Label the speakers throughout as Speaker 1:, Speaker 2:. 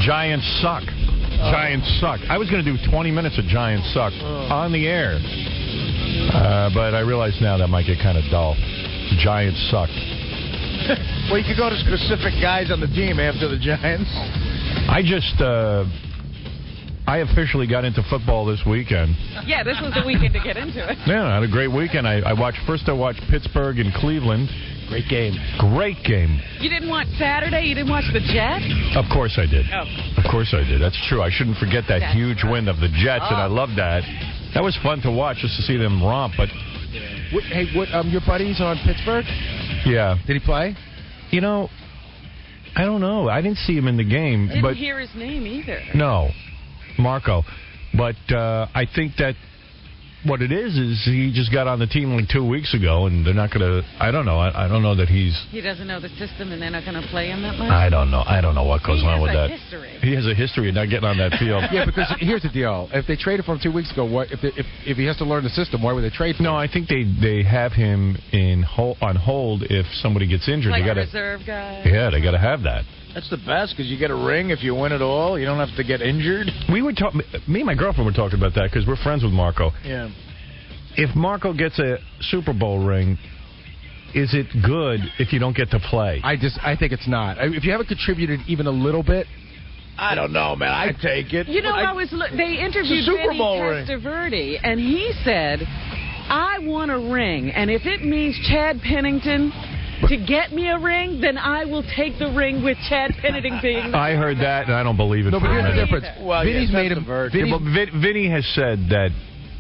Speaker 1: Giants suck. Giants suck. I was going to do 20 minutes of Giants suck on the air. But I realize now that might get kind of dull. Giants suck.
Speaker 2: Well, you could go to specific guys on the team after the Giants.
Speaker 1: I officially got into football this weekend.
Speaker 3: Yeah, this was the weekend to get into it.
Speaker 1: Yeah, I had a great weekend. I watched Pittsburgh and Cleveland.
Speaker 2: Great game.
Speaker 1: Great game.
Speaker 3: You didn't watch Saturday? You didn't watch the Jets?
Speaker 1: Of course I did.
Speaker 3: Oh.
Speaker 1: Of course I did. That's true. I shouldn't forget that huge win of the Jets, and I love that. That was fun to watch just to see them romp. But
Speaker 2: your buddies on Pittsburgh?
Speaker 1: Yeah.
Speaker 2: Did he play?
Speaker 1: You know, I don't know. I didn't see him in the game.
Speaker 3: Didn't hear his name either.
Speaker 1: No, Marco. But I think that what it is he just got on the team like 2 weeks ago, and they're not going to. I don't know. I don't know that he
Speaker 3: doesn't know the system, and they're not going to play him that much.
Speaker 1: I don't know. I don't know what goes on with that.
Speaker 3: History.
Speaker 1: He has a history of not getting on that field.
Speaker 2: Yeah, because here's the deal: if they traded for him 2 weeks ago, if he has to learn the system, why would they trade for him?
Speaker 1: No, I think they have him on hold if somebody gets injured.
Speaker 3: Like
Speaker 1: they
Speaker 3: a reserve guy.
Speaker 1: Yeah, they got to have that.
Speaker 2: That's the best because you get a ring if you win it all. You don't have to get injured.
Speaker 1: Me and my girlfriend were talking about that because we're friends with Marco.
Speaker 2: Yeah.
Speaker 1: If Marco gets a Super Bowl ring, is it good if you don't get to play?
Speaker 2: I think it's not. If you haven't contributed even a little bit, I don't know, man. I'd take it.
Speaker 3: You know, they interviewed Vinny Testaverde, and he said, I want a ring, and if it means Chad Pennington to get me a ring, then I will take the ring with Chad Pennington being
Speaker 1: I heard that, and I don't believe it.
Speaker 2: No, but here's the difference.
Speaker 3: Well,
Speaker 2: Vinny's made him.
Speaker 1: Vinny has said that,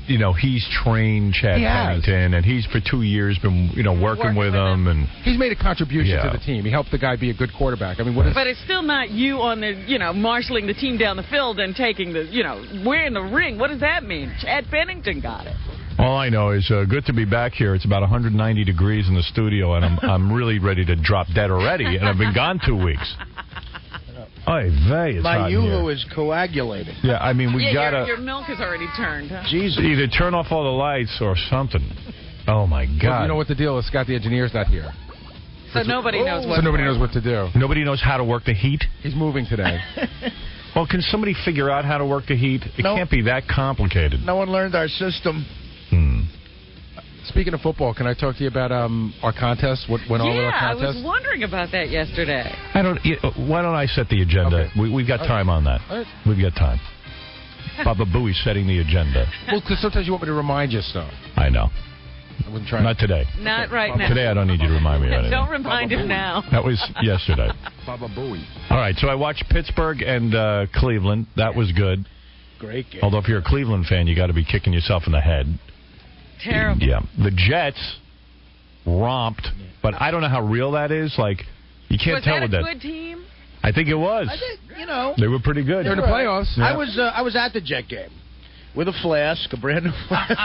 Speaker 1: he's trained Chad Pennington, and he's for 2 years been, working with him, and
Speaker 2: he's made a contribution to the team. He helped the guy be a good quarterback. I mean,
Speaker 3: but it's still not you on the, marshaling the team down the field and taking the, wearing the ring. What does that mean? Chad Pennington got it.
Speaker 1: All I know is good to be back here. It's about 190 degrees in the studio, and I'm really ready to drop dead already, and I've been gone 2 weeks.
Speaker 2: My Yoo-hoo is coagulating.
Speaker 1: Yeah, I mean, we gotta.
Speaker 3: Your milk has already turned. Huh?
Speaker 2: Jesus.
Speaker 1: Either turn off all the lights or something. Oh my God!
Speaker 2: Well, you know what the deal is? Scott, the engineer's not here.
Speaker 3: So nobody knows what.
Speaker 2: So nobody knows what to do.
Speaker 1: Nobody knows how to work the heat.
Speaker 2: He's moving today.
Speaker 1: Well, can somebody figure out how to work the heat? It can't be that complicated.
Speaker 2: No one learned our system. Speaking of football, can I talk to you about our contest? What went on with our contest?
Speaker 3: I was wondering about that yesterday.
Speaker 1: Why don't I set the agenda? Okay. We've got time on that.
Speaker 2: Right.
Speaker 1: We've got time. Baba Booey's setting the agenda.
Speaker 2: Well, because sometimes you want me to remind you stuff.
Speaker 1: I know.
Speaker 2: I wouldn't try.
Speaker 1: Not today.
Speaker 3: Not right now.
Speaker 1: Today I don't need you to remind me of anything.
Speaker 3: Don't remind him now.
Speaker 1: That was yesterday.
Speaker 2: Baba Booey.
Speaker 1: All right, so I watched Pittsburgh and Cleveland. That was good.
Speaker 2: Great game.
Speaker 1: Although if you're a Cleveland fan, you got to be kicking yourself in the head.
Speaker 3: Terrible.
Speaker 1: Yeah. The Jets romped, but I don't know how real that is. Like, you can't tell with that.
Speaker 3: Was that a good team?
Speaker 1: I think it was.
Speaker 2: I think,
Speaker 1: they were pretty good.
Speaker 2: They're in the playoffs.
Speaker 1: Yeah.
Speaker 2: I was at the Jet game with a flask, a brand new flask,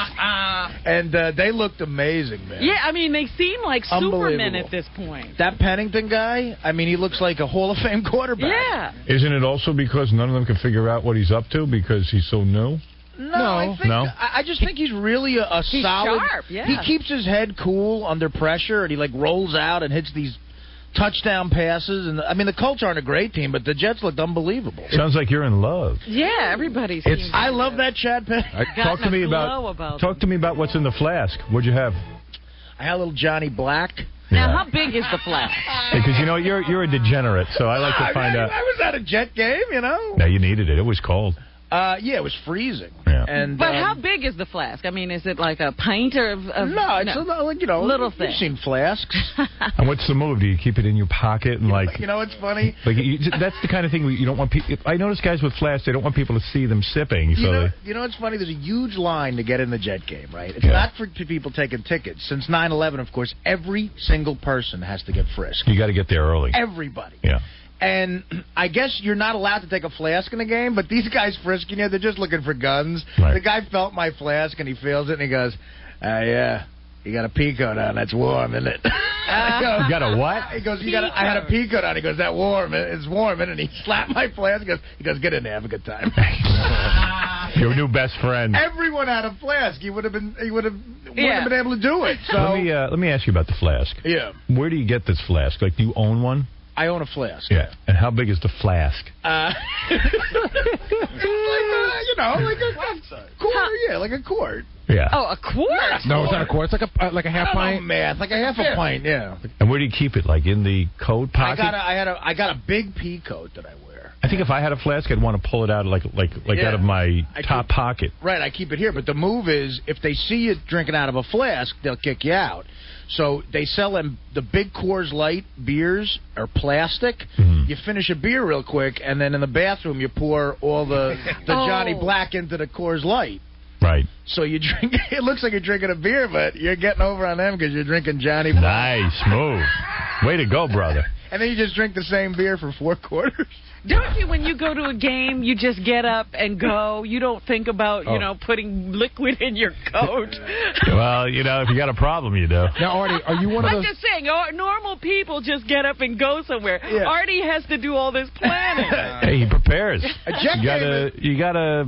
Speaker 2: and they looked amazing, man.
Speaker 3: Yeah, I mean, they seem like supermen at this point.
Speaker 2: That Pennington guy, I mean, he looks like a Hall of Fame quarterback.
Speaker 3: Yeah.
Speaker 1: Isn't it also because none of them can figure out what he's up to because he's so new?
Speaker 2: No. I just think he's really a solid.
Speaker 3: Sharp, yeah.
Speaker 2: He keeps his head cool under pressure, and he rolls out and hits these touchdown passes. And I mean, the Colts aren't a great team, but the Jets looked unbelievable.
Speaker 1: Sounds like you're in love.
Speaker 3: Yeah, everybody's.
Speaker 2: I love that Chad Pennington.
Speaker 1: Talk to me about what's in the flask. What'd you have?
Speaker 2: I had a little Johnny Black.
Speaker 3: Now, how big is the flask?
Speaker 1: Because you're a degenerate, so I like to find out.
Speaker 2: I was at a Jet game,
Speaker 1: No, you needed it. It was cold.
Speaker 2: Yeah, it was freezing.
Speaker 1: Yeah.
Speaker 3: But how big is the flask? I mean, is it like a pint of
Speaker 2: no, it's
Speaker 3: little thing.
Speaker 2: You've seen flasks.
Speaker 1: And what's the move? Do you keep it in your pocket and
Speaker 2: it's funny.
Speaker 1: That's the kind of thing you don't want people. I notice guys with flasks, they don't want people to see them sipping.
Speaker 2: It's funny. There's a huge line to get in the Jet game, right? It's not for people taking tickets. Since 9/11, of course, every single person has to get frisked.
Speaker 1: You got to get there early.
Speaker 2: Everybody.
Speaker 1: Yeah.
Speaker 2: And I guess you're not allowed to take a flask in a game, but these guys frisking you, they're just looking for guns.
Speaker 1: Right.
Speaker 2: The guy felt my flask, and he feels it, and he goes, yeah, you got a Pico down. That's warm, isn't it?
Speaker 1: You got a what?
Speaker 2: He goes, I had a Pico down. He goes, that warm. It's warm, isn't it? He slapped my flask. He goes, get in there, have a good time.
Speaker 1: Your new best friend.
Speaker 2: Everyone had a flask. He would have been able to do it. So
Speaker 1: let me ask you about the flask.
Speaker 2: Yeah.
Speaker 1: Where do you get this flask? Like, do you own one?
Speaker 2: I own a flask.
Speaker 1: Yeah. And how big is the flask?
Speaker 2: It's like a quart. Yeah, like a quart.
Speaker 1: Yeah.
Speaker 3: Oh, a quart?
Speaker 4: No, it's not a quart. It's like a half pint.
Speaker 2: Math, like a half a pint. Yeah.
Speaker 1: And where do you keep it? Like in the coat pocket?
Speaker 2: I got a big pea coat that I wear.
Speaker 1: I think if I had a flask, I'd want to pull it out like out of my top pocket.
Speaker 2: Right, I keep it here. But the move is, if they see you drinking out of a flask, they'll kick you out. So they sell them, the big Coors Light beers are plastic. Mm-hmm. You finish a beer real quick, and then in the bathroom you pour all the Johnny Black into the Coors Light.
Speaker 1: Right.
Speaker 2: So you drink. It looks like you're drinking a beer, but you're getting over on them because you're drinking Johnny Black.
Speaker 1: Nice move. Way to go, brother.
Speaker 2: And then you just drink the same beer for 4 quarters.
Speaker 3: Don't you, when you go to a game, you just get up and go? You don't think about, putting liquid in your coat?
Speaker 1: Well, if you got a problem, you do.
Speaker 4: Now, Artie, are you one of those...
Speaker 3: I'm just saying, normal people just get up and go somewhere.
Speaker 2: Yeah.
Speaker 3: Artie has to do all this planning.
Speaker 1: Hey, he prepares.
Speaker 2: A jet
Speaker 1: you gotta,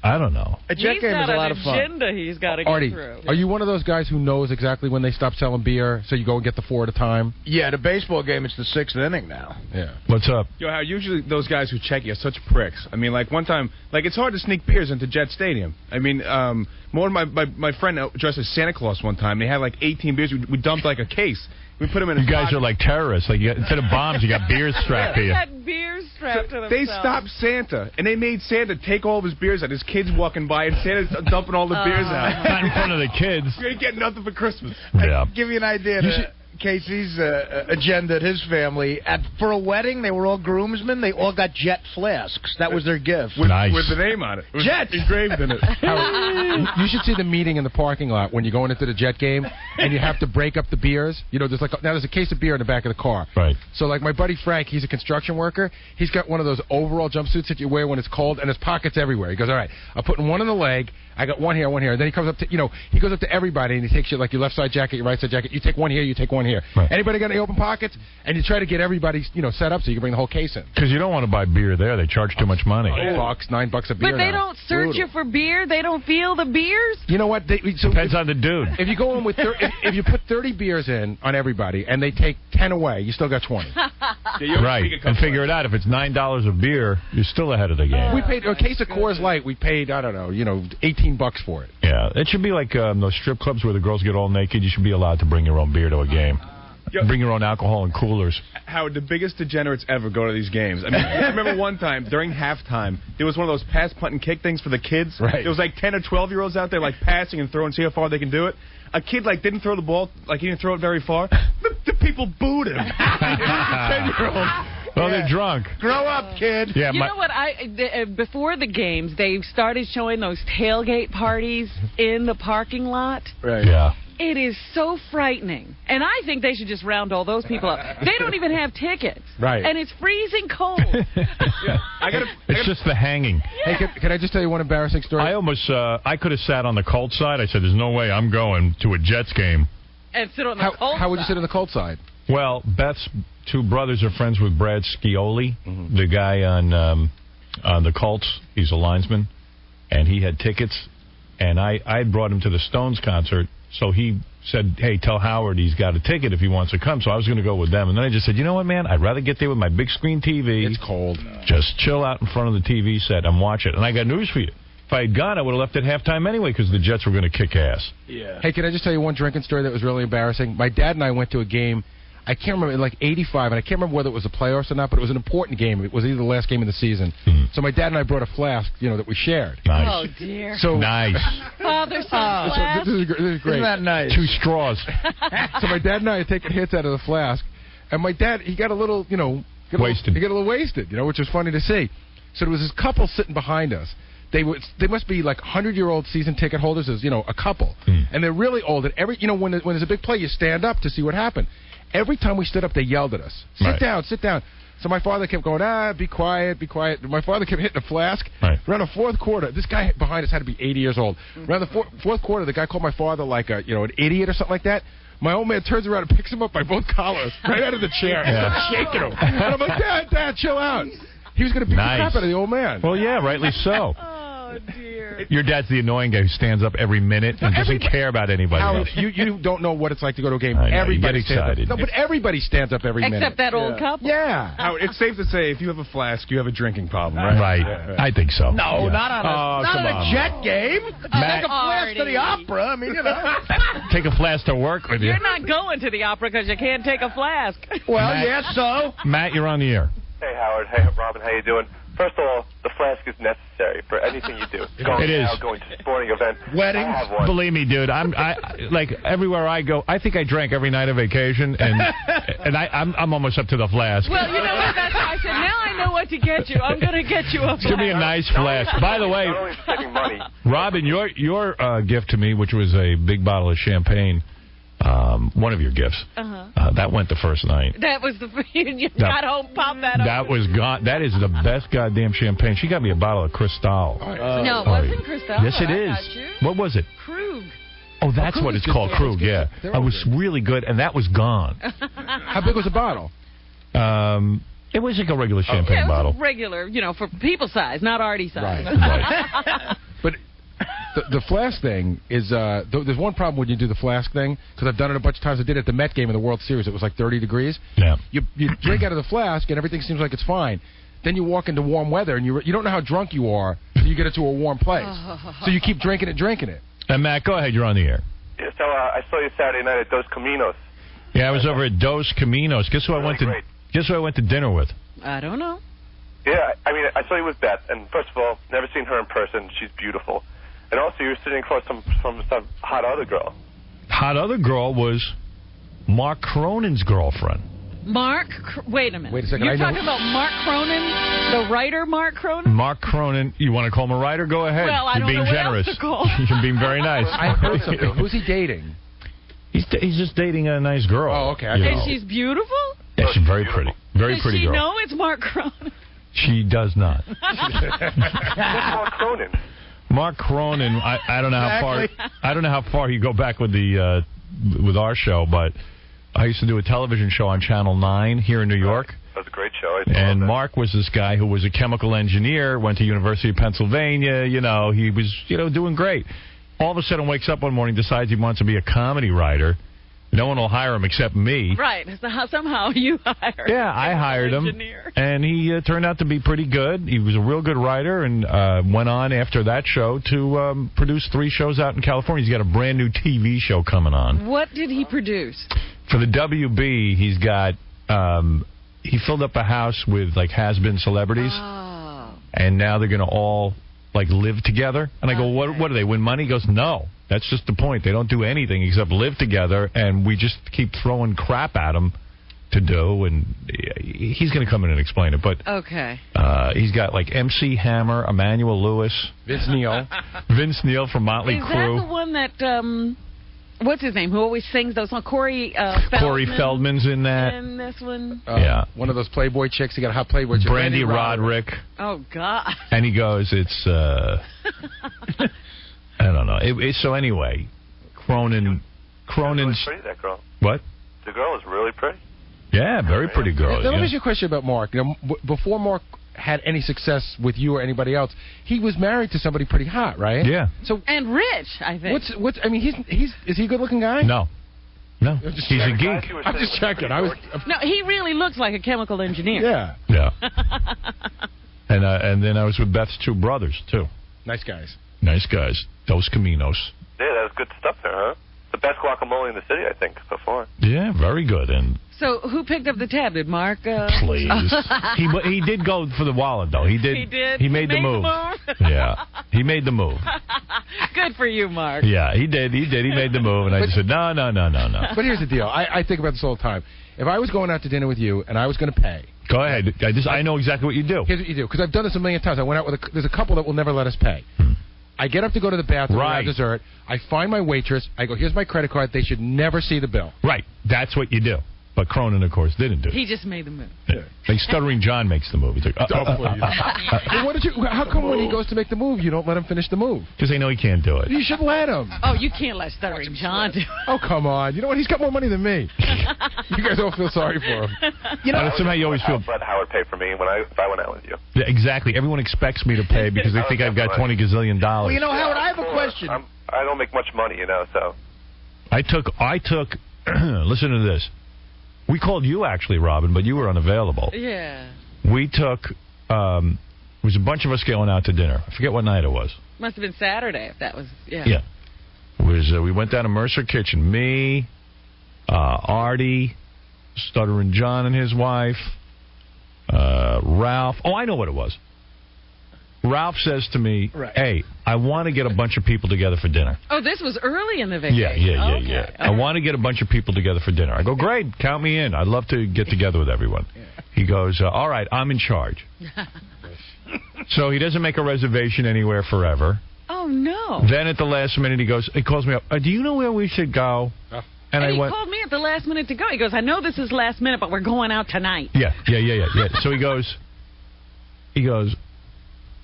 Speaker 1: I don't know.
Speaker 2: A jet game is a lot of fun.
Speaker 3: Agenda he's got to get
Speaker 4: Artie,
Speaker 3: through.
Speaker 4: Are you one of those guys who knows exactly when they stop selling beer, so you go and get the 4 at a time?
Speaker 2: Yeah, the baseball game, it's the 6th inning now.
Speaker 4: Yeah.
Speaker 1: What's up?
Speaker 5: How usually those guys who check you are such pricks. I mean, like one time, it's hard to sneak beers into Jet Stadium. I mean, more than my friend dressed as Santa Claus one time. They had 18 beers. We dumped a case. We put them in. You
Speaker 1: guys are like terrorists. Instead of bombs, you got beers strapped to you.
Speaker 3: They had beers strapped to themselves.
Speaker 5: They stopped Santa, and they made Santa take all of his beers out. His kids walking by, and Santa's dumping all the beers out.
Speaker 1: Not in front of the kids.
Speaker 5: You ain't getting nothing for Christmas.
Speaker 1: Yeah.
Speaker 2: Give you an idea. Casey's agenda at his family. For a wedding, they were all groomsmen. They all got Jet flasks. That was their gift.
Speaker 1: Nice.
Speaker 5: With the name on it.
Speaker 2: Jet!
Speaker 5: Engraved in it.
Speaker 4: You should see the meeting in the parking lot when you're going into the Jet game, and you have to break up the beers. There's a case of beer in the back of the car.
Speaker 1: Right.
Speaker 4: So, my buddy Frank, he's a construction worker. He's got one of those overall jumpsuits that you wear when it's cold, and his pockets everywhere. He goes, all right, I'm putting one in the leg. I got one here, one here. And then he comes up to, he goes up to everybody, and he takes you, your left side jacket, your right side jacket. You take one here, you take one here.
Speaker 1: Right.
Speaker 4: Anybody got any open pockets? And you try to get everybody, set up so you can bring the whole case in.
Speaker 1: Because you don't want to buy beer there. They charge too much money.
Speaker 4: $8, $9 a beer.
Speaker 3: But they don't search you for beer? They don't feel the beers?
Speaker 4: You know what?
Speaker 1: Depends on the dude.
Speaker 4: If you go in with if you put 30 beers in on everybody and they take 10 away, you still got 20.
Speaker 1: Right. And figure it out. If it's $9 a beer, you're still ahead of the game.
Speaker 4: We paid a case of Coors Light. We paid, I don't know, $18 for it.
Speaker 1: Yeah. It should be like those strip clubs where the girls get all naked. You should be allowed to bring your own beer to a game. Bring your own alcohol in coolers.
Speaker 5: Howard, the biggest degenerates ever go to these games. I mean, I remember one time during halftime, there was one of those pass, punt, and kick things for the kids.
Speaker 4: Right.
Speaker 5: There was 10 or 12-year-olds out there passing and throwing, see how far they can do it. A kid didn't throw the ball, he didn't throw it very far. The people booed him. 10-year-old.
Speaker 1: Well, they're drunk.
Speaker 2: Grow up, kid.
Speaker 1: Yeah,
Speaker 3: you know what? Before the games, they started showing those tailgate parties in the parking lot.
Speaker 2: Right.
Speaker 1: Yeah.
Speaker 3: It is so frightening. And I think they should just round all those people up. They don't even have tickets.
Speaker 4: Right.
Speaker 3: And it's freezing cold.
Speaker 1: It's just the hanging.
Speaker 3: Yeah.
Speaker 4: Hey, can I just tell you one embarrassing story?
Speaker 1: I could have sat on the Colts side. I said, there's no way I'm going to a Jets game.
Speaker 3: And sit on the cold
Speaker 4: How would you
Speaker 3: side.
Speaker 4: sit on the cold side?
Speaker 1: Well, Beth's 2 brothers are friends with Brad Scioli, the guy on the Colts. He's a lineman, and he had tickets. And I brought him to the Stones concert, so he said, hey, tell Howard he's got a ticket if he wants to come. So I was going to go with them. And then I just said, you know what, man? I'd rather get there with my big screen TV.
Speaker 4: It's cold.
Speaker 1: Just chill out in front of the TV set and watch it. And I got news for you. If I had gone, I would have left at halftime anyway because the Jets were going to kick ass.
Speaker 2: Yeah.
Speaker 4: Hey, can I just tell you one drinking story that was really embarrassing? My dad and I went to a game, I can't remember, in 85, and I can't remember whether it was the playoffs or not, but it was an important game. It was either the last game of the season. So my dad and I brought a flask, that we shared.
Speaker 1: Nice.
Speaker 3: Oh, dear.
Speaker 4: So
Speaker 1: nice.
Speaker 3: Father, son,
Speaker 4: so this is great.
Speaker 2: Isn't that nice?
Speaker 1: 2 straws.
Speaker 4: So my dad and I had taken hits out of the flask, and my dad, he got a little,
Speaker 1: Wasted.
Speaker 4: He got a little wasted, which was funny to see. So there was this couple sitting behind us. They must be 100-year-old season ticket holders, as a couple, and they're really old. And when there's a big play, you stand up to see what happened. Every time we stood up, they yelled at us, "Sit down, sit down." So my father kept going, be quiet, be quiet. My father kept hitting a flask.
Speaker 1: Right.
Speaker 4: Around the 4th quarter, this guy behind us had to be 80 years old. Around the fourth quarter, the guy called my father an idiot or something like that. My old man turns around and picks him up by both collars, right out of the chair, and starts shaking him. And I'm like, Dad, chill out. He was going to beat the crap out of the old man.
Speaker 1: Well, yeah, rightly so.
Speaker 3: Oh, dear.
Speaker 1: Your dad's the annoying guy who stands up every minute and doesn't care about anybody
Speaker 4: Howard,
Speaker 1: else.
Speaker 4: you don't know what it's like to go to a game.
Speaker 1: I know,
Speaker 4: Everybody
Speaker 1: you get
Speaker 4: stands
Speaker 1: excited.
Speaker 4: up. No, but everybody stands up every minute.
Speaker 3: Except that old couple.
Speaker 4: Yeah.
Speaker 5: Howard, it's safe to say if you have a flask, you have a drinking problem, right?
Speaker 1: Right. I think so.
Speaker 2: No,
Speaker 1: Yeah.
Speaker 2: not on
Speaker 1: come
Speaker 2: a
Speaker 1: on.
Speaker 2: Jet game.
Speaker 1: Matt-
Speaker 2: Take a flask to the opera. I mean, you know.
Speaker 1: Take a flask to work with you.
Speaker 3: You're not going to the opera because you can't take a flask.
Speaker 2: Well,
Speaker 1: Matt-
Speaker 2: yes, so.
Speaker 1: Matt, you're on the air.
Speaker 6: Hey, Howard. Hey, Robin. How you doing? First of all, the flask is necessary for anything you do. Going
Speaker 1: It is.
Speaker 6: out, going to sporting events.
Speaker 2: Weddings.
Speaker 6: I have one.
Speaker 1: Believe me, dude. I like everywhere I go. I think I drank every night of vacation, and I'm almost up to the flask.
Speaker 3: Well, you know what? That's why I said, now I know what to get you. I'm going to get you a
Speaker 1: Give me a nice flask. By the way,
Speaker 6: Not only saving money.
Speaker 1: Robin, your gift to me, which was a big bottle of champagne, one of your gifts, that went the first night.
Speaker 3: That was the you got home, pop that up.
Speaker 1: That was gone. That is the best goddamn champagne. She got me a bottle of Cristal.
Speaker 3: No, it wasn't Cristal.
Speaker 1: Yes, it
Speaker 3: I
Speaker 1: is.
Speaker 3: got you.
Speaker 1: What was it?
Speaker 3: Krug.
Speaker 1: Oh, that's
Speaker 4: Krug
Speaker 1: what
Speaker 4: is
Speaker 1: it's
Speaker 4: good.
Speaker 1: called,
Speaker 4: Yeah,
Speaker 1: Krug.
Speaker 4: it's good.
Speaker 1: Yeah,
Speaker 4: They're
Speaker 1: it
Speaker 4: all
Speaker 1: was
Speaker 4: good.
Speaker 1: really good, and that was gone.
Speaker 4: How big was the bottle?
Speaker 1: It was like a regular champagne
Speaker 3: Yeah, it was
Speaker 1: bottle.
Speaker 3: regular, for people size, not Artie size.
Speaker 1: Right.
Speaker 4: But the flask thing is, there's one problem when you do the flask thing, because I've done it a bunch of times. I did it at the Met game in the World Series. It was like 30 degrees.
Speaker 1: Yeah.
Speaker 4: You drink out of the flask, and everything seems like it's fine. Then you walk into warm weather, and you don't know how drunk you are until you get into a warm place. So you keep drinking it.
Speaker 1: And Matt, go ahead. You're on the air.
Speaker 6: Yeah, so I saw you Saturday night at Dos Caminos.
Speaker 1: Yeah, I was over at Dos Caminos. Guess who I went to?
Speaker 6: Great.
Speaker 1: Guess who I went to dinner with?
Speaker 3: I don't know.
Speaker 6: Yeah, I mean, I saw you with Beth, and first of all, never seen her in person. She's beautiful. And also, you're sitting across from some hot other girl.
Speaker 1: Hot other girl was Mark Cronin's girlfriend.
Speaker 3: Wait a minute.
Speaker 4: Wait a second,
Speaker 3: You're
Speaker 4: I know-
Speaker 3: talking about Mark Cronin, the writer Mark Cronin?
Speaker 1: Mark Cronin. You want to call him a writer? Go ahead.
Speaker 3: Well, I
Speaker 1: You're
Speaker 3: don't
Speaker 1: being
Speaker 3: know what
Speaker 1: generous.
Speaker 3: else to call.
Speaker 1: You're being very nice.
Speaker 4: I heard something. Who's he dating?
Speaker 1: He's just dating a nice girl.
Speaker 4: Oh, okay.
Speaker 1: you
Speaker 3: And
Speaker 1: know.
Speaker 3: she's beautiful?
Speaker 1: Yeah, she's very pretty. Very
Speaker 3: Does
Speaker 1: pretty
Speaker 3: she
Speaker 1: girl.
Speaker 3: know it's Mark Cronin?
Speaker 1: She does not.
Speaker 6: What's Mark Cronin?
Speaker 1: Mark Cronin. I don't know how far. I don't know how far you go back with the with our show, but I used to do a television show on Channel 9 here in New York.
Speaker 6: That was a great show. I saw
Speaker 1: And
Speaker 6: that.
Speaker 1: Mark was this guy who was a chemical engineer, went to University of Pennsylvania. He was doing great. All of a sudden, wakes up one morning, decides he wants to be a comedy writer. No one will hire him except me.
Speaker 3: Right. So somehow you hired
Speaker 1: Yeah, I hired him,
Speaker 3: engineer.
Speaker 1: and he turned out to be pretty good. He was a real good writer, and went on after that show to produce 3 shows out in California. He's got a brand new TV show coming on.
Speaker 3: What did he produce?
Speaker 1: For the WB, he's got he filled up a house with like has-been celebrities,
Speaker 3: Oh.
Speaker 1: and now they're going to all like live together. And I go,
Speaker 3: Okay.
Speaker 1: what do they win money? He goes, no. That's just the point. They don't do anything except live together, and we just keep throwing crap at them to do, and he's going to come in and explain it. But
Speaker 3: Okay.
Speaker 1: he's got like MC Hammer, Emmanuel Lewis,
Speaker 4: Vince Neil.
Speaker 1: Vince Neil from Motley
Speaker 3: Is
Speaker 1: Crue.
Speaker 3: that the one that, what's his name, who always sings those songs? Corey Feldman.
Speaker 1: Corey Feldman's in that.
Speaker 3: In this one?
Speaker 1: Yeah.
Speaker 4: One of those Playboy chicks. He got a hot Playboy chick.
Speaker 1: Brandy Roderick.
Speaker 3: Oh, God.
Speaker 1: And he goes, it's, I don't know. So anyway, Cronin's,
Speaker 6: Really pretty, that girl.
Speaker 1: what?
Speaker 6: The girl is really pretty.
Speaker 1: Yeah, very pretty girl.
Speaker 4: Now, let me
Speaker 1: yeah.
Speaker 4: ask you a question about Mark. Before Mark had any success with you or anybody else, he was married to somebody pretty hot, right?
Speaker 1: Yeah.
Speaker 4: So
Speaker 3: And rich, I think.
Speaker 4: what's? I mean, is he a good-looking guy?
Speaker 1: No.
Speaker 4: just
Speaker 1: He's a
Speaker 6: The guys
Speaker 1: geek.
Speaker 6: you were
Speaker 4: I'm
Speaker 6: saying
Speaker 4: just
Speaker 6: were
Speaker 4: checking.
Speaker 6: pretty
Speaker 4: I was.
Speaker 6: good.
Speaker 3: No, he really looks like a chemical engineer.
Speaker 4: Yeah.
Speaker 1: Yeah. And then I was with Beth's 2 brothers, too.
Speaker 4: Nice guys.
Speaker 1: Nice guys. Dos Caminos.
Speaker 6: Yeah, that was good stuff there, huh? The best guacamole in the city, I think, so far.
Speaker 1: Yeah, very good. And
Speaker 3: So who picked up the tab? Did Mark?
Speaker 1: please. he did go for the wallet, though. He did.
Speaker 3: He did?
Speaker 1: He made the move. Yeah. He made the move.
Speaker 3: Good for you, Mark.
Speaker 1: Yeah, he did. He made the move. And I just said, no.
Speaker 4: But here's the deal. I think about this all the time. If I was going out to dinner with you and I was going to pay,
Speaker 1: Go ahead. I know exactly what you do.
Speaker 4: here's what you do. Because I've done this a million times. I went out with there's a couple that will never let us pay. I get up to go to the bathroom and
Speaker 1: Right.
Speaker 4: have dessert. I find my waitress. I go, here's my credit card. They should never see the bill.
Speaker 1: Right. That's what you do. But Cronin, of course, didn't do it.
Speaker 3: He just made the move.
Speaker 1: Yeah. Like Stuttering John makes the move. He's like,
Speaker 4: How come when he goes to make the move, you don't let him finish the move?
Speaker 1: Because they know he can't do it.
Speaker 4: You should let him.
Speaker 3: Oh, you can't let Stuttering John do it.
Speaker 4: Oh, come on. You know what? He's got more money than me. You guys don't feel sorry for him.
Speaker 1: You know, somehow you always feel...
Speaker 6: Let Howard pay for me if I went out with you.
Speaker 1: Yeah, exactly. Everyone expects me to pay because they think I've got $20 gazillion.
Speaker 2: Well, you know, Howard, I have a question.
Speaker 6: I don't make much money, so...
Speaker 1: I took... listen to this. We called you, actually, Robin, but you were unavailable.
Speaker 3: Yeah.
Speaker 1: We took... it was a bunch of us going out to dinner. I forget what night it was.
Speaker 3: Must have been Saturday if that was... Yeah.
Speaker 1: Yeah. It was, we went down to Mercer Kitchen. Me, Artie, Stuttering John and his wife, Ralph. Oh, I know what it was. Ralph says to me, hey, I want to get a bunch of people together for dinner.
Speaker 3: Oh, this was early in the vacation.
Speaker 1: Yeah. I want to get a bunch of people together for dinner. I go, great, count me in. I'd love to get together with everyone. He goes, all right, I'm in charge. So he doesn't make a reservation anywhere forever.
Speaker 3: Oh, no.
Speaker 1: Then at the last minute, he calls me up, do you know where we should go?
Speaker 3: And he called me at the last minute to go. He goes, I know this is last minute, but we're going out tonight.
Speaker 1: Yeah. So he goes,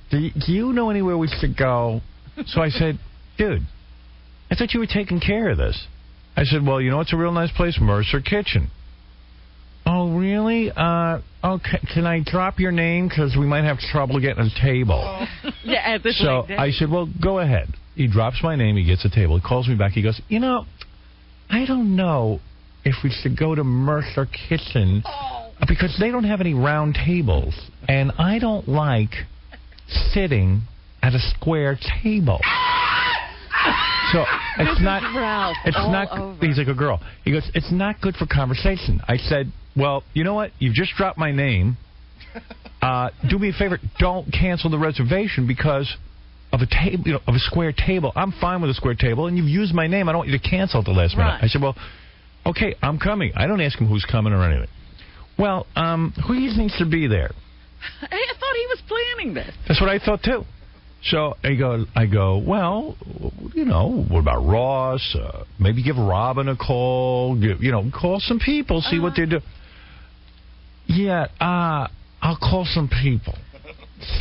Speaker 1: do you know anywhere we should go? So I said, dude, I thought you were taking care of this. I said, well, you know what's a real nice place? Mercer Kitchen. Oh, really? Okay. Can I drop your name? Because we might have trouble getting a table.
Speaker 3: Yeah, at this
Speaker 1: So I said, well, go ahead. He drops my name. He gets a table. He calls me back. He goes, you know, I don't know if we should go to Mercer Kitchen because they don't have any round tables. And I don't like sitting at a square table. So it's not.
Speaker 3: Ralph
Speaker 1: it's not.
Speaker 3: over.
Speaker 1: He's like a girl. He goes, it's not good for conversation. I said, well, you know what? You've just dropped my name. Do me a favor. Don't cancel the reservation because of a table, of a square table. I'm fine with a square table, and you've used my name. I don't want you to cancel at the last minute. I said, well, okay, I'm coming. I don't ask him who's coming or anything. Well, who do you think should be there?
Speaker 3: I thought he was planning this.
Speaker 1: That's what I thought, too. So I go, well, you know, what about Ross? Maybe give Robin a call. Call some people, see what they do. Yeah, I'll call some people.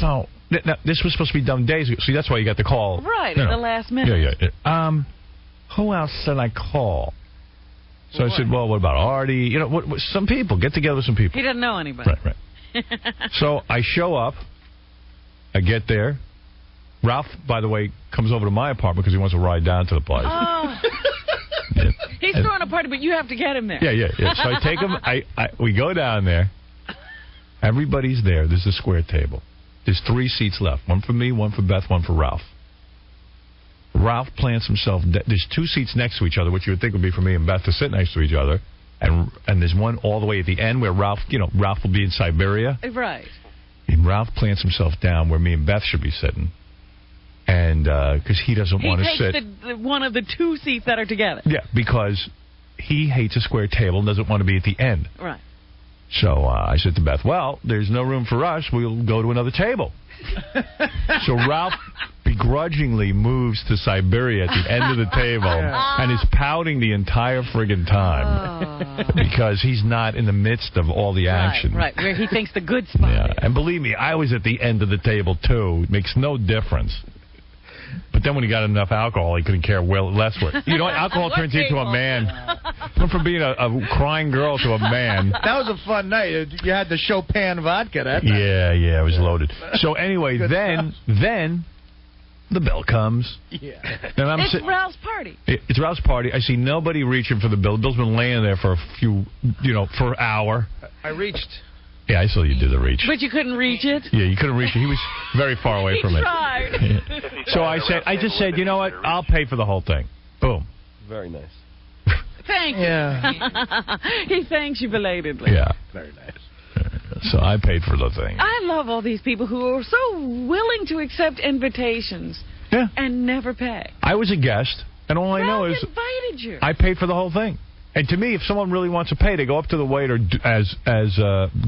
Speaker 1: So now, this was supposed to be done days ago. See, that's why you got the call.
Speaker 3: Right, at the last minute.
Speaker 1: Yeah. Who else should I call? So I said, well, what about Artie? Some people. Get together with some people.
Speaker 3: He doesn't know anybody.
Speaker 1: Right. So I show up. I get there. Ralph, by the way, comes over to my apartment because he wants to ride down to the place.
Speaker 3: Oh. He's throwing a party, but you have to get him there.
Speaker 1: Yeah. So I take him. We go down there. Everybody's there. There's a square table. There's 3 seats left. One for me, one for Beth, one for Ralph. Ralph plants himself. There's 2 seats next to each other, which you would think would be for me and Beth to sit next to each other. And there's one all the way at the end where Ralph will be in Siberia.
Speaker 3: Right.
Speaker 1: And Ralph plants himself down where me and Beth should be sitting. And because he doesn't want to sit.
Speaker 3: He takes one of the 2 seats that are together.
Speaker 1: Yeah, because he hates a square table and doesn't want to be at the end.
Speaker 3: Right.
Speaker 1: So I said to Beth, well, there's no room for us. We'll go to another table. So Ralph begrudgingly moves to Siberia at the end of the table and is pouting the entire friggin' time because he's not in the midst of all the action.
Speaker 3: Right, where he thinks the good spot is.
Speaker 1: And believe me, I was at the end of the table, too. It makes no difference. But then when he got enough alcohol, he couldn't care less. Alcohol turns you into a man. Went from being a crying girl to a man.
Speaker 2: That was a fun night. You had the Chopin vodka that night.
Speaker 1: Yeah, it was loaded. So anyway, then the bell comes.
Speaker 3: Yeah. And it's Ralph's party.
Speaker 1: It's Ralph's party. I see nobody reaching for the bill. The bill's been laying there for for an hour.
Speaker 4: I reached.
Speaker 1: Yeah, I saw you do the reach.
Speaker 3: But you couldn't reach it?
Speaker 1: Yeah, you couldn't reach it. He was very far away from it.
Speaker 3: He tried.
Speaker 1: Yeah. So I just said, you know what? I'll pay for the whole thing. Boom.
Speaker 4: Very nice.
Speaker 3: Thank you.
Speaker 2: Yeah.
Speaker 3: He thanks you belatedly.
Speaker 1: Yeah.
Speaker 2: Very nice.
Speaker 1: So I paid for the thing.
Speaker 3: I love all these people who are so willing to accept invitations and never pay.
Speaker 1: I was a guest, and all I know is
Speaker 3: invited you.
Speaker 1: I paid for the whole thing. And to me, if someone really wants to pay, they go up to the waiter, as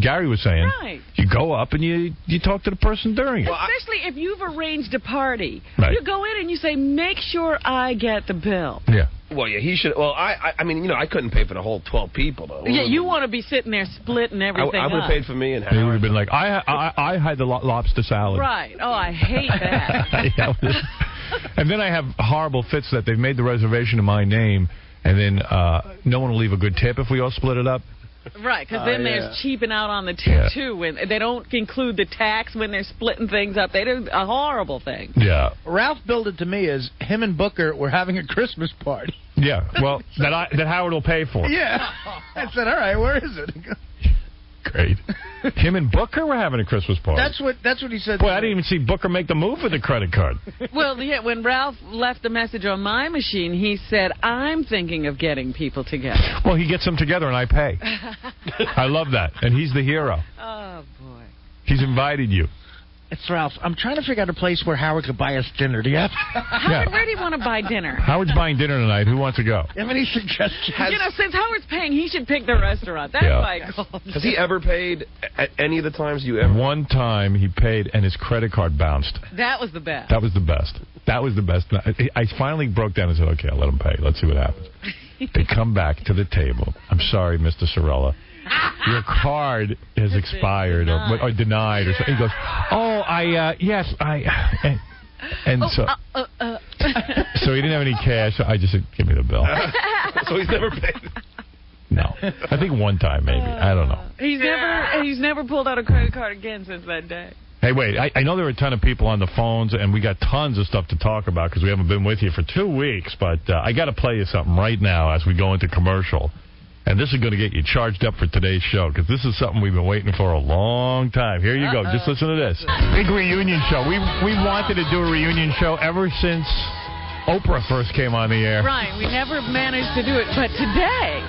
Speaker 1: Gary was saying.
Speaker 3: Right.
Speaker 1: You go up and you talk to the person during it.
Speaker 3: Especially if you've arranged a party.
Speaker 1: Right.
Speaker 3: You go in and you say, make sure I get the bill.
Speaker 1: Yeah.
Speaker 7: Well, yeah, he should. Well, I mean, I couldn't pay for the whole 12 people, though.
Speaker 3: Yeah, you want to be sitting there splitting everything
Speaker 7: I would have
Speaker 3: up.
Speaker 7: paid for me and
Speaker 1: He would
Speaker 7: Howard.
Speaker 1: have been like, I had the lobster salad.
Speaker 3: Right. Oh, I hate that.
Speaker 1: Yeah. And then I have horrible fits that they've made the reservation in my name, and then no one will leave a good tip if we all split it up.
Speaker 3: Right, because then there's cheaping out on the tip, too. When they don't include the tax when they're splitting things up. They do a horrible thing.
Speaker 1: Yeah.
Speaker 2: Ralph billed it to me as him and Booker were having a Christmas party.
Speaker 1: Yeah. Well, that Howard will pay for.
Speaker 2: Yeah. I said, all right, where is it?
Speaker 1: Great. Him and Booker were having a Christmas party.
Speaker 2: That's what he said.
Speaker 1: Boy, I didn't even see Booker make the move with the credit card.
Speaker 3: Well, yeah, when Ralph left the message on my machine, he said, I'm thinking of getting people together.
Speaker 1: Well, he gets them together and I pay. I love that. And he's the hero.
Speaker 3: Oh, boy.
Speaker 1: He's invited you.
Speaker 2: It's Ralph. I'm trying to figure out a place where Howard could buy us dinner. Do you have?
Speaker 3: Howard, where do you want to buy dinner?
Speaker 1: Howard's buying dinner tonight. Who wants to go?
Speaker 2: Do you have any suggestions?
Speaker 3: Since Howard's paying, he should pick the restaurant. That's my call.
Speaker 7: Has he ever paid at any of the times you ever?
Speaker 1: One time he paid and his credit card bounced.
Speaker 3: That was the best.
Speaker 1: That was the best. That was the best. I finally broke down and said, okay, I'll let him pay. Let's see what happens. They come back to the table. I'm sorry, Mr. Sorella. Your card has expired or denied or something. He goes, so he didn't have any cash. I just said, give me the bill.
Speaker 7: So he's never paid.
Speaker 1: No. I think one time maybe. I don't know.
Speaker 3: He's never pulled out a credit card again since that day.
Speaker 1: Hey, wait. I know there are a ton of people on the phones, and we got tons of stuff to talk about because we haven't been with you for 2 weeks. But I got to play you something right now as we go into commercial. And this is going to get you charged up for today's show because this is something we've been waiting for a long time. Here you go. Just listen to this. Big reunion show. We wanted to do a reunion show ever since Oprah first came on the air.
Speaker 3: Right. We never managed to do it. But today...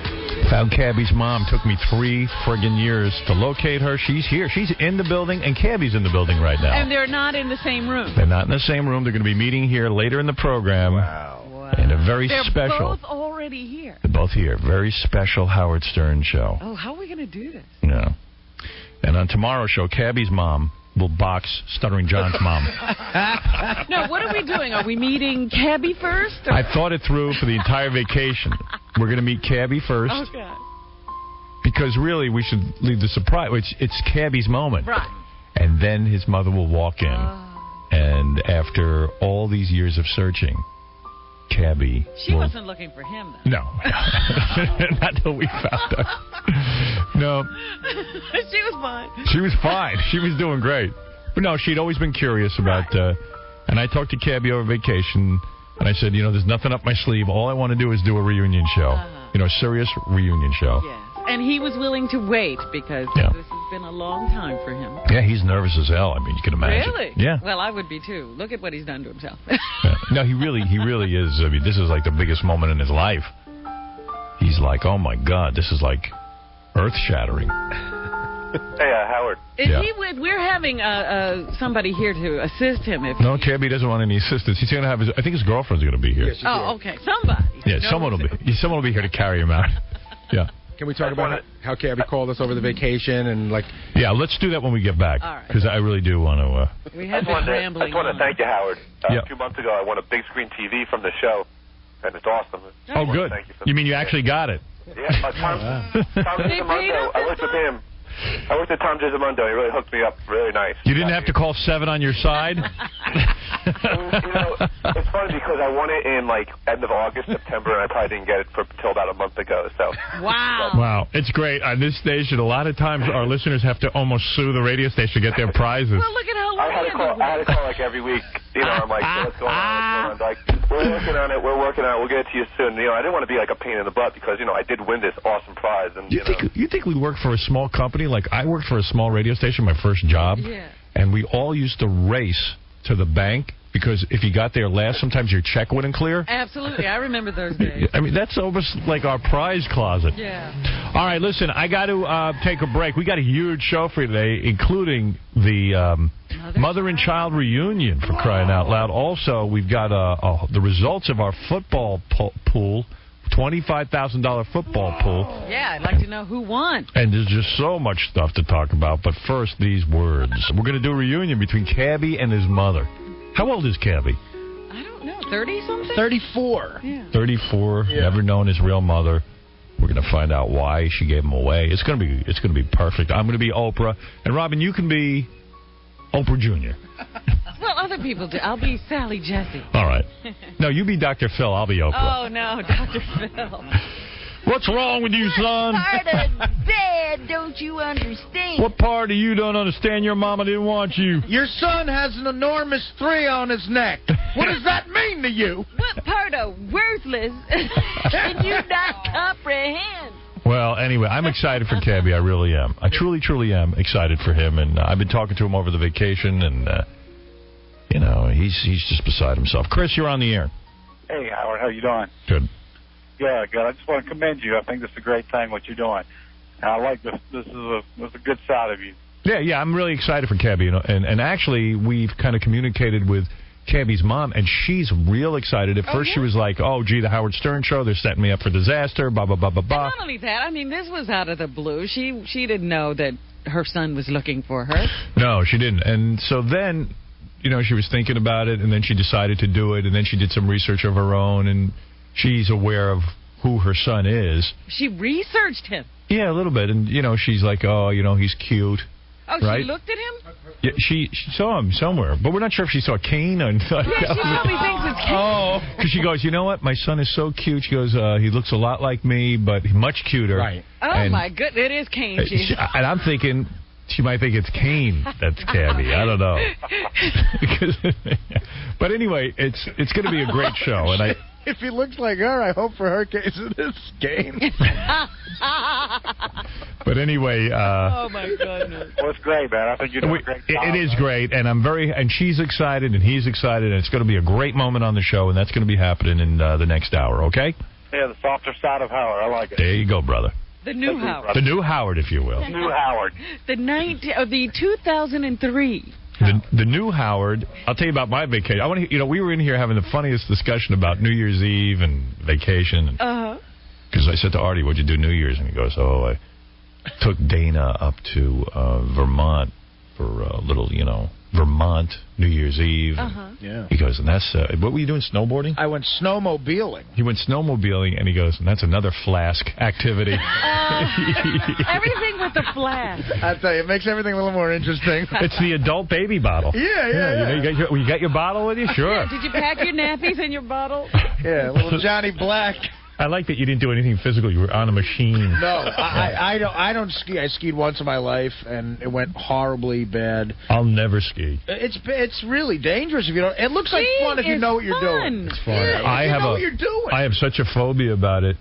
Speaker 1: Found Cabby's mom. Took me 3 friggin' years to locate her. She's here. She's in the building, and Cabby's in the building right now.
Speaker 3: And they're not in the same room.
Speaker 1: They're not in the same room. They're going to be meeting here later in the program.
Speaker 7: Wow.
Speaker 1: And a very
Speaker 3: They're
Speaker 1: special.
Speaker 3: both already here.
Speaker 1: They're both here. Very special Howard Stern show.
Speaker 3: Oh, how are we going to do this?
Speaker 1: Yeah. And on tomorrow's show, Cabby's mom will box Stuttering John's mom.
Speaker 3: No, what are we doing? Are we meeting Cabby first? Or?
Speaker 1: I thought it through for the entire vacation. We're going to meet Cabby first.
Speaker 3: Oh, God.
Speaker 1: Because really, we should leave the surprise. It's Cabby's moment.
Speaker 3: Right.
Speaker 1: And then his mother will walk in. And after all these years of searching, Cabby.
Speaker 3: She wasn't looking for him, though.
Speaker 1: No. Not till we found her. No.
Speaker 3: She was fine.
Speaker 1: She was fine. She was doing great. But no, she'd always been curious about... and I talked to Cabby over vacation, and I said, there's nothing up my sleeve. All I want to do is do a reunion show. A serious reunion show.
Speaker 3: Yes. And he was willing to wait because this has been a long time for him.
Speaker 1: Yeah, he's nervous as hell. I mean, you can imagine.
Speaker 3: Really?
Speaker 1: Yeah.
Speaker 3: Well, I would be, too. Look at what he's done to himself.
Speaker 1: Yeah. No, he really is. I mean, this is like the biggest moment in his life. He's like, oh, my God, this is like earth-shattering.
Speaker 6: Hey, Howard.
Speaker 3: Is he with? We're having somebody here to assist him.
Speaker 1: No, Cabby doesn't want any assistance. He's going to have I think his girlfriend's going to be here.
Speaker 3: Okay. Somebody.
Speaker 1: Yeah, someone will be here to carry him out. Yeah.
Speaker 4: Can we talk about how Cabby called us over the vacation and like?
Speaker 1: Yeah, let's do that when we get back.
Speaker 3: All right.
Speaker 1: Because I really do want to.
Speaker 3: We had
Speaker 6: I
Speaker 3: rambling.
Speaker 6: just want to thank you, Howard. A few months ago, I won a big screen TV from the show, and it's awesome.
Speaker 1: Oh, good. You mean you actually got it?
Speaker 6: Yeah, Tom Gizamondo. I worked with him. I worked with Tom Gizamondo. He really hooked me up really nice.
Speaker 1: You didn't have to call 7 on your side?
Speaker 6: It's funny because I won it in end of August, September, and I probably didn't get it until about a month ago. So
Speaker 3: wow.
Speaker 1: Wow. It's great. On this station, a lot of times our listeners have to almost sue the radio station to get their prizes.
Speaker 3: Well, look at how long
Speaker 6: I had to call every week. I'm like, what's going on? What's going on? We're working on it. We're working on it. We'll get it to you soon. I didn't want to be like a pain in the butt because, I did win this awesome prize. And
Speaker 1: You think we work for a small company? Like, I worked for a small radio station, my first job, and we all used to race to the bank because if you got there last, sometimes your check wouldn't clear.
Speaker 3: Absolutely. I remember those days.
Speaker 1: I mean, that's almost like our prize closet.
Speaker 3: Yeah.
Speaker 1: All right, listen, I got to take a break. We got a huge show for you today, including the Mother and Child reunion, for crying out loud. Also, we've got the results of our football pool. $25,000 football pool.
Speaker 3: Yeah, I'd like to know who won.
Speaker 1: And there's just so much stuff to talk about. But first, these words. We're going to do a reunion between Cabby and his mother. How old is Cabby?
Speaker 3: I don't know, 30-something?
Speaker 2: 34.
Speaker 3: Yeah.
Speaker 1: 34. Yeah. Never known his real mother. We're going to find out why she gave him away. It's going to be perfect. I'm going to be Oprah, and Robin, you can be Oprah Jr.
Speaker 3: Well, other people do. I'll be Sally Jesse.
Speaker 1: All right. No, you be Dr. Phil. I'll be Oprah.
Speaker 3: Oh no, Dr. Phil.
Speaker 1: What's wrong with you, son?
Speaker 8: Part of Dad, don't you understand?
Speaker 1: What part of you don't understand your mama didn't want you?
Speaker 2: Your son has an enormous 3 on his neck. What does that mean to you?
Speaker 8: What part of worthless can you not comprehend?
Speaker 1: Well, anyway, I'm excited for Cabby. I really am. I truly, truly am excited for him. And I've been talking to him over the vacation, and, he's just beside himself. Chris, you're on the air.
Speaker 9: Hey, Howard. How you doing?
Speaker 1: Good.
Speaker 9: Yeah, good. I just want to commend you. I think this is a great thing, what you're doing. And I like this. This is a good side of you.
Speaker 1: Yeah, I'm really excited for Cabby. And actually, we've kind of communicated with Cabby's mom, and she's real excited. At first, she was like, oh, gee, the Howard Stern show, they're setting me up for disaster, blah, blah, blah, blah, blah.
Speaker 3: And not only that, I mean, this was out of the blue. She didn't know that her son was looking for her.
Speaker 1: No, she didn't. And so then, she was thinking about it, and then she decided to do it, and then she did some research of her own, and she's aware of who her son is.
Speaker 3: She researched him.
Speaker 1: Yeah, a little bit. And, she's like, oh, he's cute.
Speaker 3: Oh,
Speaker 1: right?
Speaker 3: She looked at him?
Speaker 1: Yeah, she saw him somewhere. But we're not sure if she saw Kane or...
Speaker 3: Yeah, she probably thinks it's Kane.
Speaker 1: Oh. Because she goes, you know what? My son is so cute. She goes, he looks a lot like me, but much cuter.
Speaker 3: Right. Oh, my goodness. It is Kane.
Speaker 1: And I'm thinking... She might think it's Kane that's Cabby. I don't know. But anyway, it's going to be a great show. And
Speaker 2: if he looks like her, I hope for her case it is Kane.
Speaker 1: But anyway,
Speaker 3: oh my goodness!
Speaker 9: Well, it's great, man. I think you're doing a great job.
Speaker 1: It is great, and and she's excited, and he's excited, and it's going to be a great moment on the show, and that's going to be happening in the next hour. Okay?
Speaker 9: Yeah, the softer side of Howard. I like it.
Speaker 1: There you go, brother.
Speaker 3: The new Howard.
Speaker 1: The new Howard, if you will.
Speaker 9: New Howard.
Speaker 3: The 2003.
Speaker 1: The new Howard. I'll tell you about my vacation. I want to. We were in here having the funniest discussion about New Year's Eve and vacation. Because I said to Artie, "What'd you do New Year's?" And he goes, "Oh, I took Dana up to Vermont for a little, Vermont New Year's Eve."
Speaker 2: Yeah.
Speaker 1: He goes, and that's what were you doing? Snowboarding?
Speaker 2: I went snowmobiling.
Speaker 1: He went snowmobiling, and he goes, and that's another flask activity.
Speaker 3: Everything with the flask.
Speaker 2: I tell you, it makes everything a little more interesting.
Speaker 1: It's the adult baby bottle.
Speaker 2: Yeah.
Speaker 1: You got your bottle with you? Sure.
Speaker 3: Yeah, did you pack your nappies in your bottle?
Speaker 2: Yeah, little Johnny Black.
Speaker 1: I like that you didn't do anything physical. You were on a machine.
Speaker 2: No, I don't ski. I skied once in my life, and it went horribly bad.
Speaker 1: I'll never ski.
Speaker 2: It's really dangerous if you don't. It looks like fun if you know what you're doing.
Speaker 1: It's fun.
Speaker 2: Yeah, I know what you're doing.
Speaker 1: I have such a phobia about it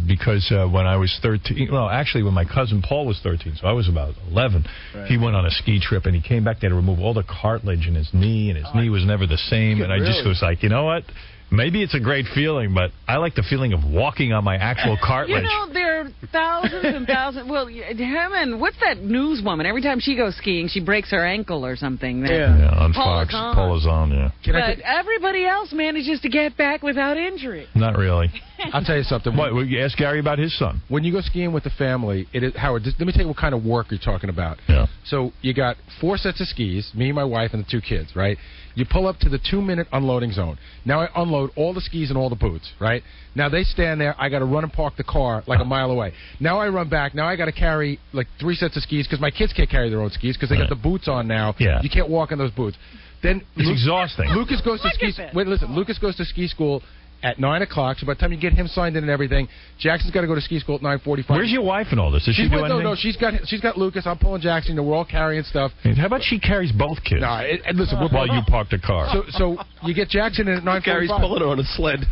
Speaker 1: because when I was 13, well, actually when my cousin Paul was 13, so I was about 11, he went on a ski trip, and he came back there to remove all the cartilage in his knee, and his knee was never the same, and I just was like, you know what? Maybe it's a great feeling, but I like the feeling of walking on my actual cartilage.
Speaker 3: There are thousands and thousands. Well, what's that newswoman? Every time she goes skiing, she breaks her ankle or something.
Speaker 1: Yeah, on Fox. Paula's on, yeah.
Speaker 3: But everybody else manages to get back without injury.
Speaker 1: Not really.
Speaker 4: I'll tell you something.
Speaker 1: What? You ask Gary about his son.
Speaker 4: When you go skiing with the family, Howard, let me tell you what kind of work you're talking about.
Speaker 1: Yeah.
Speaker 4: So you got 4 sets of skis, me, my wife, and the 2 kids, right? You pull up to the 2-minute unloading zone. Now I unload all the skis and all the boots, right? Now they stand there. I got to run and park the car like a mile away. Now I run back. Now I got to carry like 3 sets of skis because my kids can't carry their own skis because they got the boots on now.
Speaker 1: Yeah.
Speaker 4: You can't walk in those boots. Then
Speaker 1: it's exhausting.
Speaker 4: Lucas goes to ski. Wait, listen. Lucas goes to ski school at 9 o'clock. So by the time you get him signed in and everything, Jackson's got to go to ski school at 9:45.
Speaker 1: Where's your wife in all this? Does she do anything?
Speaker 4: No, she's got Lucas. I'm pulling Jackson. We're all carrying stuff.
Speaker 1: How about she carries both kids?
Speaker 4: No, listen.
Speaker 1: While you park the car.
Speaker 4: So you get Jackson in at 9:45.
Speaker 7: Gary's pulling her on a sled.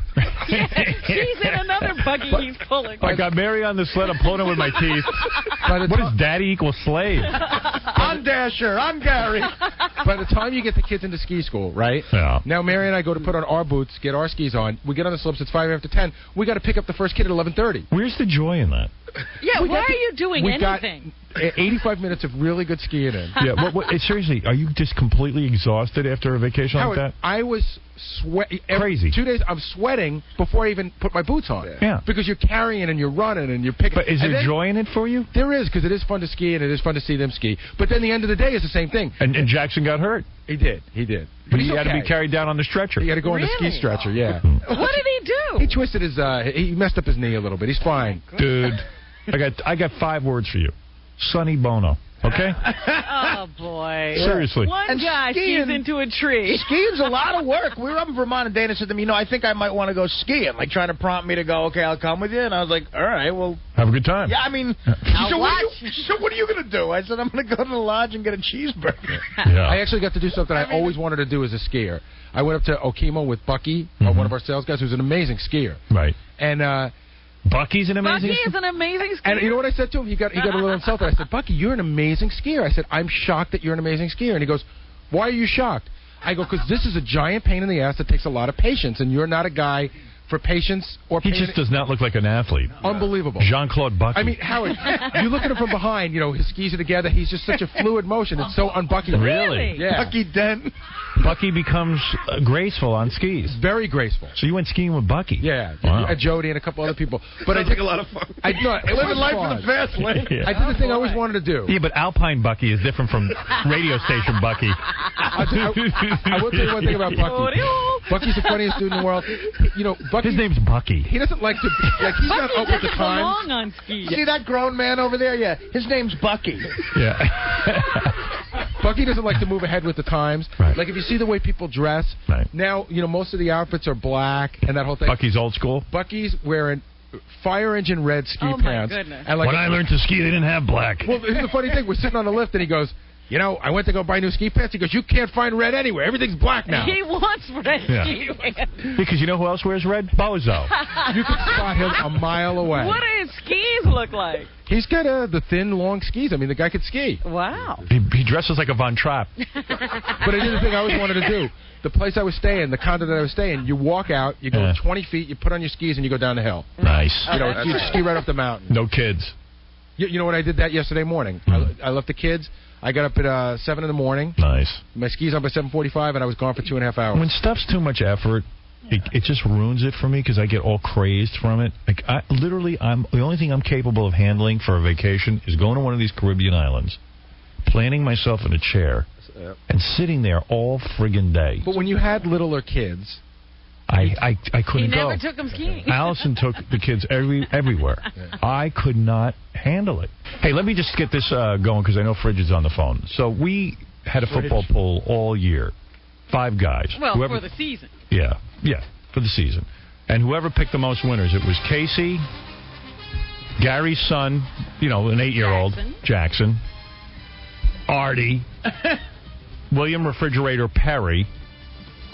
Speaker 3: She's in another buggy he's pulling.
Speaker 1: I got Mary on the sled. I'm pulling her with my teeth. What does daddy equal slave?
Speaker 4: By
Speaker 2: On Dasher, on Gary.
Speaker 4: By the time you get the kids into ski school, right?
Speaker 1: Yeah.
Speaker 4: Now Mary and I go to put on our boots, get our skis on. We get on the slopes. It's 5 after 10. We got to pick up the first kid at 11:30.
Speaker 1: Where's the joy in that?
Speaker 3: Yeah, why are you doing
Speaker 4: we
Speaker 3: anything?
Speaker 4: Got 85 minutes of really good skiing in.
Speaker 1: Yeah. Seriously, are you just completely exhausted after a vacation
Speaker 4: Howard,
Speaker 1: like that?
Speaker 4: I was sweating.
Speaker 1: Crazy.
Speaker 4: 2 days, I'm sweating before I even put my boots on.
Speaker 1: Yeah.
Speaker 4: Because you're carrying and you're running and you're picking.
Speaker 1: But is there joy in it for you?
Speaker 4: There is, because it is fun to ski and it is fun to see them ski. But then the end of the day is the same thing.
Speaker 1: And Jackson got hurt.
Speaker 4: He did.
Speaker 1: But he had to be carried down on the stretcher.
Speaker 4: He had to go on the ski stretcher, yeah.
Speaker 3: What did he do?
Speaker 4: He twisted his, he messed up his knee a little bit. He's fine.
Speaker 1: Dude, I got 5 words for you. Sonny Bono. Okay?
Speaker 3: Oh, boy.
Speaker 1: Seriously.
Speaker 3: One guy skis into a tree.
Speaker 2: Skiing's a lot of work. We were up in Vermont, and Dana said to me, I think I might want to go skiing, like trying to prompt me to go, okay, I'll come with you. And I was like, all right, well.
Speaker 1: Have a good time.
Speaker 2: Yeah, I mean, so what are you going to do? I said, I'm going to go to the lodge and get a cheeseburger.
Speaker 1: Yeah.
Speaker 4: I actually got to do something I always wanted to do as a skier. I went up to Okemo with Bucky, one of our sales guys, who's an amazing skier.
Speaker 1: Right.
Speaker 4: And
Speaker 1: Bucky's an amazing
Speaker 3: Bucky is an amazing skier.
Speaker 4: And you know what I said to him? He got a little insulted. I said, Bucky, you're an amazing skier. I said, I'm shocked that you're an amazing skier. And he goes, why are you shocked? I go, because this is a giant pain in the ass that takes a lot of patience, and you're not a guy for patience or
Speaker 1: He just does not look like an athlete.
Speaker 4: Unbelievable.
Speaker 1: Jean-Claude Bucky.
Speaker 4: I mean, Howard, you look at him from behind, his skis are together. He's just such a fluid motion. It's so un-Bucky.
Speaker 1: Really?
Speaker 4: Yeah.
Speaker 2: Bucky Dent.
Speaker 1: Bucky becomes graceful on skis.
Speaker 4: Very graceful.
Speaker 1: So you went skiing with Bucky?
Speaker 4: Yeah.
Speaker 1: Wow.
Speaker 4: Jody and a couple other people. But I
Speaker 7: Sounds like a lot of fun.
Speaker 2: Living life in the fast lane.
Speaker 1: Yeah.
Speaker 4: I did the thing I always wanted to do.
Speaker 1: Yeah, but Alpine Bucky is different from radio station Bucky.
Speaker 4: I will tell you one thing about Bucky. Bucky's the funniest dude in the world. Bucky.
Speaker 1: His name's Bucky.
Speaker 4: He doesn't like to. He's not up with the times.
Speaker 3: Long on skis.
Speaker 2: See that grown man over there? Yeah, his name's Bucky.
Speaker 1: Yeah.
Speaker 4: Bucky doesn't like to move ahead with the times.
Speaker 1: Right.
Speaker 4: Like if you see the way people dress,
Speaker 1: right.
Speaker 4: Now most of the outfits are black and that whole thing.
Speaker 1: Bucky's old school.
Speaker 4: Bucky's wearing fire engine red ski pants.
Speaker 3: My goodness.
Speaker 4: And
Speaker 1: when I learned to ski, they didn't have black.
Speaker 4: Well, here's the funny thing: we're sitting on the lift, and he goes, I went to go buy new ski pants. He goes, you can't find red anywhere. Everything's black now.
Speaker 3: He wants red ski pants.
Speaker 1: Because you know who else wears red? Bozo.
Speaker 4: You can spot him a mile away.
Speaker 3: What do his skis look like?
Speaker 4: He's got the thin, long skis. I mean, the guy could ski.
Speaker 3: Wow.
Speaker 1: He dresses like a Von Trapp.
Speaker 4: But I did the thing I always wanted to do. The place I was staying, the condo that I was staying, you walk out, you go 20 feet, you put on your skis, and you go down the hill.
Speaker 1: Nice.
Speaker 4: You ski right up the mountain.
Speaker 1: No kids.
Speaker 4: You know what? I did that yesterday morning. I left the kids. I got up at 7 in the morning.
Speaker 1: Nice.
Speaker 4: My skis on by 7:45, and I was gone for 2.5 hours.
Speaker 1: When stuff's too much effort, it just ruins it for me because I get all crazed from it. Like the only thing I'm capable of handling for a vacation is going to one of these Caribbean islands, planting myself in a chair, and sitting there all friggin' day.
Speaker 4: But when you had littler kids,
Speaker 1: I couldn't go.
Speaker 3: He never took them skiing.
Speaker 1: Allison took the kids everywhere. I could not handle it. Hey, let me just get this going because I know Fridge is on the phone. So we had a football pool all year. 5 guys.
Speaker 3: Well, for the season.
Speaker 1: Yeah, for the season. And whoever picked the most winners, it was Casey, Gary's son, an 8-year-old, Jackson, Artie, William Refrigerator Perry,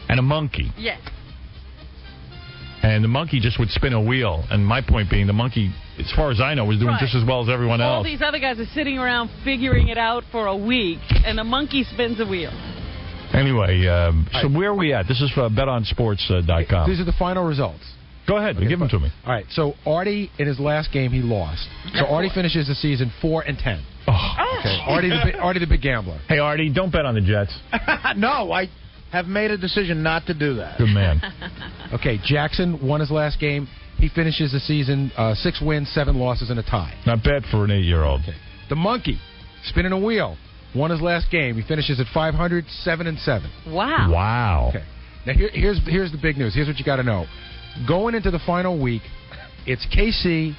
Speaker 1: and a monkey.
Speaker 3: Yes.
Speaker 1: And the monkey just would spin a wheel. And my point being, the monkey, as far as I know, was doing just as well as everyone else.
Speaker 3: All these other guys are sitting around figuring it out for a week, and the monkey spins a wheel.
Speaker 1: Anyway, so where are we at? This is for betonsports.com.
Speaker 4: These are the final results.
Speaker 1: Go ahead. Give them to me.
Speaker 4: All right. So Artie, in his last game, he lost. So Artie finishes the season 4-10.
Speaker 1: Oh.
Speaker 4: Okay. Artie the big gambler.
Speaker 1: Hey, Artie, don't bet on the Jets.
Speaker 2: No, I have made a decision not to do that.
Speaker 1: Good man.
Speaker 4: Okay, Jackson won his last game. He finishes the season 6 wins, 7 losses, and a tie.
Speaker 1: Not bad for an 8-year-old.
Speaker 4: Okay. The monkey, spinning a wheel, won his last game. He finishes at 500, 7-7.
Speaker 3: Wow.
Speaker 4: Okay. Now here's the big news. Here's what you got to know. Going into the final week, it's KC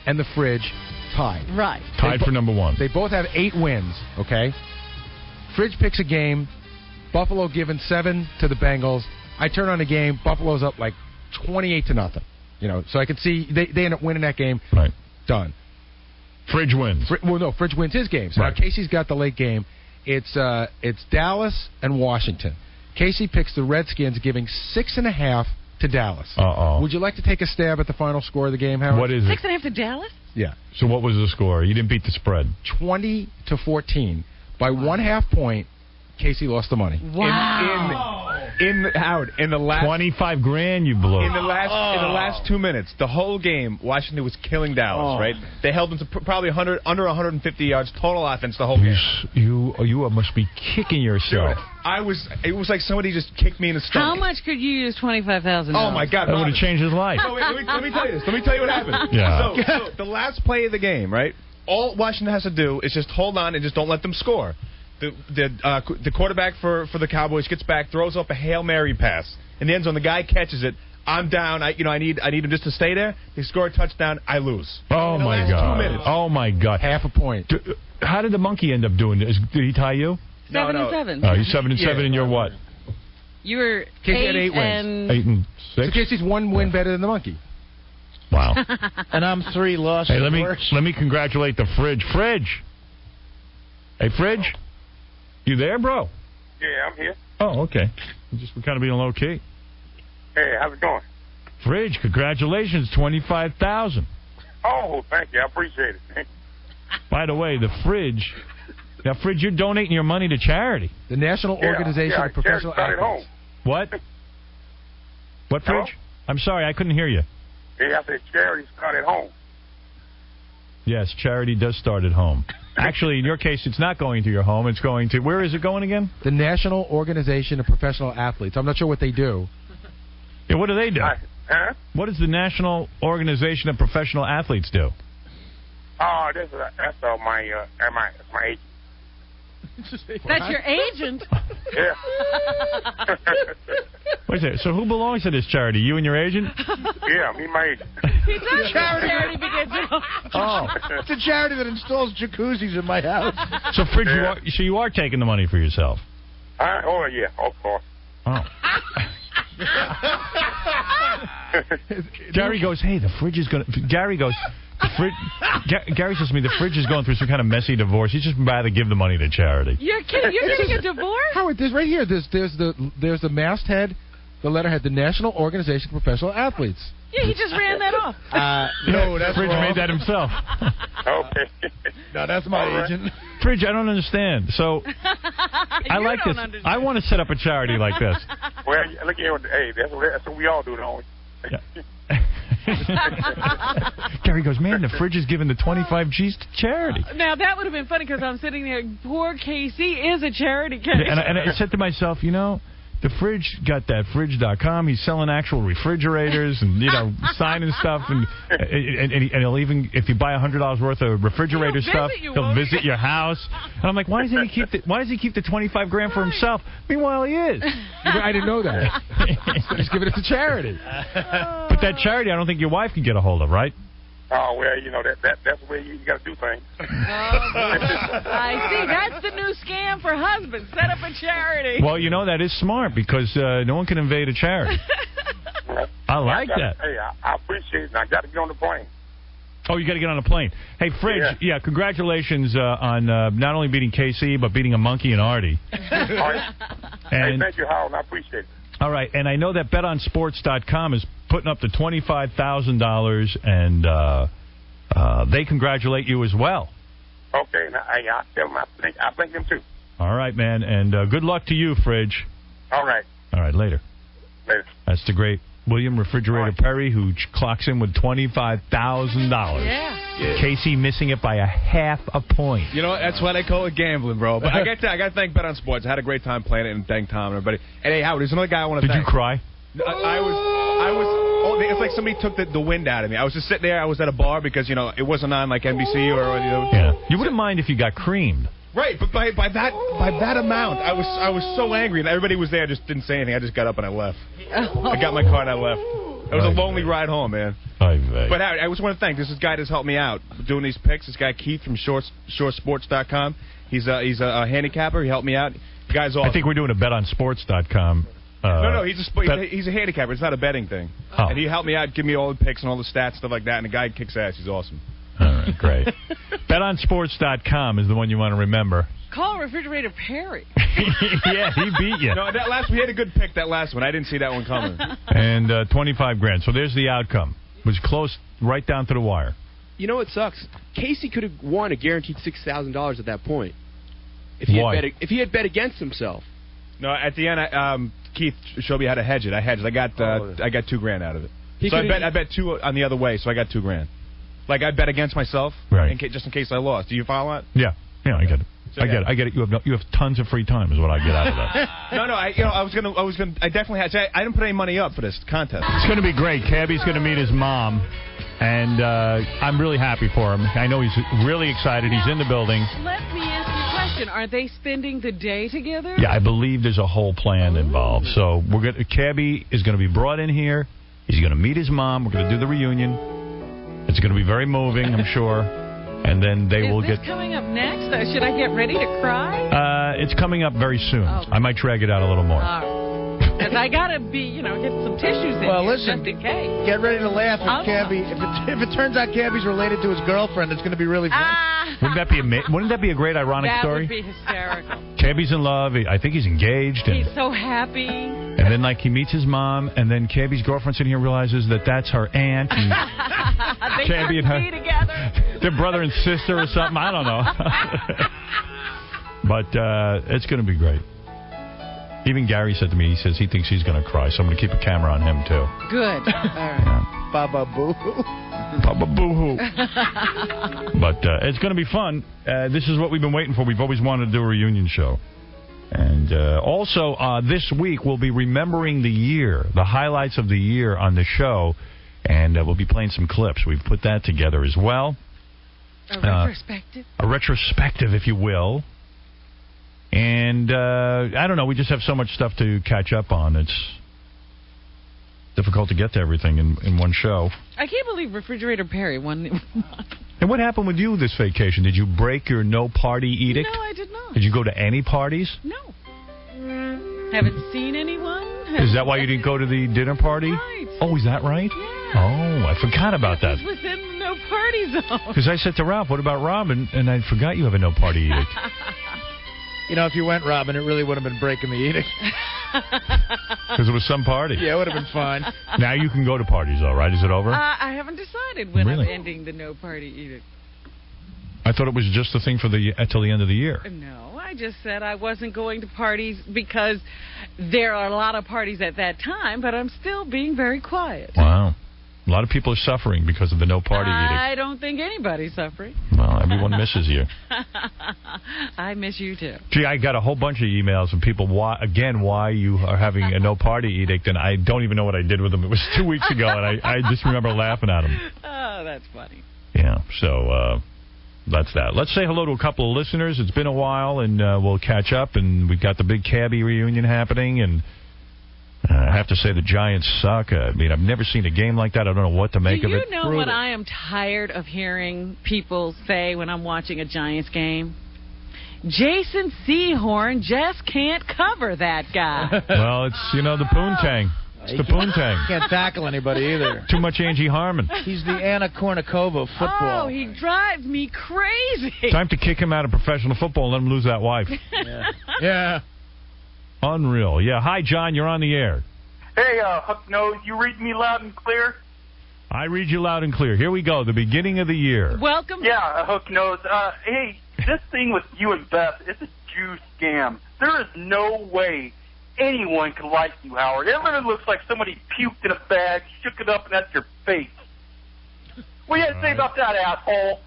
Speaker 4: and the Fridge tied.
Speaker 3: Right.
Speaker 1: Tied for number 1.
Speaker 4: They both have 8 wins. Okay. Fridge picks a game. Buffalo giving 7 to the Bengals. I turn on the game. Buffalo's up like 28-0. So I can see they end up winning that game.
Speaker 1: Right.
Speaker 4: Done.
Speaker 1: Fridge wins.
Speaker 4: Fridge wins his game. So now Casey's got the late game. It's Dallas and Washington. Casey picks the Redskins, giving 6.5 to Dallas.
Speaker 1: Uh-oh.
Speaker 4: Would you like to take a stab at the final score of the game, Howard?
Speaker 1: What is it?
Speaker 3: 6.5 to Dallas?
Speaker 4: Yeah.
Speaker 1: So what was the score? You didn't beat the spread.
Speaker 4: 20-14. By 1/2 point, Casey lost the money.
Speaker 3: Wow.
Speaker 5: In the last
Speaker 1: 25 grand you blew.
Speaker 5: In the last 2 minutes, the whole game, Washington was killing Dallas. Right? They held them to probably under 150 yards total offense the whole game.
Speaker 1: You must be kicking yourself.
Speaker 5: It was like somebody just kicked me in the stomach.
Speaker 3: How much could you use $25,000?
Speaker 5: Oh my God!
Speaker 1: That would have changed his life.
Speaker 5: No, wait, let me tell you this. Let me tell you what happened.
Speaker 1: Yeah.
Speaker 5: So the last play of the game, right? All Washington has to do is just hold on and just don't let them score. The quarterback for the Cowboys gets back, throws up a Hail Mary pass in the end zone. The guy catches it. I'm down. I need him just to stay there. They score a touchdown. I lose.
Speaker 1: Oh my God!
Speaker 5: 2 minutes.
Speaker 1: Oh my God!
Speaker 4: 1/2 point.
Speaker 1: How did the monkey end up doing this? Did he tie you?
Speaker 3: 7-7.
Speaker 1: Oh, he's 7-7, and you're what?
Speaker 3: You were
Speaker 4: Casey had 8
Speaker 3: and...
Speaker 1: 8 and 6.
Speaker 4: So Casey's 1 win better than the monkey.
Speaker 1: Wow.
Speaker 2: And I'm 3 losses.
Speaker 1: Hey, let me congratulate the Fridge. Fridge. Hey, Fridge. You there, bro?
Speaker 10: Yeah, I'm here.
Speaker 1: Oh, okay. We're kind of being low key.
Speaker 10: Hey, how's it going?
Speaker 1: Fridge, congratulations, 25,000.
Speaker 10: Oh, thank you. I appreciate it.
Speaker 1: By the way, the Fridge. Now, Fridge, you're donating your money to charity.
Speaker 4: The National Organization of Professional Athletes.
Speaker 1: What? What, Fridge?
Speaker 10: Hello?
Speaker 1: I'm sorry, I couldn't hear you.
Speaker 10: Yeah, I said charity start at home.
Speaker 1: Yes, charity does start at home. Actually, in your case, it's not going to your home. It's going to... Where is it going again?
Speaker 4: The National Organization of Professional Athletes. I'm not sure what they do.
Speaker 1: Yeah, what do they do?
Speaker 10: Huh?
Speaker 1: What does the National Organization of Professional Athletes do?
Speaker 10: Oh, that's my agent.
Speaker 3: That's your agent?
Speaker 10: Yeah.
Speaker 1: Wait a second. So who belongs to this charity? You and your agent?
Speaker 10: Yeah, me and my agent.
Speaker 3: He does charity begins.
Speaker 1: Oh.
Speaker 2: It's a charity that installs jacuzzis in my house.
Speaker 1: So, Fridge, you are taking the money for yourself?
Speaker 10: Oh, yeah, of course.
Speaker 1: Oh. Gary goes, hey, the Fridge is going to... Gary goes... Gary says to me, the Fridge is going through some kind of messy divorce. He'd just rather give the money to charity.
Speaker 3: You're kidding? You're getting a divorce?
Speaker 4: Howard, there's right here. There's the masthead, the letterhead, the National Organization of Professional Athletes.
Speaker 3: Yeah, he just ran that off.
Speaker 2: No, that's
Speaker 1: Fridge
Speaker 2: wrong.
Speaker 1: made that himself.
Speaker 10: Okay.
Speaker 2: No, that's my
Speaker 10: All right.
Speaker 2: agent.
Speaker 1: Fridge, I don't understand. So, I like this.
Speaker 3: Understand.
Speaker 1: I want to set up a charity like this.
Speaker 10: Well, look here. Hey, that's what we all do, don't we?
Speaker 1: Yeah. Gary goes, man, the Fridge is giving the 25 G's to charity.
Speaker 3: Now, that would have been funny because I'm sitting there, poor Casey is a charity case.
Speaker 1: And I said to myself, the Fridge got that Fridge.com. He's selling actual refrigerators and, signing stuff. And he'll even, if you buy $100 worth of refrigerator stuff, he'll visit your house. And I'm like, why does he keep the 25 grand for himself? Meanwhile, he is.
Speaker 4: I didn't know that. Just giving it to charity.
Speaker 1: But that charity, I don't think your wife can get a hold of, right?
Speaker 10: Oh, well, that's the way you got to do things.
Speaker 3: I see. That's the new scam for husbands. Set up a charity.
Speaker 1: Well, that is smart because no one can invade a charity. I like that.
Speaker 10: Hey, I appreciate it. I got to get on the plane.
Speaker 1: Oh, you got to get on a plane. Hey, Fridge, yeah congratulations on not only beating KC, but beating a monkey and Artie.
Speaker 10: All right.
Speaker 1: And,
Speaker 10: hey, thank you, Howard. I appreciate it.
Speaker 1: All right, and I know that BetOnSports.com is putting up to $25,000, and they congratulate you as well.
Speaker 10: Okay, now, I tell them I thank them too.
Speaker 1: All right, man, and good luck to you, Fridge.
Speaker 10: All right.
Speaker 1: All right, later.
Speaker 10: Later.
Speaker 1: That's the great William Refrigerator Perry, who clocks in with $25,000.
Speaker 3: Yeah.
Speaker 1: Casey missing it by a 1/2 point.
Speaker 5: That's why they call it gambling, bro. But I got to thank Bet on Sports. I had a great time playing it, and thank Tom and everybody. And hey, Howard, there's another guy I want to thank.
Speaker 1: Did you cry?
Speaker 5: I was. Oh, it's like somebody took the wind out of me. I was just sitting there. I was at a bar because it wasn't on like NBC or
Speaker 1: Yeah. You wouldn't mind if you got creamed.
Speaker 5: Right, but by that amount, I was so angry, and everybody was there. I just didn't say anything. I just got up and I left. I got my car and I left. It was a lonely ride home, man. But I just want to thank this guy that's helped me out doing these picks. This guy Keith from ShoreSports.com. He's a handicapper. He helped me out. The guy's awesome.
Speaker 1: I think we're doing a BetOnSports.com.
Speaker 5: No, he's a handicapper. It's not a betting thing.
Speaker 1: Oh.
Speaker 5: And he helped me out, give me all the picks and all the stats, stuff like that. And the guy kicks ass. He's awesome.
Speaker 1: All right, great. BetOnSports.com is the one you want to remember.
Speaker 3: Call Refrigerator Perry.
Speaker 1: Yeah, he beat you.
Speaker 5: No, we had a good pick, that last one. I didn't see that one coming.
Speaker 1: And 25 grand. So there's the outcome. It was close right down to the wire.
Speaker 11: You know what sucks? Casey could have won a guaranteed $6,000 at that point.
Speaker 7: if he
Speaker 1: Why?
Speaker 7: if he had bet against himself.
Speaker 5: No, at the end, Keith showed me how to hedge it. I hedged. I got $2,000 out of it. So I bet two on the other way. So I got $2,000. Like I bet against myself,
Speaker 1: right?
Speaker 5: Just in case I lost. Do you follow that?
Speaker 1: Yeah, I get it.
Speaker 5: So,
Speaker 1: I get it. You have tons of free time, is what I get out of that.
Speaker 5: No, I definitely had. I didn't put any money up for this contest.
Speaker 1: It's going to be great. Cabby's going to meet his mom, and I'm really happy for him. I know he's really excited. He's in the building.
Speaker 3: Let me ask you a question. Are they spending the day together?
Speaker 1: Yeah, I believe there's a whole plan involved. So Cabby is going to be brought in here. He's going to meet his mom. We're going to do the reunion. It's going to be very moving, I'm sure. And then they will get...
Speaker 3: coming up next? Should I get ready to cry?
Speaker 1: It's coming up very soon.
Speaker 3: Okay.
Speaker 1: I might drag it out a little more.
Speaker 3: Because I got to be, get some tissues in
Speaker 2: Well,
Speaker 3: here
Speaker 2: listen,
Speaker 3: just in case.
Speaker 2: Get ready to laugh if Cabby... If it turns out Cabby's related to his girlfriend, it's going to be really fun.
Speaker 1: Wouldn't that be a great ironic story?
Speaker 3: That would be hysterical.
Speaker 1: Cabby's in love. I think he's engaged. And,
Speaker 3: he's so happy.
Speaker 1: And then, he meets his mom, and then Cabby's girlfriend sitting here realizes that that's her aunt. And
Speaker 3: they
Speaker 1: Cabby and her...
Speaker 3: be together.
Speaker 1: Their brother and sister or something. I don't know. But it's going to be great. Even Gary said to me, he says he thinks he's going to cry, so I'm going to keep a camera on him, too.
Speaker 3: Good. All right.
Speaker 1: Yeah.
Speaker 2: Baba boo-hoo.
Speaker 1: Baba boo-hoo. But it's going to be fun. This is what we've been waiting for. We've always wanted to do a reunion show. And also, this week, we'll be remembering the year, the highlights of the year on the show. And we'll be playing some clips. We've put that together as well.
Speaker 3: A retrospective?
Speaker 1: A retrospective, if you will. And I don't know. We just have so much stuff to catch up on. It's difficult to get to everything in one show.
Speaker 3: I can't believe Refrigerator Perry won.
Speaker 1: And what happened with you this vacation? Did you break your no-party edict?
Speaker 3: No, I did not.
Speaker 1: Did you go to any parties?
Speaker 3: No. Haven't seen anyone.
Speaker 1: Is that why you didn't go to the dinner party?
Speaker 3: Right.
Speaker 1: Oh, is that right?
Speaker 3: Yeah.
Speaker 1: Oh, I forgot about that.
Speaker 3: It was within the no-party zone.
Speaker 1: Because I said to Ralph, what about Robin? And I forgot you have a no-party edict.
Speaker 2: If you went, Robin, it really would have been breaking the edict.
Speaker 1: Because it was some party.
Speaker 2: Yeah, it would have been fine.
Speaker 1: Now you can go to parties, all right? Is it over?
Speaker 3: I haven't decided when
Speaker 1: Really?
Speaker 3: I'm ending the no-party edict.
Speaker 1: I thought it was just a thing for till the end of the year.
Speaker 3: No, I just said I wasn't going to parties because there are a lot of parties at that time, but I'm still being very quiet.
Speaker 1: Wow. A lot of people are suffering because of the no-party edict.
Speaker 3: I don't think anybody's suffering.
Speaker 1: Well, everyone misses you.
Speaker 3: I miss you, too.
Speaker 1: Gee, I got a whole bunch of emails from people, why you are having a no-party edict, and I don't even know what I did with them. It was 2 weeks ago, and I just remember laughing at them.
Speaker 3: Oh, that's funny.
Speaker 1: Yeah, so that's that. Let's say hello to a couple of listeners. It's been a while, and we'll catch up, and we've got the big Cabby reunion happening, and I have to say the Giants suck. I mean, I've never seen a game like that. I don't know what to make of it.
Speaker 3: Do you know what I am tired of hearing people say when I'm watching a Giants game? Jason Sehorn just can't cover that guy.
Speaker 1: Well, it's, the poontang. It's the poontang.
Speaker 2: Can't tackle anybody either.
Speaker 1: Too much Angie Harmon.
Speaker 2: He's the Anna Kournikova of football.
Speaker 3: Oh, he drives me crazy.
Speaker 1: Time to kick him out of professional football and let him lose that wife.
Speaker 2: Yeah.
Speaker 1: Unreal. Yeah. Hi, John. You're on the air.
Speaker 11: Hey, Hook Nose, you read me loud and clear?
Speaker 1: I read you loud and clear. Here we go. The beginning of the year.
Speaker 3: Welcome.
Speaker 11: Yeah, Hook Nose. Hey, this thing with you and Beth, it's a Jew scam. There is no way anyone can like you, Howard. It literally looks like somebody puked in a bag, shook it up, and that's your face. What do you have to say about that, asshole?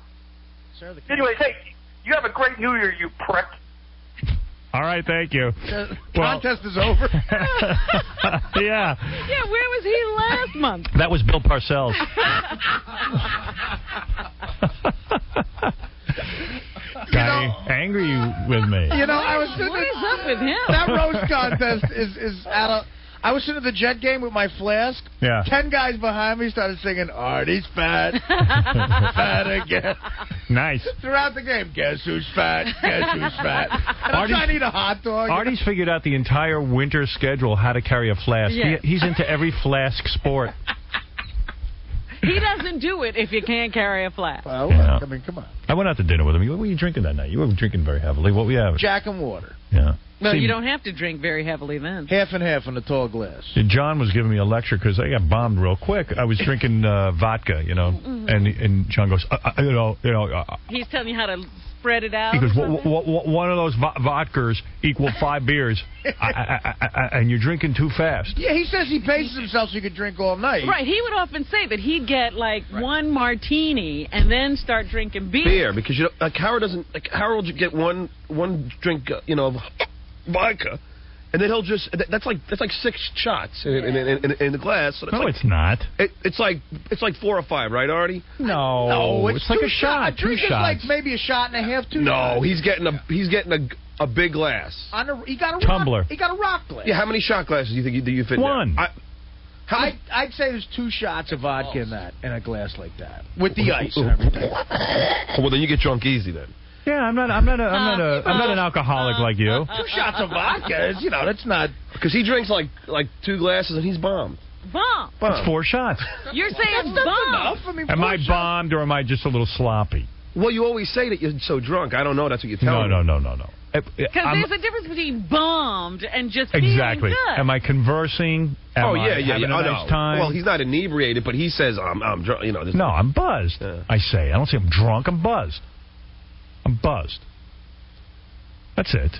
Speaker 11: Anyways, hey, you have a great New Year, you prick.
Speaker 1: All right, thank you.
Speaker 2: Contest is over.
Speaker 1: Yeah.
Speaker 3: Yeah, where was he last month?
Speaker 1: That was Bill Parcells. Guy angry with me.
Speaker 2: I was
Speaker 3: What is up with him?
Speaker 2: That roast contest is out of... I was sitting at the Jet game with my flask.
Speaker 1: Yeah.
Speaker 2: 10 guys behind me started singing, Artie's fat. Fat again.
Speaker 1: Nice.
Speaker 2: Throughout the game, guess who's fat? Guess who's fat? And I'm trying to eat a hot dog.
Speaker 1: Artie's figured out the entire winter schedule, how to carry a flask.
Speaker 3: Yes.
Speaker 1: He's into every flask sport.
Speaker 3: He doesn't do it if you can't carry a flask.
Speaker 2: Well,
Speaker 1: Yeah.
Speaker 2: I mean, come on.
Speaker 1: I went out to dinner with him. What were you drinking that night? You weren't drinking very heavily. What were you having?
Speaker 2: Jack and water.
Speaker 1: Yeah.
Speaker 3: Well, you don't have to drink very heavily then.
Speaker 2: Half and half in a tall glass.
Speaker 1: John was giving me a lecture because I got bombed real quick. I was drinking vodka, and John goes,
Speaker 3: He's telling you how to spread it out.
Speaker 1: He goes, one of those vodkas equal 5 beers, and you're drinking too fast.
Speaker 2: Yeah, he says he paces himself so he could drink all night.
Speaker 3: Right, he would often say that he'd get like one martini and then start drinking beer.
Speaker 7: Because you know, like Howard doesn't. Like Howard will get one drink, of vodka. And then he'll just, that's like 6 shots in the glass. So
Speaker 1: no, it's not.
Speaker 7: It's like 4 or 5, right, Artie?
Speaker 2: No,
Speaker 1: it's like a shot. 2 shots.
Speaker 2: It's like maybe a shot and a half, 2 shots.
Speaker 7: No, he's getting a big glass.
Speaker 2: He got a
Speaker 1: tumbler.
Speaker 2: He got a rock glass.
Speaker 7: Yeah, how many shot glasses do you think you fit?
Speaker 1: 1.
Speaker 2: I'd say there's 2 shots of vodka in a glass like that with the ice and everything.
Speaker 7: Well, then you get drunk easy then.
Speaker 1: Yeah, I'm not an alcoholic like you.
Speaker 2: 2 shots of vodka, that's not.
Speaker 7: Because he drinks like 2 glasses and he's bombed.
Speaker 3: Bomb.
Speaker 1: That's 4 shots.
Speaker 3: You're saying
Speaker 2: that's
Speaker 3: bomb.
Speaker 2: enough. I mean,
Speaker 1: am I bombed or am I just a little sloppy?
Speaker 7: Well, you always say that you're so drunk. I don't know. That's what you tell me.
Speaker 1: No.
Speaker 3: Because there's a difference between bombed and just
Speaker 1: exactly.
Speaker 3: feeling good.
Speaker 1: Am I conversing? Am I having a nice time?
Speaker 7: Well, he's not inebriated, but he says I'm drunk.
Speaker 1: No, I'm buzzed.
Speaker 7: Yeah.
Speaker 1: I say. I don't say I'm drunk. I'm buzzed. I'm buzzed. That's it.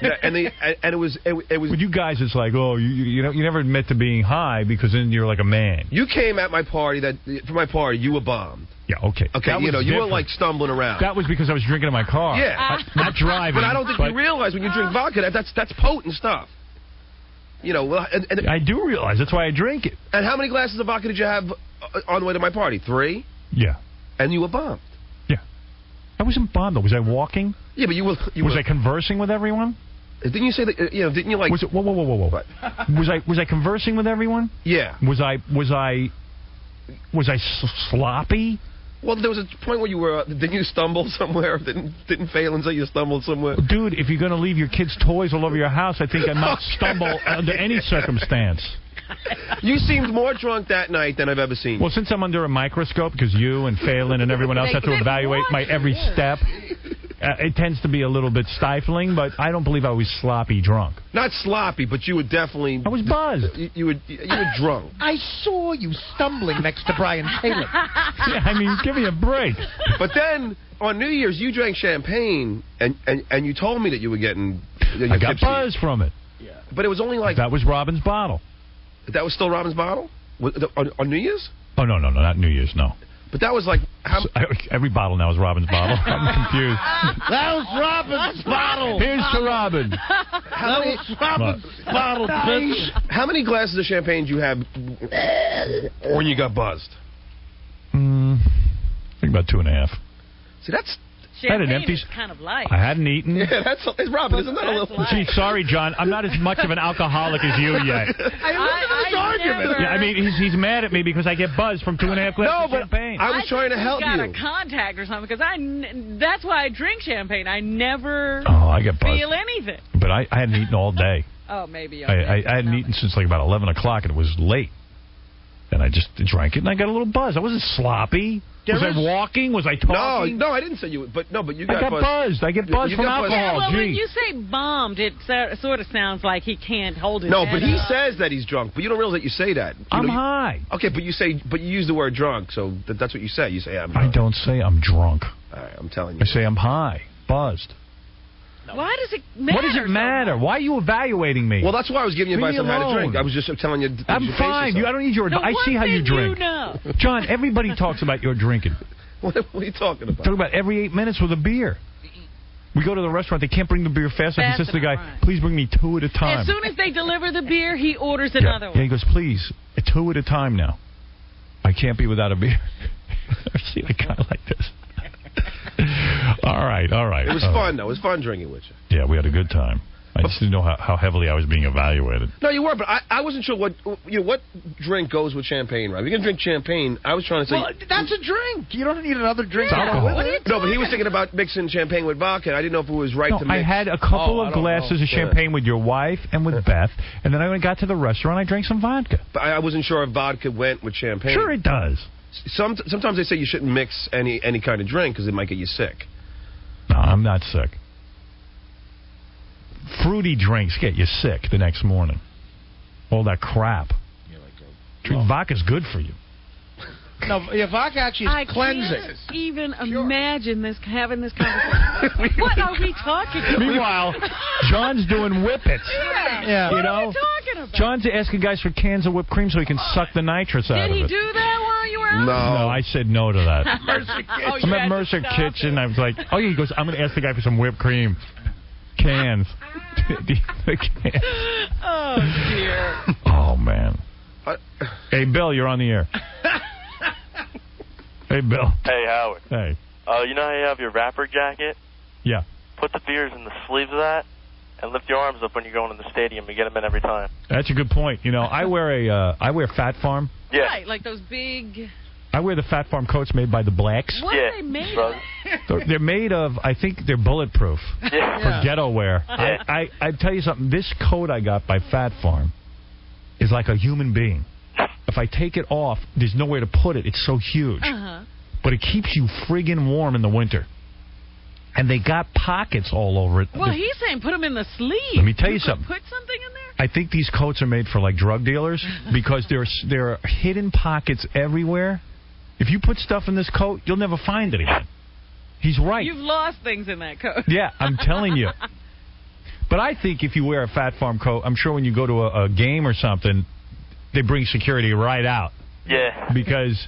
Speaker 7: Yeah, and it was.
Speaker 1: With you guys, it's like, oh, you never admit to being high because then you're like a man.
Speaker 7: You came at my party for my party. You were bombed.
Speaker 1: Yeah, okay.
Speaker 7: Okay, you were like stumbling around.
Speaker 1: That was because I was drinking in my car.
Speaker 7: Yeah,
Speaker 1: not driving.
Speaker 7: But I don't think you realize when you drink vodka that's potent stuff.
Speaker 1: I do realize. That's why I drink it.
Speaker 7: And how many glasses of vodka did you have on the way to my party? 3.
Speaker 1: Yeah.
Speaker 7: And you were bombed.
Speaker 1: I wasn't bombed, though. Was I walking?
Speaker 7: Yeah, but
Speaker 1: was I conversing with everyone?
Speaker 7: Didn't you say that? Didn't you like?
Speaker 1: Was it, whoa! What? Was I conversing with everyone?
Speaker 7: Yeah.
Speaker 1: Was I sloppy?
Speaker 7: Well, there was a point where you were. Didn't you stumble somewhere? Didn't Phelan say you stumbled somewhere?
Speaker 1: Dude, if you're going to leave your kids' toys all over your house, I think I might stumble under any circumstance.
Speaker 7: You seemed more drunk that night than I've ever seen you.
Speaker 1: Well, since I'm under a microscope, because you and Phelan and everyone else have to evaluate my every step, it tends to be a little bit stifling, but I don't believe I was sloppy drunk.
Speaker 7: Not sloppy, but you were definitely...
Speaker 1: I was buzzed.
Speaker 7: You were drunk.
Speaker 2: I saw you stumbling next to Brian Taylor.
Speaker 1: Yeah, I mean, give me a break.
Speaker 7: But then, on New Year's, you drank champagne, and you told me that you were getting...
Speaker 1: I got buzzed from it.
Speaker 2: Yeah.
Speaker 7: But it was only like...
Speaker 1: That was Robin's bottle.
Speaker 7: That was still Robin's bottle? On New Year's?
Speaker 1: Oh, no, not New Year's, no.
Speaker 7: But that was like...
Speaker 1: Every bottle now is Robin's bottle. I'm confused.
Speaker 2: That was Robin's bottle.
Speaker 1: Here's to Robin.
Speaker 2: That was Robin's bottle, bitch.
Speaker 7: How many glasses of champagne did you have when you got buzzed?
Speaker 1: I think about 2.5.
Speaker 7: See, that's...
Speaker 3: Champagne is kind of light.
Speaker 1: I hadn't eaten.
Speaker 7: Yeah, it's Robin. Isn't that a little...
Speaker 1: Gee, sorry, John. I'm not as much of an alcoholic as you yet. I mean, he's mad at me because I get buzzed from 2.5 glasses of champagne.
Speaker 7: I was trying to help you.
Speaker 3: Got a contact or something because that's why I drink champagne. I never
Speaker 1: I get buzzed.
Speaker 3: feel anything.
Speaker 1: But I hadn't eaten all day.
Speaker 3: Oh, maybe.
Speaker 1: I hadn't eaten since like about 11 o'clock, and it was late. And I just drank it, and I got a little buzz. I wasn't sloppy. Was I walking? Was I talking?
Speaker 7: No, I didn't say you. But you got
Speaker 1: buzzed. I get buzzed from alcohol.
Speaker 3: Yeah, well, when you say bombed, it sort of sounds like he can't hold it.
Speaker 7: No, but he says that he's drunk. But you don't realize that you say that.
Speaker 1: I'm high.
Speaker 7: Okay, but you use the word drunk, so that's what you say. You say I'm drunk.
Speaker 1: I don't say I'm drunk.
Speaker 7: All right, I'm telling you.
Speaker 1: I say I'm high, buzzed.
Speaker 3: Why does it matter?
Speaker 1: What does it matter?
Speaker 3: So
Speaker 1: why are you evaluating me?
Speaker 7: Well, that's why I was giving you advice on how to drink. I was just telling you.
Speaker 1: I'm fine. I don't need your advice. I see how you drink. John, everybody talks about your drinking.
Speaker 7: What are you talking about?
Speaker 1: Talk about every 8 minutes with a beer. We go to the restaurant. They can't bring the beer fast enough. He says to the guy, please bring me 2 at a time.
Speaker 3: As soon as they deliver the beer, he orders another one.
Speaker 1: Yeah, he goes, please, 2 at a time now. I can't be without a beer. I've seen a guy like this. All right.
Speaker 7: It was fun, though. It was fun drinking with you.
Speaker 1: Yeah, we had a good time. I just didn't know how heavily I was being evaluated.
Speaker 7: No, you were, but I wasn't sure what drink goes with champagne, right? If you're going to drink champagne, I was trying to say...
Speaker 2: Well, that's a drink. You don't need another drink.
Speaker 1: It's alcohol.
Speaker 7: No, but he was thinking about mixing champagne with vodka. I didn't know if it was right to mix.
Speaker 1: I had a couple of glasses of champagne with your wife and with Beth, and then when I got to the restaurant, I drank some vodka.
Speaker 7: But I wasn't sure if vodka went with champagne.
Speaker 1: Sure it does.
Speaker 7: Sometimes they say you shouldn't mix any kind of drink because it might get you sick.
Speaker 1: No, I'm not sick. Fruity drinks get you sick the next morning. All that crap. Vodka's good for you.
Speaker 2: No, vodka actually is cleansing.
Speaker 3: I can't even imagine having this conversation. What are we talking about?
Speaker 1: Meanwhile, John's doing whippets.
Speaker 3: Yeah.
Speaker 1: You know,
Speaker 3: what are we talking about?
Speaker 1: John's asking guys for cans of whipped cream so he can suck the nitrous out of it.
Speaker 3: Did he do that while you were out?
Speaker 1: No, I said no to that.
Speaker 2: Mercer Kitchen.
Speaker 1: I'm at Mercer Kitchen. I was like, oh, yeah. He goes, I'm going to ask the guy for some whipped cream. Cans.
Speaker 3: Oh, dear.
Speaker 1: Oh, man. Hey, Bill, you're on the air. Hey, Bill.
Speaker 12: Hey, Howard.
Speaker 1: Hey.
Speaker 12: You know how you have your rapper jacket?
Speaker 1: Yeah.
Speaker 12: Put the beers in the sleeves of that and lift your arms up when you're going in the stadium. You get them in every time.
Speaker 1: That's a good point. You know, I wear Fat Farm.
Speaker 12: Yeah.
Speaker 3: Right, like those big...
Speaker 1: I wear the Fat Farm coats made by the Blacks.
Speaker 3: What are they made of?
Speaker 1: They're made of, I think they're bulletproof for ghetto wear.
Speaker 12: Yeah.
Speaker 1: I tell you something, this coat I got by Fat Farm is like a human being. If I take it off, there's nowhere to put it. It's so huge. But it keeps you friggin' warm in the winter. And they got pockets all over it.
Speaker 3: Well, he's saying put them in the sleeve.
Speaker 1: Let me tell you something.
Speaker 3: Put something in there?
Speaker 1: I think these coats are made for, like, drug dealers because there are hidden pockets everywhere. If you put stuff in this coat, you'll never find it again. He's right.
Speaker 3: You've lost things in that coat.
Speaker 1: Yeah, I'm telling you. But I think if you wear a Fat Farm coat, I'm sure when you go to a game or something, they bring security right out.
Speaker 12: Yeah.
Speaker 1: Because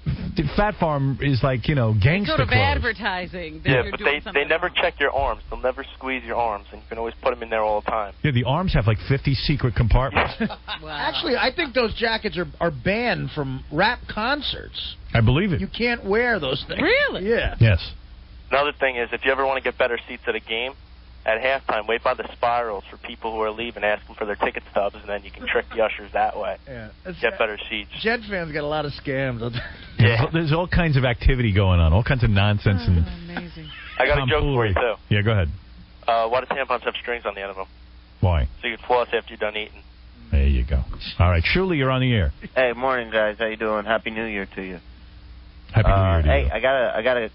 Speaker 1: the Fat Farm is like, you know, gangster
Speaker 3: sort of
Speaker 1: clothes.
Speaker 3: advertising.
Speaker 12: Yeah, but they never check your arms. They'll never squeeze your arms, and you can always put them in there all the time.
Speaker 1: Yeah, the arms have like 50 secret compartments.
Speaker 3: Wow.
Speaker 2: Actually, I think those jackets are banned from rap concerts.
Speaker 1: I believe it.
Speaker 2: You can't wear those things.
Speaker 3: Really?
Speaker 2: Yeah.
Speaker 1: Yes.
Speaker 12: Another thing is, if you ever want to get better seats at a game, at halftime, wait by the spirals for people who are leaving, ask them for their ticket stubs, and then you can trick the ushers that way.
Speaker 2: Yeah.
Speaker 12: Get better seats.
Speaker 2: Jet fans got a lot of scams.
Speaker 12: Yeah.
Speaker 1: There's all kinds of activity going on, all kinds of nonsense. And
Speaker 3: amazing.
Speaker 12: I got a joke for you, too.
Speaker 1: Yeah, go ahead.
Speaker 12: Why do tampons have strings on the end of them?
Speaker 1: Why?
Speaker 12: So you can floss after you're done eating.
Speaker 1: There you go. All right, Shuli, you're on the air.
Speaker 13: Hey, morning, guys. How you doing? Happy New Year to you.
Speaker 1: Happy New Year to
Speaker 13: hey,
Speaker 1: you.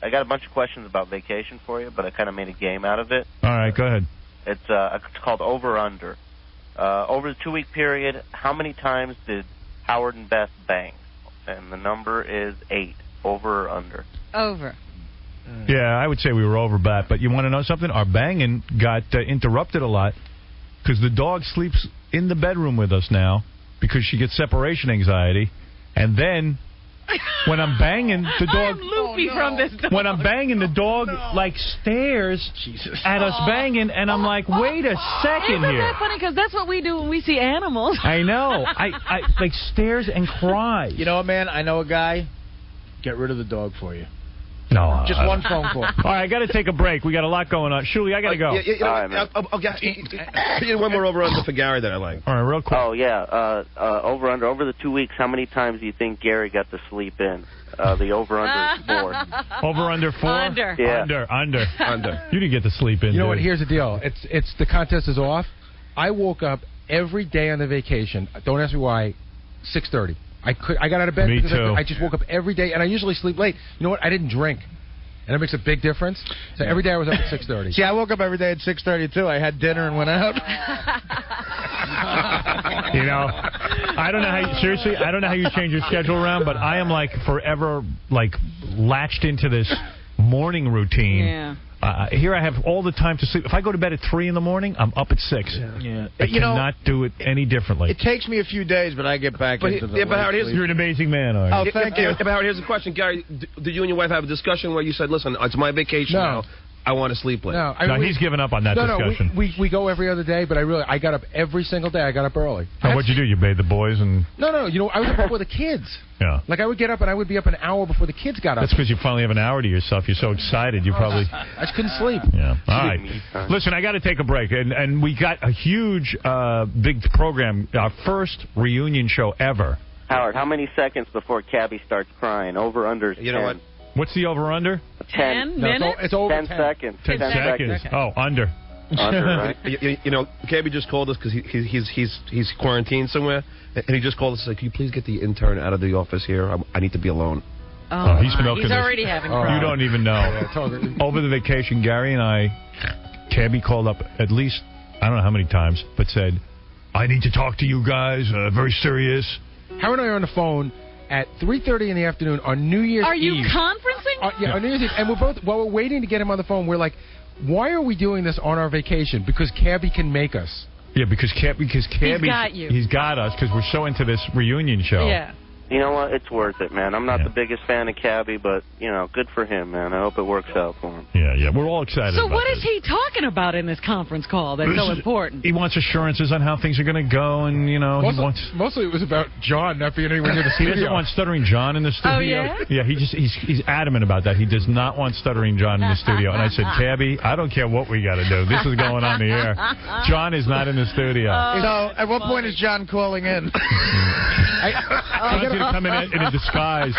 Speaker 13: I got a bunch of questions about vacation for you, but I kind of made a game out of it.
Speaker 1: All right, go ahead.
Speaker 13: It's called Over Under. Over the 2-week period, how many times did Howard and Beth bang? And the number is 8. Over or under?
Speaker 3: Over.
Speaker 1: Yeah, I would say we were over bat. But you want to know something? Our banging got interrupted a lot because the dog sleeps in the bedroom with us now because she gets separation anxiety. And then when I'm banging, the dog...
Speaker 3: I'm loopy from this dog.
Speaker 1: When I'm banging, the dog, like, stares at us banging, and I'm like, wait a second
Speaker 3: Isn't
Speaker 1: here.
Speaker 3: that funny? Because that's what we do when we see animals.
Speaker 1: I know. I like, stares and cries.
Speaker 2: You know what, man? I know a guy. Get rid of the dog for you.
Speaker 1: No.
Speaker 2: Just one phone call.
Speaker 1: All right, I got to take a break. We got a lot going on. Shuli, I got to go.
Speaker 7: I'll get one more over under for Gary that I like.
Speaker 1: All right, real quick.
Speaker 13: Oh, yeah. Over under. Over the 2 weeks, how many times do you think Gary got to sleep in? The over under is 4.
Speaker 1: Over under 4?
Speaker 3: Under.
Speaker 13: Yeah.
Speaker 1: Under. You didn't get to sleep in.
Speaker 4: You know what?
Speaker 1: dude.
Speaker 4: Here's the deal. It's the contest is off. I woke up every day on the vacation. Don't ask me why. 6:30. I got out of bed
Speaker 1: Me
Speaker 4: because
Speaker 1: too.
Speaker 4: I just woke up every day, and I usually sleep late. You know what? I didn't drink, and it makes a big difference. So every day I was up at 6:30.
Speaker 2: See, I woke up every day at 6:30 too. I had dinner and went out.
Speaker 1: You know, I don't know how you, seriously, I don't know how you change your schedule around, but I am like forever like latched into this morning routine.
Speaker 3: Yeah.
Speaker 1: Here I have all the time to sleep. If I go to bed at 3 in the morning, I'm up at 6.
Speaker 2: Yeah.
Speaker 1: I cannot do it any differently.
Speaker 2: It takes me a few days, but I get back into the.
Speaker 7: But Howard,
Speaker 1: You're an amazing man, are you?
Speaker 2: Oh, thank you.
Speaker 7: But Howard, here's the question, Gary. Did you and your wife have a discussion where you said, "Listen, it's my vacation now. I want to sleep late"?
Speaker 1: No, he's given up on that discussion.
Speaker 4: No, we go every other day, but I got up every single day. I got up early.
Speaker 1: And what'd you do? You bathed the boys and...
Speaker 4: No, you know, I was up before the kids.
Speaker 1: Yeah.
Speaker 4: Like, I would get up, and I would be up an hour before the kids got up.
Speaker 1: That's because you finally have an hour to yourself. You're so excited. You probably...
Speaker 4: I just couldn't sleep.
Speaker 1: Yeah. All right. Listen, I got to take a break. And we got a huge, big program, our first reunion show ever.
Speaker 13: Howard, how many seconds before Cabby starts crying? Over under 10.
Speaker 7: You know what?
Speaker 1: What's the over-under?
Speaker 3: 10 minutes?
Speaker 4: It's over
Speaker 13: 10 seconds.
Speaker 1: 10 seconds. Oh, under.
Speaker 13: Under, right?
Speaker 7: You know, Cabby just called us because he's quarantined somewhere, and he just called us like, "Can you please get the intern out of the office here? I need to be alone."
Speaker 3: Oh,
Speaker 1: he's milking
Speaker 3: he's
Speaker 1: this.
Speaker 3: already having
Speaker 1: You
Speaker 3: problems.
Speaker 1: don't even know. Over the vacation, Gary and Cabby called up at least, I don't know how many times, but said, "I need to talk to you guys, very serious."
Speaker 4: Howard and I are on the phone, at 3:30 in the afternoon on New Year's Eve.
Speaker 3: Are you conferencing?
Speaker 4: On New Year's Eve. And we're both, while we're waiting to get him on the phone, we're like, why are we doing this on our vacation? Because Cabby can make us.
Speaker 1: Yeah, because Cabby, he's got us because we're so into this reunion show.
Speaker 3: Yeah.
Speaker 13: You know what? It's worth it, man. I'm not the biggest fan of Cabby, but, good for him, man. I hope it works out for him.
Speaker 1: Yeah. We're all excited
Speaker 3: So
Speaker 1: about
Speaker 3: what
Speaker 1: this.
Speaker 3: is he talking about in this conference call that's so important?
Speaker 1: He wants assurances on how things are going to go, and,
Speaker 4: Mostly it was about John not being anywhere near the studio.
Speaker 1: He doesn't want Stuttering John in the studio.
Speaker 3: Oh, yeah?
Speaker 1: Yeah, he's adamant about that. He does not want Stuttering John in the studio. And I said, Cabby, I don't care what we got to do. This is going on the air. John is not in the studio.
Speaker 2: So at what point is John calling in?
Speaker 1: John's going to come in a disguise.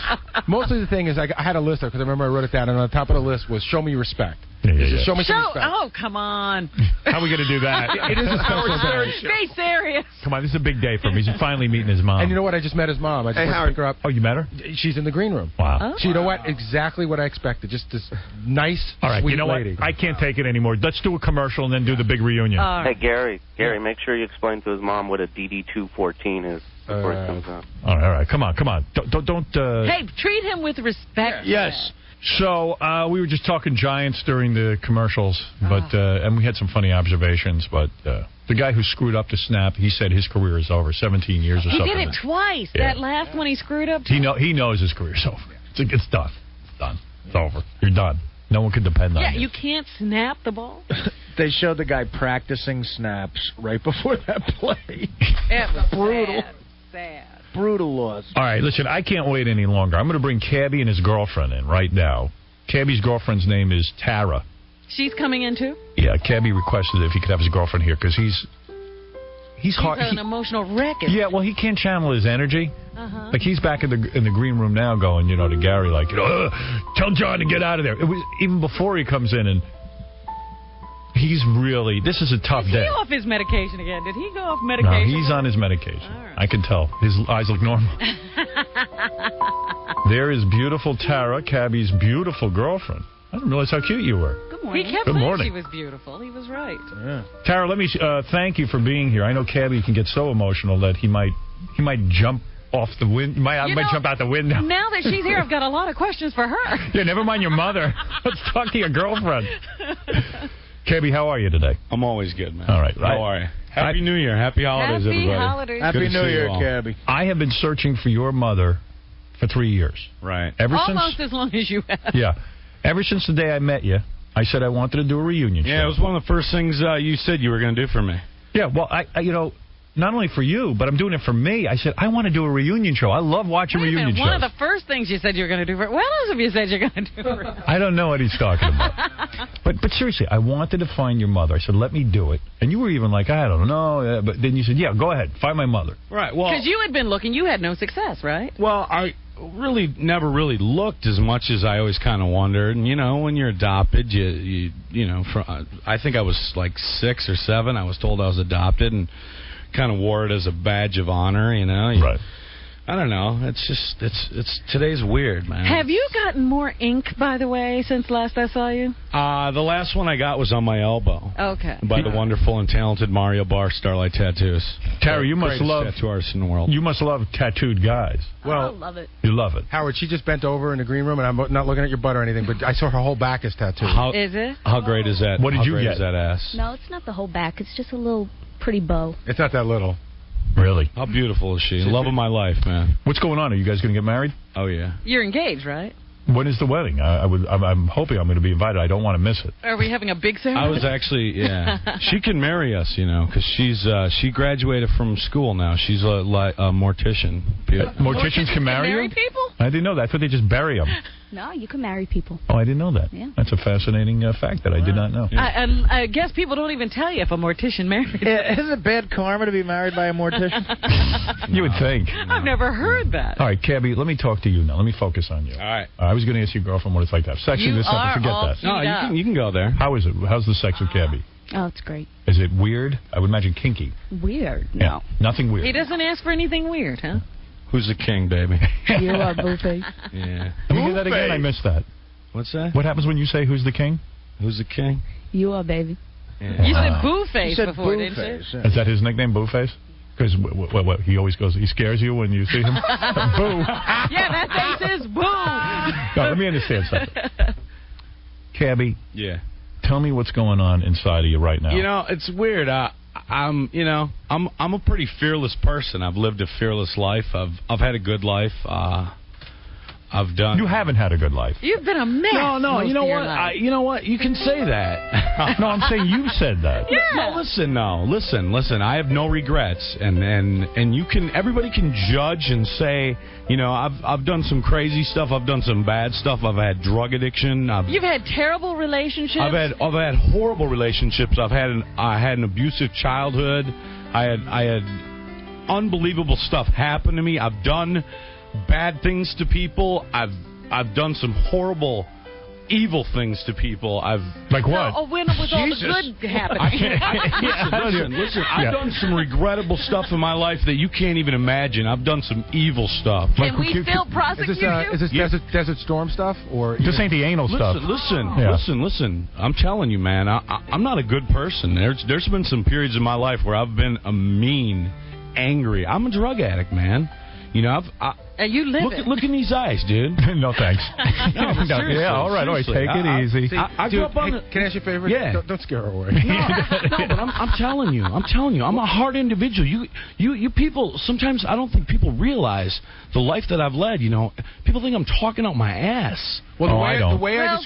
Speaker 4: Mostly the thing is, I had a list there because I remember I wrote it down, and on the top of the list was "Show me respect." Show me some respect.
Speaker 3: Oh, come on.
Speaker 1: How are we going to do that?
Speaker 4: It is a special day.
Speaker 3: Stay serious.
Speaker 1: Come on, this is a big day for him. He's finally meeting his mom.
Speaker 4: And you know what? I just met his mom. I just went to pick her up.
Speaker 1: Oh, you met her?
Speaker 4: She's in the green room.
Speaker 1: Wow.
Speaker 3: Oh,
Speaker 4: so you know what? Exactly what I expected. Just this nice,
Speaker 1: all right,
Speaker 4: sweet
Speaker 1: you know
Speaker 4: lady.
Speaker 1: What? I can't take it anymore. Let's do a commercial and then do the big reunion.
Speaker 13: Hey, Gary, make sure you explain to his mom what a DD-214 is before it comes out.
Speaker 1: All right. Come on. Don't.
Speaker 3: Hey, treat him with respect.
Speaker 2: Yes.
Speaker 1: So we were just talking Giants during the commercials, but and we had some funny observations. But the guy who screwed up the snap, he said his career is over. 17 years or something.
Speaker 3: He did it twice.
Speaker 1: Yeah.
Speaker 3: That last one he screwed up.
Speaker 1: He knows his career's over. It's done. It's done. It's over. You're done. No one can depend on you.
Speaker 3: Yeah, you can't snap the ball.
Speaker 2: They showed the guy practicing snaps right before that play.
Speaker 3: It was
Speaker 2: brutal.
Speaker 3: Sad.
Speaker 2: Brutal loss.
Speaker 1: All right, listen, I can't wait any longer. I'm going to bring Cabby and his girlfriend in right now. Cabby's girlfriend's name is Tara.
Speaker 3: She's coming in too?
Speaker 1: Yeah, Cabby requested if he could have his girlfriend here because he's hard.
Speaker 3: He's an emotional wreck.
Speaker 1: Yeah, well, he can't channel his energy.
Speaker 3: Uh-huh.
Speaker 1: Like he's back in the green room now, going, to Gary, like, tell John to get out of there. It was even before he comes in, and he's really. This is a tough
Speaker 3: Is
Speaker 1: day.
Speaker 3: he off his medication again? Did he go off medication?
Speaker 1: No, he's on his medication.
Speaker 3: Right.
Speaker 1: I can tell. His eyes look normal. There is beautiful Tara, Cabby's beautiful girlfriend. I didn't realize how cute you were.
Speaker 3: Good morning. He kept saying she was beautiful. He was right.
Speaker 2: Yeah.
Speaker 1: Tara, let me thank you for being here. I know Cabby can get so emotional that he might jump off the window. Might jump out the window.
Speaker 3: Now that she's here, I've got a lot of questions for her.
Speaker 1: Yeah, never mind your mother. Let's talk to your girlfriend. Cabby, how are you today?
Speaker 14: I'm always good, man.
Speaker 1: All right.
Speaker 14: How are you? Happy New Year. Happy holidays, everybody.
Speaker 3: Holidays.
Speaker 2: Happy New Year, Cabby.
Speaker 1: I have been searching for your mother for 3 years.
Speaker 14: Right.
Speaker 3: Almost as long as you have.
Speaker 1: Yeah. Ever since the day I met you, I said I wanted to do a reunion show.
Speaker 14: Yeah, it was one of the first things you said you were going to do for me.
Speaker 1: Yeah, well, I not only for you, but I'm doing it for me. I said, I want to do a reunion show. I love watching reunion shows.
Speaker 3: One of the first things you said you were going to do for... What else have you said you're going to do?
Speaker 1: I don't know what he's talking about. But seriously, I wanted to find your mother. I said, let me do it. And you were even like, I don't know. But then you said, yeah, go ahead. Find my mother.
Speaker 14: Right, well...
Speaker 3: Because you had been looking. You had no success, right?
Speaker 14: Well, I really never really looked as much as I always kind of wondered. And, when you're adopted, I think I was like 6 or 7. I was told I was adopted and kind of wore it as a badge of honor,
Speaker 1: Right.
Speaker 14: I don't know. It's today's weird, man.
Speaker 3: Have you gotten more ink, by the way, since last I saw you?
Speaker 14: The last one I got was on my elbow.
Speaker 3: Okay.
Speaker 14: By the wonderful and talented Mario Barr, Starlight Tattoos.
Speaker 1: Tara, you must love
Speaker 14: tattoo artists in the world.
Speaker 1: You must love tattooed guys.
Speaker 3: Well, I love it.
Speaker 1: You love it.
Speaker 4: Howard, she just bent over in the green room, and I'm not looking at your butt or anything, but I saw her whole back is tattooed.
Speaker 3: Is it?
Speaker 14: How great is that?
Speaker 1: What did you
Speaker 14: get?
Speaker 1: How great
Speaker 14: is that ass?
Speaker 15: No, it's not the whole back. It's just a little pretty bow.
Speaker 4: It's not that little.
Speaker 1: Really?
Speaker 14: How beautiful is she? Love of my life, man.
Speaker 1: What's going on? Are you guys going to get married?
Speaker 14: Oh, yeah.
Speaker 3: You're engaged, right?
Speaker 1: When is the wedding? I'm hoping I'm going to be invited. I don't want to miss it.
Speaker 3: Are we having a big ceremony?
Speaker 14: I was actually, yeah. She can marry us, because she graduated from school now. She's a mortician.
Speaker 1: Morticians can marry you?
Speaker 3: people?
Speaker 1: I didn't know that. I thought they just bury them.
Speaker 15: No, you can marry people.
Speaker 1: Oh, I didn't know that.
Speaker 15: Yeah.
Speaker 1: That's a fascinating fact that I did not know.
Speaker 3: Yeah. I guess people don't even tell you if a mortician marries.
Speaker 2: Isn't it bad karma to be married by a mortician?
Speaker 1: You would think.
Speaker 3: I've never heard that.
Speaker 1: All right, Cabby, let me talk to you now. Let me focus on you.
Speaker 14: All right.
Speaker 1: I was going to ask your girlfriend what it's like to have sex with this stuff. Forget that.
Speaker 14: No, you can go there.
Speaker 1: How is it? How's the sex with Cabby?
Speaker 15: Oh, it's great.
Speaker 1: Is it weird? I would imagine kinky.
Speaker 15: Weird?
Speaker 1: Yeah.
Speaker 15: No.
Speaker 1: Nothing weird.
Speaker 3: He doesn't ask for anything weird, huh?
Speaker 14: Who's the king, baby?
Speaker 15: You are Buffet.
Speaker 14: Yeah.
Speaker 1: Let me hear that again. I missed that.
Speaker 14: What's that?
Speaker 1: What happens when you say who's the king?
Speaker 14: Who's the king?
Speaker 15: You are, baby.
Speaker 3: Yeah. You said Boo Face before,
Speaker 2: Boo
Speaker 3: didn't you?
Speaker 1: Is that his nickname, Boo Face? Because what, he always goes, he scares you when you see him? Boo.
Speaker 3: Yeah, that face is boo.
Speaker 1: No, let me understand something. Cabby.
Speaker 14: Yeah.
Speaker 1: Tell me what's going on inside of you right now.
Speaker 14: You know, it's weird. I'm a pretty fearless person. I've lived a fearless life. I've had a good life. I've done.
Speaker 1: You haven't had a good life.
Speaker 3: You've been a mess.
Speaker 14: No. You know what? You can say that.
Speaker 1: No, I'm saying you said that.
Speaker 14: Yeah. Listen. I have no regrets, and you can. Everybody can judge and say, you know, I've done some crazy stuff. I've done some bad stuff. I've had drug addiction.
Speaker 3: You've had terrible relationships.
Speaker 14: I've had horrible relationships. I had an abusive childhood. I had unbelievable stuff happen to me. I've done bad things to people. I've done some horrible, evil things to people.
Speaker 1: Like what?
Speaker 3: Oh, when was all the good happening?
Speaker 14: Listen. I've done some regrettable stuff in my life that you can't even imagine. I've done some evil stuff.
Speaker 3: Can we still prosecute you?
Speaker 4: Is this Desert Storm stuff? Or
Speaker 1: this ain't the anal stuff.
Speaker 14: Listen. I'm telling you, man, I'm not a good person. There's been some periods in my life where I've been a mean, angry. I'm a drug addict, man. You know,
Speaker 3: and you live it.
Speaker 14: Look in these eyes, dude.
Speaker 1: No, thanks.
Speaker 14: Seriously,
Speaker 1: all right, take it easy.
Speaker 14: I grew up on
Speaker 4: can I ask you a favor?
Speaker 14: Yeah.
Speaker 4: Don't scare her away.
Speaker 14: No, but I'm telling you, I'm a hard individual. You people, sometimes I don't think people realize the life that I've led. You know, people think I'm talking out my ass.
Speaker 4: Well,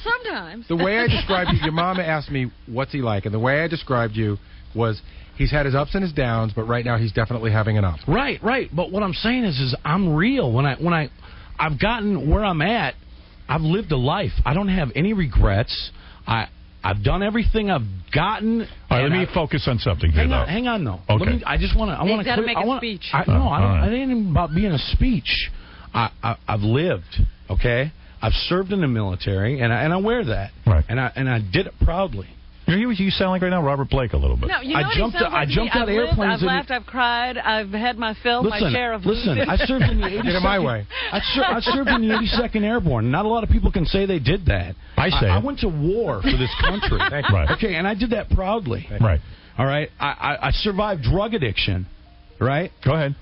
Speaker 3: sometimes.
Speaker 4: The way I described you, your mama asked me, what's he like? And the way I described you was, he's had his ups and his downs, but right now he's definitely having an up.
Speaker 14: Right. But what I'm saying is I'm real. When I've gotten where I'm at, I've lived a life. I don't have any regrets. I've done everything I've gotten.
Speaker 1: All right, let me focus on something here, though.
Speaker 14: Hang on, though.
Speaker 1: Okay.
Speaker 14: I just want to.
Speaker 3: He's got to make a speech.
Speaker 14: It ain't even about being a speech. I've lived. Okay. I've served in the military, and I wear that.
Speaker 1: Right.
Speaker 14: And I did it proudly.
Speaker 1: You sound like right now Robert Blake a little bit.
Speaker 3: No, you know
Speaker 14: I jumped out of airplanes.
Speaker 3: I've laughed, I've cried, I've had my fill, my share of
Speaker 14: listen, I served in the 82nd.
Speaker 4: Get it my way.
Speaker 14: I served in the 82nd Airborne. Not a lot of people can say they did that. I went to war for this country.
Speaker 1: Right.
Speaker 14: Okay, and I did that proudly.
Speaker 1: Right.
Speaker 14: All right. I survived drug addiction. Right.
Speaker 1: Go ahead.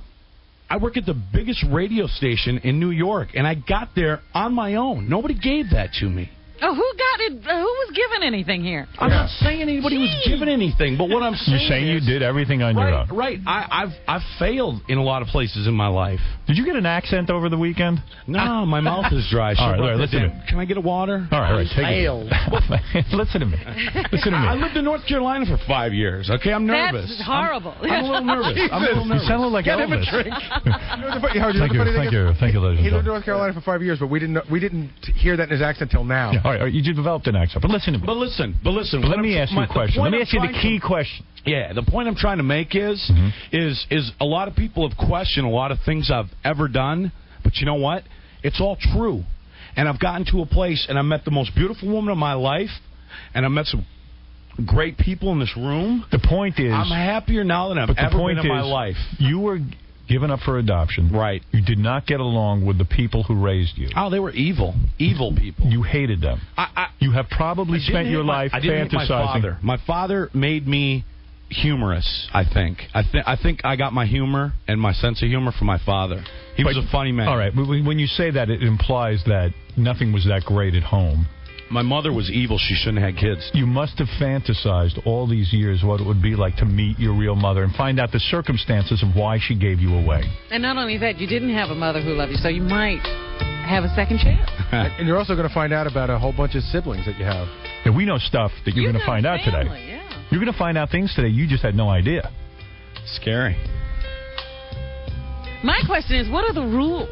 Speaker 14: I work at the biggest radio station in New York, and I got there on my own. Nobody gave that to me.
Speaker 3: Oh, who got it? Who was given anything here?
Speaker 14: I'm not saying anybody was given anything, but what I'm saying
Speaker 1: You're saying
Speaker 14: is,
Speaker 1: you did everything on your own.
Speaker 14: Right. I've failed in a lot of places in my life.
Speaker 1: Did you get an accent over the weekend?
Speaker 14: No, my mouth is dry.
Speaker 1: All right, listen to me.
Speaker 14: Can I get a water?
Speaker 1: All right, take it. Listen to me.
Speaker 14: I lived in North Carolina for 5 years. Okay, I'm nervous.
Speaker 3: That's horrible.
Speaker 14: I'm a little nervous.
Speaker 1: You sound like
Speaker 4: Get
Speaker 1: Elvis.
Speaker 4: him a drink.
Speaker 1: Thank you, ladies and
Speaker 4: He lived in
Speaker 1: gentlemen.
Speaker 4: North Carolina for 5 years, but we didn't hear that in his accent till now.
Speaker 1: Yeah, all right, you developed an accent, but listen to me.
Speaker 14: But listen.
Speaker 1: Let me ask you a question. Let me ask you the key question.
Speaker 14: Yeah, the point I'm trying to make is a lot of people have questioned a lot of things I've ever done, but you know what? It's all true. And I've gotten to a place, and I met the most beautiful woman of my life, and I met some great people in this room.
Speaker 1: The point is,
Speaker 14: I'm happier now than I've ever been in my life.
Speaker 1: You were given up for adoption.
Speaker 14: Right.
Speaker 1: You did not get along with the people who raised you.
Speaker 14: Oh, they were evil. Evil people.
Speaker 1: You hated them. You have probably spent your life fantasizing.
Speaker 14: My father made me humorous, I think. I think I got my humor and my sense of humor from my father. He was a funny man.
Speaker 1: All right. When you say that, it implies that nothing was that great at home.
Speaker 14: My mother was evil. She shouldn't have had kids.
Speaker 1: You must have fantasized all these years what it would be like to meet your real mother and find out the circumstances of why she gave you away.
Speaker 3: And not only that, you didn't have a mother who loved you, so you might have a second chance.
Speaker 4: And you're also going to find out about a whole bunch of siblings that you have.
Speaker 1: And we know stuff that you're going to find out today.
Speaker 3: Yeah.
Speaker 1: You're going to find out things today you just had no idea.
Speaker 14: Scary.
Speaker 3: My question is, what are the rules?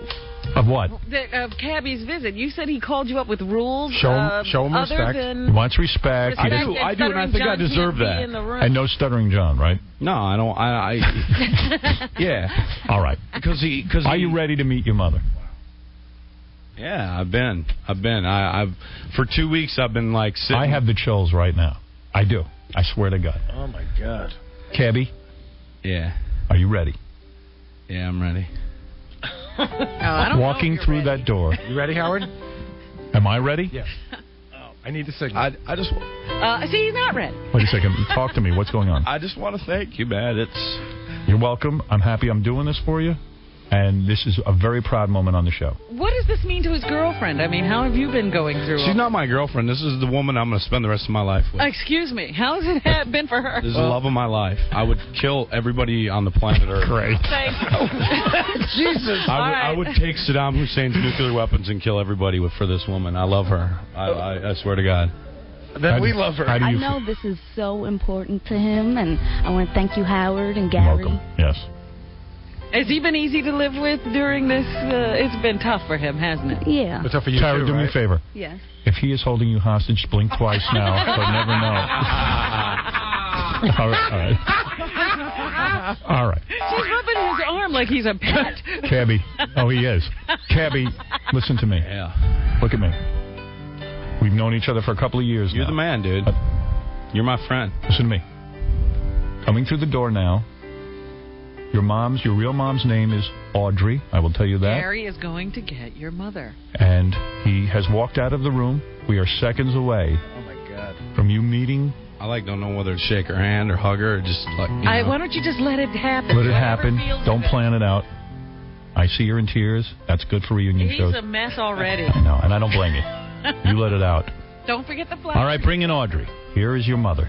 Speaker 1: Of what?
Speaker 3: Of Cabby's visit. You said he called you up with rules.
Speaker 1: Show him
Speaker 3: other
Speaker 1: respect.
Speaker 3: Than
Speaker 1: He wants respect.
Speaker 14: I do, and I think I deserve that.
Speaker 1: And no stuttering John, right?
Speaker 14: No, I don't. Yeah.
Speaker 1: All right.
Speaker 14: Because
Speaker 1: Are you ready to meet your mother?
Speaker 14: Yeah, I've been. I've for 2 weeks. I've been like sitting.
Speaker 1: I have the chills right now. I do. I swear to God.
Speaker 2: Oh my God.
Speaker 1: Cabby.
Speaker 14: Yeah.
Speaker 1: Are you ready?
Speaker 14: Yeah, I'm ready.
Speaker 3: I don't
Speaker 1: Walking through that door.
Speaker 4: You ready, Howard?
Speaker 1: Am I ready?
Speaker 4: Yes. I need the signal.
Speaker 14: I just.
Speaker 3: see, he's not ready.
Speaker 1: Wait a second. Talk to me. What's going on?
Speaker 14: I just want to thank you, man.
Speaker 1: You're welcome. I'm happy I'm doing this for you. And this is a very proud moment on the show.
Speaker 3: What does this mean to his girlfriend? I mean, how have you been going through?
Speaker 14: She's not my girlfriend. This is the woman I'm going to spend the rest of my life with.
Speaker 3: Excuse me. How has it been for her?
Speaker 14: This is the love of my life. I would kill everybody on the planet Earth.
Speaker 1: Great.
Speaker 3: Thank you.
Speaker 2: Jesus.
Speaker 14: I would take Saddam Hussein's nuclear weapons and kill everybody for this woman. I love her. I swear to God.
Speaker 2: Then we love her.
Speaker 15: I know this is so important to him, and I want to thank you, Howard and Gary.
Speaker 1: Welcome. Yes.
Speaker 3: Has he been easy to live with during this? It's been tough for him, hasn't it?
Speaker 15: Yeah.
Speaker 4: It's tough for you
Speaker 1: Tara,
Speaker 4: too,
Speaker 1: do me a favor.
Speaker 15: Yes.
Speaker 1: If he is holding you hostage, blink twice now. But never know. All right. All right.
Speaker 3: She's rubbing his arm like he's a pet.
Speaker 1: Cabby. Oh, he is. Cabby, listen to me.
Speaker 14: Yeah.
Speaker 1: Look at me. We've known each other for a couple of years
Speaker 14: You're
Speaker 1: now.
Speaker 14: the man, dude. You're my friend.
Speaker 1: Listen to me. Coming through the door now, your real mom's name is Audrey. I will tell you that.
Speaker 3: Gary is going to get your mother.
Speaker 1: And he has walked out of the room. We are seconds away from you meeting.
Speaker 14: I don't know whether to shake her hand or hug her or just
Speaker 3: Why don't you just let it happen?
Speaker 1: Let it
Speaker 3: Whatever
Speaker 1: happen.
Speaker 3: feels
Speaker 1: Don't
Speaker 3: good.
Speaker 1: plan it out. I see you're in tears. That's good for reunion
Speaker 3: He's
Speaker 1: shows.
Speaker 3: a mess already.
Speaker 1: I know, and I don't blame you. You let it out.
Speaker 3: Don't forget the flowers.
Speaker 1: All right, bring in Audrey. Here is your mother.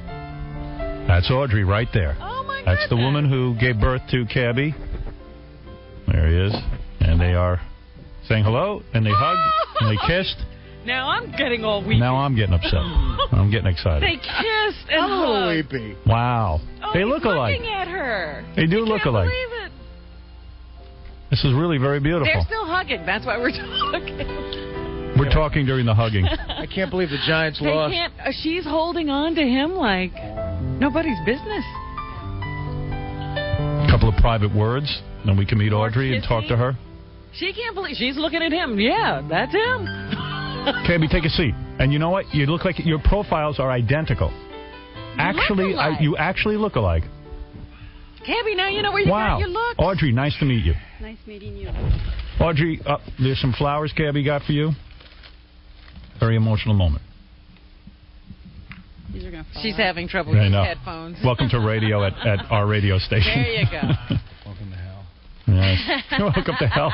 Speaker 1: That's Audrey right there.
Speaker 3: Oh, my
Speaker 1: That's the woman who gave birth to Cabby. There he is. And they are saying hello, and they hugged, and they kissed.
Speaker 3: Now I'm getting all weepy.
Speaker 1: Now I'm getting upset. I'm getting excited.
Speaker 3: They kissed and
Speaker 2: I'm a little
Speaker 3: hugged.
Speaker 2: weepy.
Speaker 1: Wow.
Speaker 3: Oh,
Speaker 1: They
Speaker 3: he's
Speaker 1: look alike.
Speaker 3: looking at her.
Speaker 1: They do look
Speaker 3: Can't
Speaker 1: alike.
Speaker 3: believe it.
Speaker 1: This is really very beautiful.
Speaker 3: They're still hugging. That's why we're talking.
Speaker 1: We're talking during the hugging.
Speaker 2: I can't believe the Giants
Speaker 3: They
Speaker 2: lost.
Speaker 3: can't. She's holding on to him like nobody's business.
Speaker 1: A couple of private words, then we can meet Audrey and talk to her.
Speaker 3: She can't believe she's looking at him. Yeah, that's him.
Speaker 1: Cabby, take a seat. And you know what? You look like your profiles are identical. Actually,
Speaker 3: alike.
Speaker 1: you actually look alike.
Speaker 3: Cabby, now you know where you
Speaker 1: Wow.
Speaker 3: got your look.
Speaker 1: Audrey, nice to meet you.
Speaker 15: Nice meeting you.
Speaker 1: Audrey, there's some flowers Cabby got for you. Very emotional moment.
Speaker 15: These are gonna fall
Speaker 3: She's
Speaker 15: out.
Speaker 3: having trouble
Speaker 1: I
Speaker 3: with
Speaker 1: know.
Speaker 3: headphones.
Speaker 1: Welcome to radio at our radio station.
Speaker 3: There you go.
Speaker 14: Welcome to hell.
Speaker 1: Yes. Welcome to hell.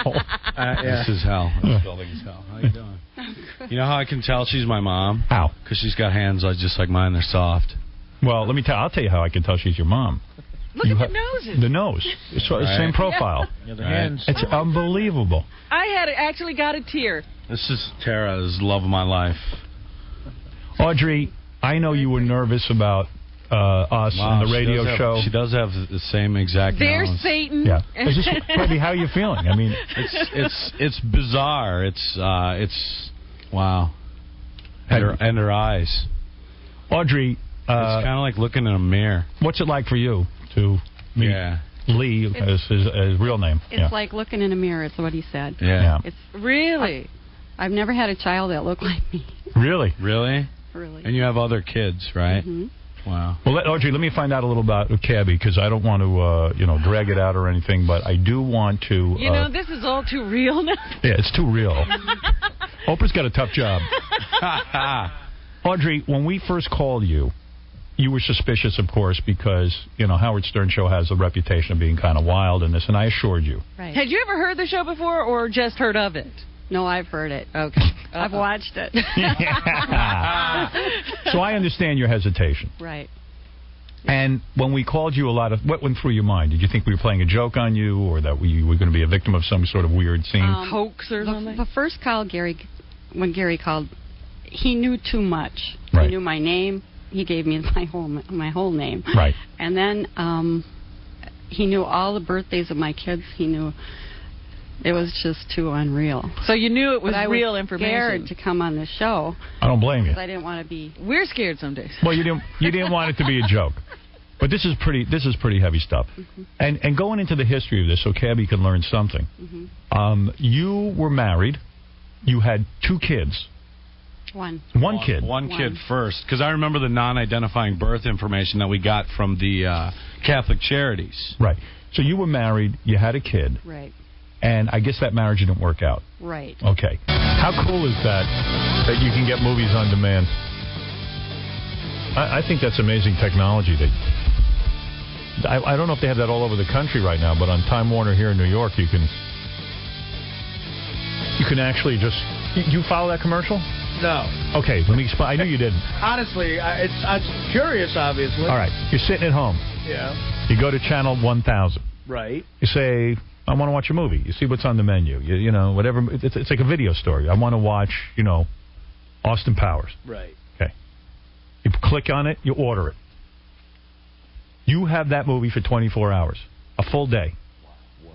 Speaker 14: This is hell. This building is hell. How you doing? You know how I can tell she's my mom?
Speaker 1: How?
Speaker 14: Because she's got hands just like mine. They're soft.
Speaker 1: Well, I'll tell you how I can tell she's your mom.
Speaker 3: Look at the noses.
Speaker 1: The nose. It's the
Speaker 14: Right.
Speaker 1: same profile.
Speaker 2: Yeah, the hands.
Speaker 1: It's unbelievable.
Speaker 3: I actually got a tear.
Speaker 14: This is Tara. This is the love of my life.
Speaker 1: Audrey, I know you were nervous about us
Speaker 14: Wow,
Speaker 1: and the radio show.
Speaker 14: She does have the same exact
Speaker 3: There's
Speaker 14: nose.
Speaker 3: Satan.
Speaker 1: Yeah. Baby, how are you feeling? I mean,
Speaker 14: It's bizarre. It's wow. And her eyes.
Speaker 1: Audrey,
Speaker 14: it's kind of like looking in a mirror.
Speaker 1: What's it like for you to meet Lee as his real name?
Speaker 16: It's like looking in a mirror, is what he said.
Speaker 1: Yeah.
Speaker 16: It's
Speaker 3: really.
Speaker 16: I've never had a child that looked like me.
Speaker 1: Really?
Speaker 14: Really?
Speaker 16: Really.
Speaker 14: And you have other kids, right?
Speaker 16: Mhm.
Speaker 14: Wow.
Speaker 1: Well, Audrey, let me find out a little about Cabby, because I don't want to, drag it out or anything, but I do want to.
Speaker 3: You know, this is all too real now.
Speaker 1: Yeah, it's too real. Oprah's got a tough job. Audrey, when we first called you, you were suspicious, of course, because, Howard Stern Show has a reputation of being kind of wild in this, and I assured you.
Speaker 16: Right.
Speaker 3: Had you ever heard the show before or just heard of it?
Speaker 16: No, I've heard it.
Speaker 3: Okay.
Speaker 16: I've watched it.
Speaker 1: So I understand your hesitation.
Speaker 16: Right.
Speaker 1: And when we called you, what went through your mind? Did you think we were playing a joke on you, or that we were going to be a victim of some sort of weird scene?
Speaker 3: Hoax or something?
Speaker 16: The first call, when Gary called, he knew too much.
Speaker 1: Right.
Speaker 16: He knew my name. He gave me my whole name.
Speaker 1: Right.
Speaker 16: And then he knew all the birthdays of my kids. He knew. It was just too unreal.
Speaker 3: So you knew it was
Speaker 16: But I
Speaker 3: real
Speaker 16: was
Speaker 3: information.
Speaker 16: scared to come on the show.
Speaker 1: I don't blame you.
Speaker 16: Because I didn't want to be.
Speaker 3: We're scared some days.
Speaker 1: Well, you didn't want it to be a joke. But this is pretty heavy stuff.
Speaker 16: Mm-hmm.
Speaker 1: And going into the history of this, so Cabby can learn something.
Speaker 16: Mm-hmm.
Speaker 1: You were married. You had 2 kids.
Speaker 16: One
Speaker 1: kid.
Speaker 14: One kid first, because I remember the non-identifying birth information that we got from the Catholic Charities.
Speaker 1: Right. So you were married. You had a kid.
Speaker 16: Right.
Speaker 1: And I guess that marriage didn't work out.
Speaker 16: Right.
Speaker 1: Okay. How cool is that you can get movies on demand? I think that's amazing technology. I don't know if they have that all over the country right now, but on Time Warner here in New York, you can actually just... You follow that commercial?
Speaker 2: No.
Speaker 1: Okay, let me explain. I knew you didn't.
Speaker 2: Honestly, I'm curious, obviously.
Speaker 1: All right, you're sitting at home.
Speaker 2: Yeah.
Speaker 1: You go to channel 1000.
Speaker 2: Right.
Speaker 1: You say, I want to watch a movie. You see what's on the menu. You know, whatever. It's like a video story. I want to watch, Austin Powers.
Speaker 2: Right.
Speaker 1: Okay. You click on it, you order it. You have that movie for 24 hours, a full day. Wow.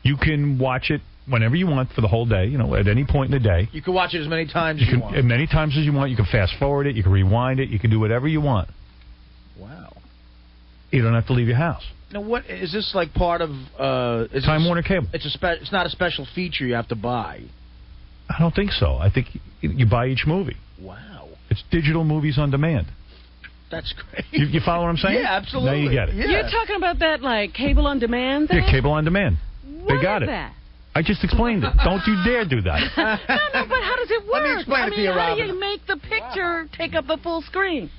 Speaker 1: You can watch it whenever you want for the whole day, at any point in the day.
Speaker 2: You can watch it as many times as you want.
Speaker 1: As many times as you want. You can fast forward it. You can rewind it. You can do whatever you want.
Speaker 2: Wow.
Speaker 1: You don't have to leave your house.
Speaker 2: Now, what is this like part of?
Speaker 1: Time Warner Cable.
Speaker 2: It's not a special feature you have to buy.
Speaker 1: I don't think so. I think you buy each movie.
Speaker 2: Wow.
Speaker 1: It's digital movies on demand.
Speaker 2: That's great.
Speaker 1: You follow what I'm saying?
Speaker 2: Yeah, absolutely.
Speaker 1: Now you get it.
Speaker 2: Yeah.
Speaker 3: You're talking about that like cable on demand thing?
Speaker 1: Yeah, cable on demand.
Speaker 3: What
Speaker 1: they got
Speaker 3: is
Speaker 1: it.
Speaker 3: That?
Speaker 1: I just explained it. Don't you dare do that.
Speaker 3: No, but how does it work?
Speaker 2: Let me explain it to you,
Speaker 3: How do
Speaker 2: Robin.
Speaker 3: you make the picture take up the full screen?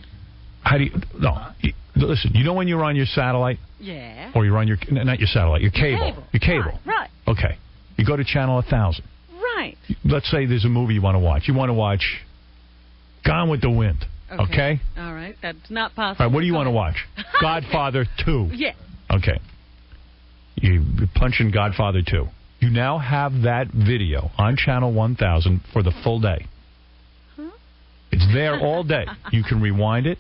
Speaker 1: How do you... No. Listen, when you're on your satellite?
Speaker 3: Yeah.
Speaker 1: Or you're on your... Not your satellite, your cable. Your cable.
Speaker 3: Right.
Speaker 1: Okay. You go to channel 1000.
Speaker 3: Right.
Speaker 1: Let's say there's a movie you want to watch. You want to watch Gone with the Wind. Okay?
Speaker 3: All right. That's not possible.
Speaker 1: All right, what do you want to watch? Godfather 2.
Speaker 3: Yeah.
Speaker 1: Okay. You punch in Godfather 2. You now have that video on channel 1000 for the full day. Huh? It's there all day. You can rewind it.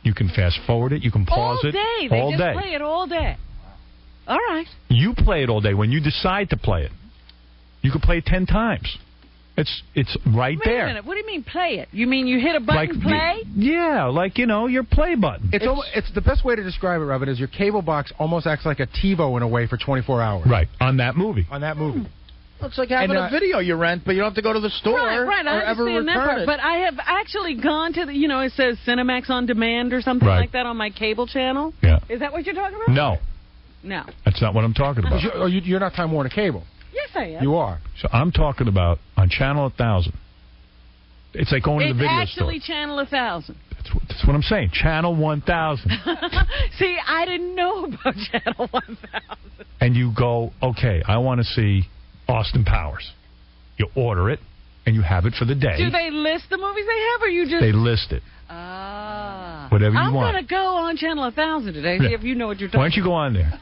Speaker 1: You can fast forward it. You can pause it.
Speaker 3: All day. They
Speaker 1: all
Speaker 3: just
Speaker 1: day.
Speaker 3: play it all day. All right.
Speaker 1: You play it all day. When you decide to play it, you can play it 10 times. It's right there.
Speaker 3: Wait a minute. What do you mean play it? You mean you hit a button, play?
Speaker 1: Your play button.
Speaker 4: It's the best way to describe it, Robin, is your cable box almost acts like a TiVo in a way for 24 hours.
Speaker 1: Right, on that movie.
Speaker 2: It's like having a video you rent, but you don't have to go to the store
Speaker 3: right,
Speaker 2: or
Speaker 3: I
Speaker 2: ever
Speaker 3: understand that
Speaker 2: return
Speaker 3: part.
Speaker 2: it.
Speaker 3: But I have actually gone to the, it says Cinemax on Demand or something like that on my cable channel.
Speaker 1: Yeah.
Speaker 3: Is that what you're talking about?
Speaker 1: No.
Speaker 3: No.
Speaker 1: That's not what I'm talking about.
Speaker 4: You're not Time Warner Cable.
Speaker 3: Yes, I am.
Speaker 4: You are.
Speaker 1: So I'm talking about on channel 1000. It's like going to the video store.
Speaker 3: It's actually channel 1000.
Speaker 1: That's what I'm saying. Channel 1000.
Speaker 3: See, I didn't know about channel 1000.
Speaker 1: And you go, okay, I want to see Austin Powers. You order it, and you have it for the day.
Speaker 3: Do they list the movies they have, or you just...
Speaker 1: They list it.
Speaker 3: Ah.
Speaker 1: Whatever you
Speaker 3: I'm
Speaker 1: want.
Speaker 3: I'm going to go on channel 1000 today, see if you know what you're talking about.
Speaker 1: Why don't you go on there?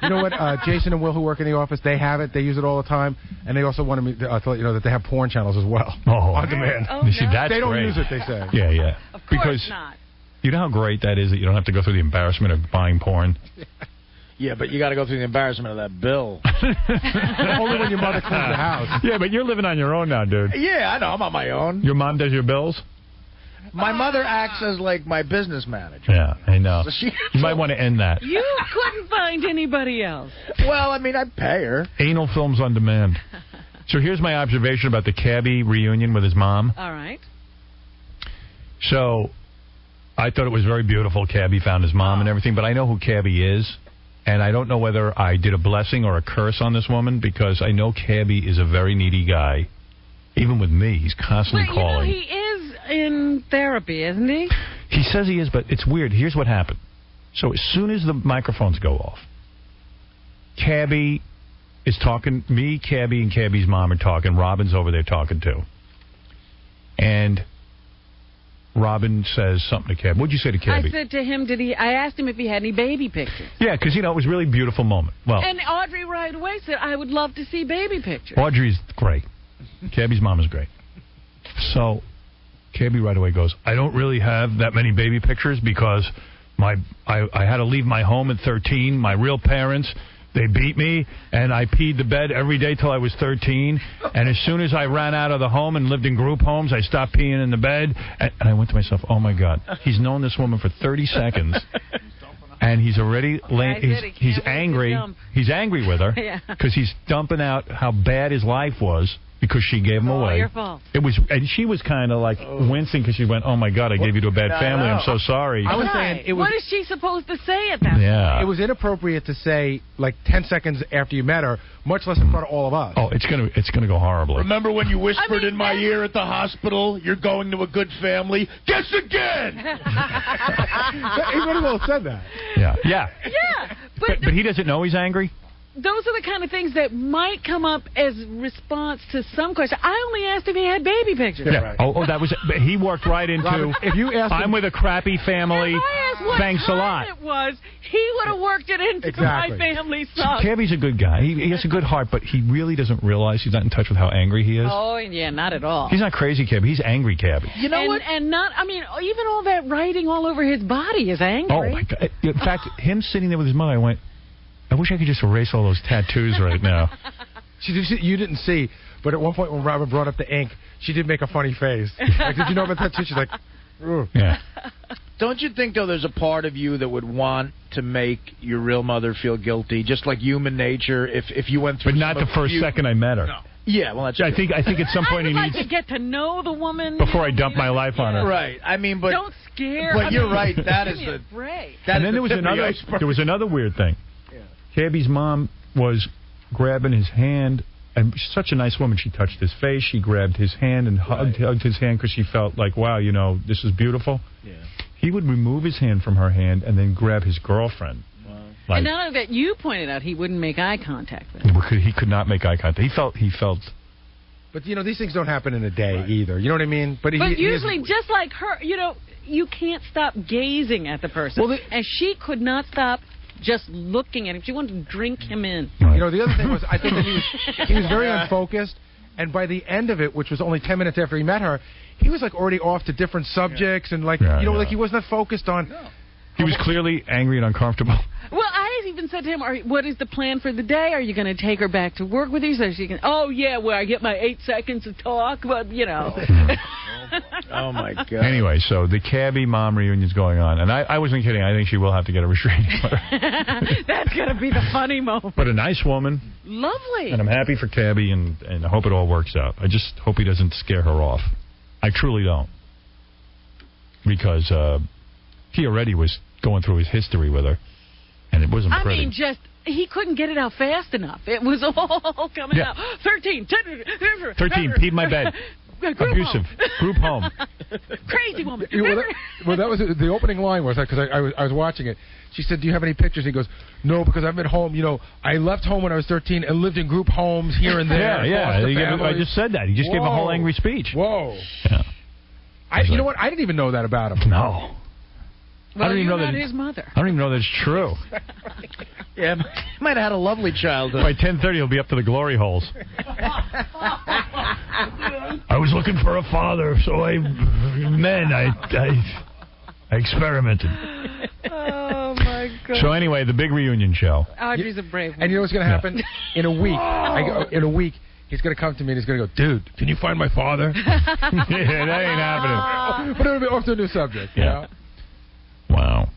Speaker 4: You know what? Jason and Will, who work in the office, they have it. They use it all the time. And they also wanted me to let you know that they have porn channels as well. On demand.
Speaker 1: You see, that's
Speaker 4: they don't
Speaker 1: great.
Speaker 4: use it, they say.
Speaker 1: Yeah.
Speaker 3: Of course
Speaker 1: because
Speaker 3: not.
Speaker 1: You know how great that is that you don't have to go through the embarrassment of buying porn?
Speaker 2: Yeah, but you got to go through the embarrassment of that bill.
Speaker 4: Only when your mother cleans the house.
Speaker 1: Yeah, but you're living on your own now, dude.
Speaker 2: Yeah, I know. I'm on my own.
Speaker 1: Your mom does your bills?
Speaker 2: My mother acts as, like, my business manager.
Speaker 1: Yeah, I know.
Speaker 2: So
Speaker 1: You might want to end that.
Speaker 3: You couldn't find anybody else.
Speaker 2: Well, I mean, I'd pay her.
Speaker 1: Anal films on demand. So here's my observation about the cabbie reunion with his mom.
Speaker 3: All right.
Speaker 1: So I thought it was very beautiful. Cabbie found his mom and everything, but I know who Cabbie is. And I don't know whether I did a blessing or a curse on this woman, because I know Cabbie is a very needy guy. Even with me, he's constantly calling.
Speaker 3: He is in therapy, isn't he?
Speaker 1: He says he is, but it's weird. Here's what happened. So as soon as the microphones go off, Cabbie is talking. Me, Cabbie, and Cabbie's mom are talking. Robin's over there talking too. And Robin says something to Cabbie. What'd you say to Cabbie?
Speaker 3: I said to him, I asked him if he had any baby pictures.
Speaker 1: Yeah, because, it was a really beautiful moment. Well,
Speaker 3: And Audrey right away said, I would love to see baby pictures.
Speaker 1: Audrey's great. Cabbie's mom is great. So Cabbie right away goes, I don't really have that many baby pictures because I had to leave my home at 13. My real parents, they beat me, and I peed the bed every day till I was 13. And as soon as I ran out of the home and lived in group homes, I stopped peeing in the bed. And I went to myself, oh, my God. He's known this woman for 30 seconds. And he's already he's angry. He's angry with her because he's dumping out how bad his life was because she gave him away.
Speaker 3: Your fault.
Speaker 1: It was, and she was kind of like wincing because she went, "Oh my God, I gave you to a bad family. I'm so sorry."
Speaker 4: I was saying it was.
Speaker 3: What is she supposed to say at that?
Speaker 1: Yeah.
Speaker 4: It was inappropriate to say like 10 seconds after you met her, much less in front of all of us.
Speaker 1: Oh, it's gonna go horribly.
Speaker 2: Remember when you whispered in my ear at the hospital, "You're going to a good family"? Guess again.
Speaker 4: He would have well said that.
Speaker 1: Yeah.
Speaker 3: Yeah,
Speaker 1: But he doesn't know he's angry.
Speaker 3: Those are the kind of things that might come up as response to some question. I only asked if he had baby pictures.
Speaker 1: Yeah. Right. Oh, that was it. But he worked right into.
Speaker 4: Robin, if you asked him,
Speaker 1: I'm with a crappy family.
Speaker 3: If I asked what
Speaker 1: Thanks a lot.
Speaker 3: it was, he would have worked it into
Speaker 4: Exactly.
Speaker 3: my family sucks.
Speaker 1: Cabby's a good guy. He has a good heart, but he really doesn't realize he's not in touch with how angry he is.
Speaker 3: Oh, yeah, not at all.
Speaker 1: He's not crazy Cabby. He's angry Cabby.
Speaker 3: You know what? And not, I mean, even all that writing all over his body is angry.
Speaker 1: Oh, my God. In fact, him sitting there with his mother, I went, I wish I could just erase all those tattoos right now.
Speaker 4: You didn't see, but at one point when Robin brought up the ink, she did make a funny face. Like, did you know about that too? She's like, ugh.
Speaker 1: Yeah.
Speaker 2: Don't you think, though, there's a part of you that would want to make your real mother feel guilty, just like human nature, if you went through
Speaker 1: But not the first second I met her.
Speaker 2: No. Yeah, well, that's
Speaker 1: I think at some point
Speaker 3: I would
Speaker 1: he
Speaker 3: like
Speaker 1: needs
Speaker 3: to get to know the woman
Speaker 1: before I dump my life on her.
Speaker 2: Right. I mean, but
Speaker 3: don't scare.
Speaker 2: But
Speaker 3: I
Speaker 2: you're
Speaker 3: mean,
Speaker 2: right. That
Speaker 3: give
Speaker 2: is
Speaker 3: me a
Speaker 2: the
Speaker 3: break.
Speaker 1: And then there was another weird thing. Cabby's mom was grabbing his hand, and she's such a nice woman. She touched his face. She grabbed his hand and hugged his hand because she felt like, wow, this is beautiful. Yeah. He would remove his hand from her hand and then grab his girlfriend. Wow.
Speaker 3: And not only that, you pointed out he wouldn't make eye contact with her.
Speaker 1: He could not make eye contact. He felt.
Speaker 4: But these things don't happen in a day either. You know what I mean? But
Speaker 3: usually, just like her, you can't stop gazing at the person. And she could not stop just looking at him. She wanted to drink him in.
Speaker 4: The other thing was, I think that he was very unfocused, and by the end of it, which was only 10 minutes after he met her, he was like already off to different subjects, and like like he was not focused on. No.
Speaker 1: He was clearly angry and uncomfortable.
Speaker 3: Well, I even said to him, what is the plan for the day? Are you going to take her back to work with you so she can... Oh, yeah, where I get my 8 seconds to talk, but,
Speaker 2: Oh, my God.
Speaker 1: Anyway, so the Cabby mom reunion's going on, and I wasn't kidding. I think she will have to get a restraining order.
Speaker 3: That's going to be the funny moment.
Speaker 1: But a nice woman.
Speaker 3: Lovely.
Speaker 1: And I'm happy for Cabby, and I hope it all works out. I just hope he doesn't scare her off. I truly don't. Because he already was going through his history with her, and it wasn't pretty.
Speaker 3: I mean, he couldn't get it out fast enough. It was all coming out. 13,
Speaker 1: 13, peed my bed. Abusive. Group home.
Speaker 3: Crazy woman.
Speaker 4: Well, that was the opening line was because I was watching it. She said, "Do you have any pictures?" He goes, "No, because I'm at home. I left home when I was 13 and lived in group homes here and there."
Speaker 1: I just said that. He just gave a whole angry speech.
Speaker 4: Whoa.
Speaker 1: Yeah.
Speaker 4: You know what? I didn't even know that about him.
Speaker 1: No.
Speaker 3: Well,
Speaker 1: I don't even know
Speaker 3: not
Speaker 1: that
Speaker 3: his mother.
Speaker 1: I don't even know that it's true.
Speaker 2: Yeah, he might have had a lovely childhood.
Speaker 1: By 10:30, he'll be up to the glory holes. I was looking for a father, so I experimented.
Speaker 3: Oh my God!
Speaker 1: So anyway, the big reunion show.
Speaker 3: Audrey's a brave one.
Speaker 4: And you know what's going to happen? In a week. He's going to come to me and he's going to go, "Dude, can you find my father?"
Speaker 1: Yeah, that ain't happening.
Speaker 4: But it'll be off to a new subject.
Speaker 1: Yeah. Wow.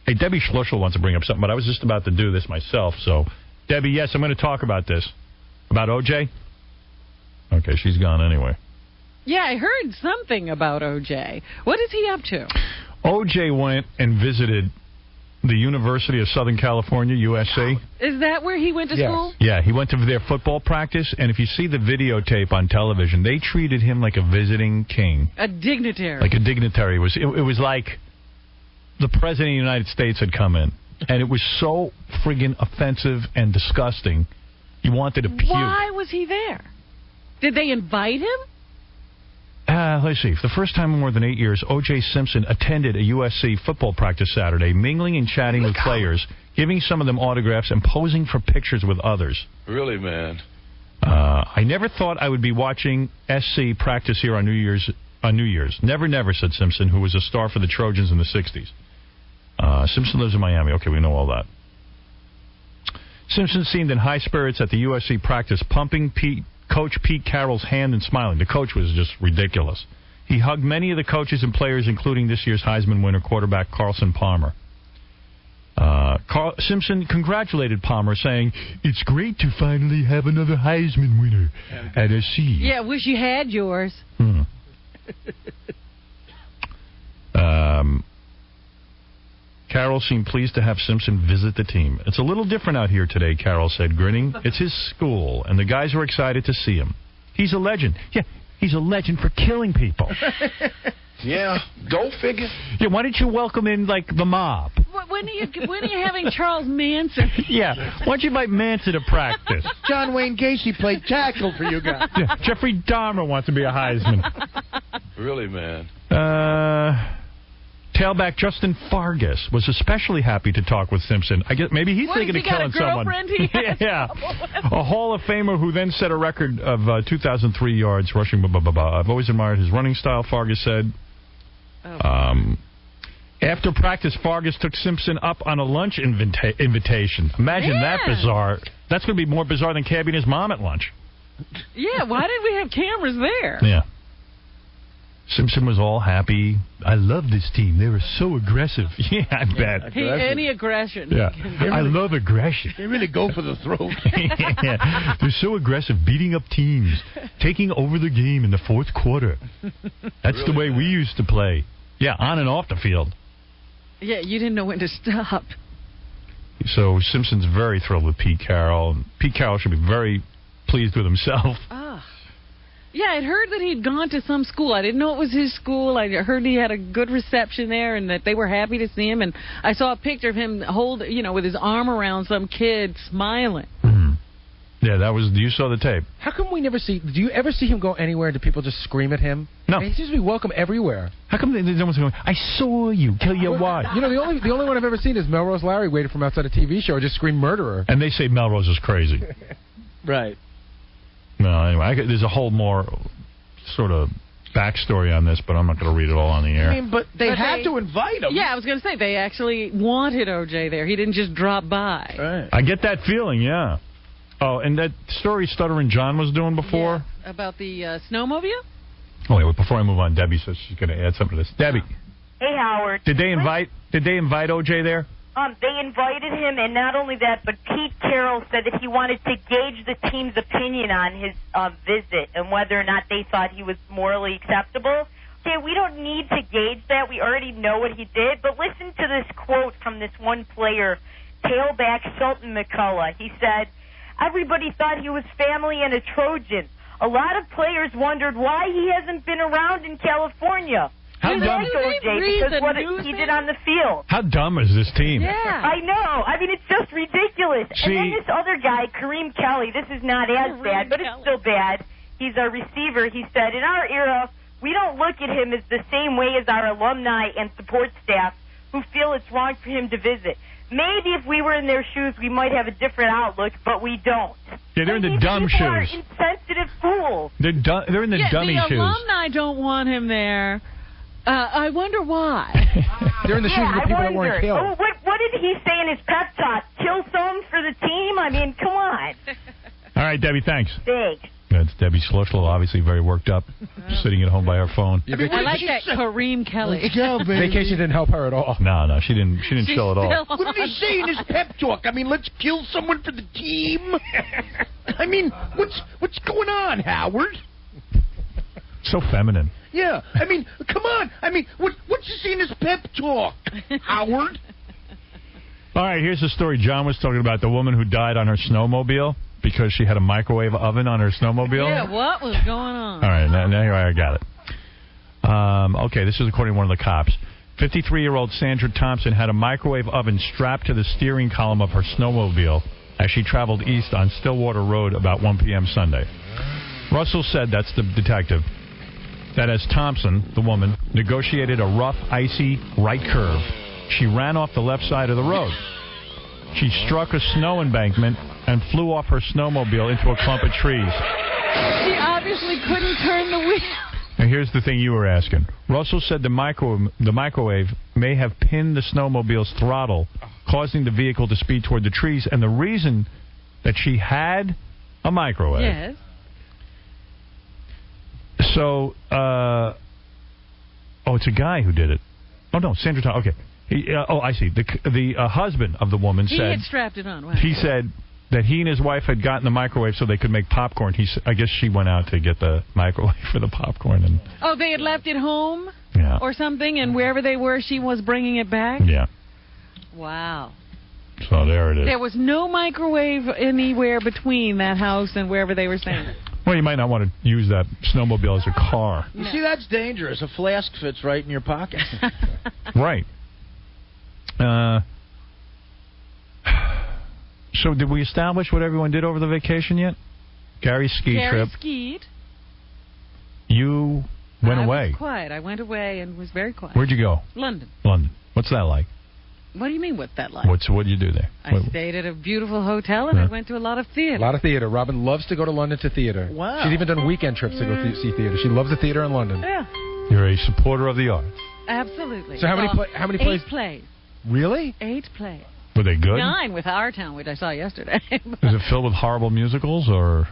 Speaker 1: Hey, Debbie Schlussel wants to bring up something, but I was just about to do this myself. So, Debbie, yes, I'm going to talk about this. About O.J.? Okay, she's gone anyway.
Speaker 3: Yeah, I heard something about O.J. What is he up to?
Speaker 1: O.J. went and visited the University of Southern California, USC.
Speaker 3: Is that where he went to school?
Speaker 1: Yeah, he went to their football practice, and if you see the videotape on television, they treated him like a visiting king.
Speaker 3: A dignitary.
Speaker 1: Like a dignitary. It was like the President of the United States had come in, and it was so friggin' offensive and disgusting, you wanted to puke.
Speaker 3: Why was he there? Did they invite him?
Speaker 1: Let's see. For the first time in more than 8 years, O.J. Simpson attended a USC football practice Saturday, mingling and chatting with players, giving some of them autographs, and posing for pictures with others.
Speaker 17: Really, man?
Speaker 1: I never thought I would be watching SC practice here on New Year's. Never, never, said Simpson, who was a star for the Trojans in the 60s. Simpson lives in Miami. Okay, we know all that. Simpson seemed in high spirits at the USC practice, pumping Coach Pete Carroll's hand and smiling. The coach was just ridiculous. He hugged many of the coaches and players, including this year's Heisman winner quarterback Carson Palmer. Carl Simpson congratulated Palmer, saying, "It's great to finally have another Heisman winner at SC."
Speaker 3: Yeah, wish you had yours.
Speaker 1: Carroll seemed pleased to have Simpson visit the team. "It's a little different out here today," Carroll said, grinning. "It's his school, and the guys are excited to see him. He's a legend." Yeah, he's a legend for killing people.
Speaker 7: Yeah, go figure.
Speaker 1: Yeah, why didn't you welcome in, like, the mob?
Speaker 3: When are you having Charles Manson?
Speaker 1: Yeah, why don't you invite Manson to practice?
Speaker 2: John Wayne Gacy played tackle for you guys.
Speaker 1: Yeah, Jeffrey Dahmer wants to be a Heisman.
Speaker 7: Really, man.
Speaker 1: Tailback Justin Fargas was especially happy to talk with Simpson. I guess maybe he's thinking of killing someone. Yeah. A Hall of Famer who then set a record of 2,003 yards rushing. I've always admired his running style, Fargas said. After practice, Fargas took Simpson up on a lunch invitation. Imagine that bizarre. That's going to be more bizarre than Cabby and his mom at lunch.
Speaker 3: Yeah, why did we have cameras there?
Speaker 1: Yeah. Simpson was all happy. "I love this team. They were so aggressive." Yeah, I bet.
Speaker 3: Any aggression.
Speaker 1: Yeah. I love aggression.
Speaker 2: They really go for the throat.
Speaker 1: Yeah. They're so aggressive, beating up teams, taking over the game in the fourth quarter. That's the way we used to play. Yeah, on and off the field.
Speaker 3: Yeah, you didn't know when to stop.
Speaker 1: So Simpson's very thrilled with Pete Carroll. Pete Carroll should be very pleased with himself.
Speaker 3: Yeah, I'd heard that he'd gone to some school. I didn't know it was his school. I heard he had a good reception there and that they were happy to see him. And I saw a picture of him with his arm around some kid smiling.
Speaker 1: Yeah, you saw the tape.
Speaker 4: How come we never see... Do you ever see him go anywhere and do people just scream at him?
Speaker 1: No.
Speaker 4: He seems to be welcome everywhere.
Speaker 1: How come no one's going, "I saw you, tell you what"?
Speaker 4: You know, the only one I've ever seen is Melrose Larry waited from outside a TV show and just scream "murderer."
Speaker 1: And they say Melrose is crazy.
Speaker 2: Right.
Speaker 1: No, anyway, there's a whole more sort of backstory on this, but I'm not going to read it all on the air.
Speaker 2: I mean, but they had to invite him.
Speaker 3: Yeah, I was going to say, they actually wanted O.J. there. He didn't just drop by.
Speaker 2: Right.
Speaker 1: I get that feeling, yeah. Oh, and that story Stuttering John was doing before?
Speaker 3: Yeah, about the snowmobile?
Speaker 1: Oh, wait, before I move on, Debbie says she's going to add something to this. Debbie.
Speaker 17: Hey, Howard.
Speaker 1: Did they invite O.J. there?
Speaker 17: They invited him, and not only that, but Pete Carroll said that he wanted to gauge the team's opinion on his visit and whether or not they thought he was morally acceptable. Okay, we don't need to gauge that. We already know what he did. But listen to this quote from this one player, tailback Sultan McCullough. He said, "Everybody thought he was family and a Trojan. A lot of players wondered why he hasn't been around in California.
Speaker 1: How dumb?
Speaker 17: Because what he did on the field.
Speaker 1: How dumb is this team?
Speaker 17: Yeah. I know. I mean, it's just ridiculous.
Speaker 1: See,
Speaker 17: and then this other guy, Kareem Kelly, this is not as bad, but it's still bad. He's our receiver. He said, "In our era, we don't look at him as the same way as our alumni and support staff who feel it's wrong for him to visit. Maybe if we were in their shoes, we might have a different outlook, but we don't."
Speaker 1: Yeah, they're in the dumb shoes.
Speaker 17: Are insensitive fools.
Speaker 1: They're in the dummy
Speaker 3: the
Speaker 1: shoes.
Speaker 3: Alumni don't want him there. I wonder why.
Speaker 4: They're in the shoes of the people that weren't killed.
Speaker 17: Oh, what did he say in his pep talk? Kill some for the team? I mean, come on.
Speaker 1: All right, Debbie, thanks.
Speaker 17: Thanks.
Speaker 1: That's Debbie Schlussel, obviously very worked up, sitting at home by her phone.
Speaker 3: I like that Kareem Kelly.
Speaker 2: Let's go, baby.
Speaker 4: Vacation didn't help her at all.
Speaker 1: No, she didn't chill at all.
Speaker 2: What did he say in his pep talk? I mean, let's kill someone for the team. I mean, what's going on, Howard?
Speaker 1: So feminine.
Speaker 2: Yeah, I mean, come on. I mean, what's he say in his pep talk, Howard?
Speaker 1: All right, here's the story John was talking about, the woman who died on her snowmobile because she had a microwave oven on her snowmobile.
Speaker 3: Yeah, what was going on?
Speaker 1: All right, now here I got it. Okay, this is according to one of the cops. 53-year-old Sandra Thompson had a microwave oven strapped to the steering column of her snowmobile as she traveled east on Stillwater Road about 1 p.m. Sunday. Russell said, that's the detective, that as Thompson, the woman, negotiated a rough, icy right curve, she ran off the left side of the road. She struck a snow embankment and flew off her snowmobile into a clump of trees.
Speaker 3: She obviously couldn't turn the wheel.
Speaker 1: Now, here's the thing you were asking. Russell said the microwave may have pinned the snowmobile's throttle, causing the vehicle to speed toward the trees. And the reason that she had a microwave...
Speaker 3: Yes.
Speaker 1: So, it's a guy who did it. Oh, no, Sandra Thompson. Okay. I see. The husband of the woman
Speaker 3: He
Speaker 1: said
Speaker 3: had strapped it on. Wow.
Speaker 1: he said that he and his wife had gotten the microwave so they could make popcorn. I guess she went out to get the microwave for the popcorn. And
Speaker 3: Oh, they had left it home
Speaker 1: yeah.
Speaker 3: or something, and wherever they were, she was bringing it back?
Speaker 1: Yeah.
Speaker 3: Wow.
Speaker 1: So there it is.
Speaker 3: There was no microwave anywhere between that house and wherever they were staying.
Speaker 1: Well, you might not want to use that snowmobile as a car.
Speaker 2: You see, that's dangerous. A flask fits right in your pocket.
Speaker 1: Right. So did we establish what everyone did over the vacation yet? Gary's ski trip.
Speaker 3: Gary skied.
Speaker 1: You went
Speaker 3: I
Speaker 1: away.
Speaker 3: was quiet. I went away and was very quiet.
Speaker 1: Where'd you go?
Speaker 3: London.
Speaker 1: London. What's that like?
Speaker 3: What do you mean, what's that like?
Speaker 1: What did you do there?
Speaker 3: I stayed at a beautiful hotel, and I went to a lot of theater.
Speaker 4: A lot of theater. Robin loves to go to London to theater.
Speaker 3: Wow.
Speaker 4: She's even done weekend trips to go see theater. She loves the theater in London.
Speaker 3: Yeah.
Speaker 1: You're a supporter of the arts.
Speaker 3: Absolutely.
Speaker 4: So how many plays?
Speaker 3: 8 plays.
Speaker 4: Really?
Speaker 3: 8 plays.
Speaker 1: Were they good?
Speaker 3: 9 with Our Town, which I saw yesterday.
Speaker 1: Is it filled with horrible musicals or?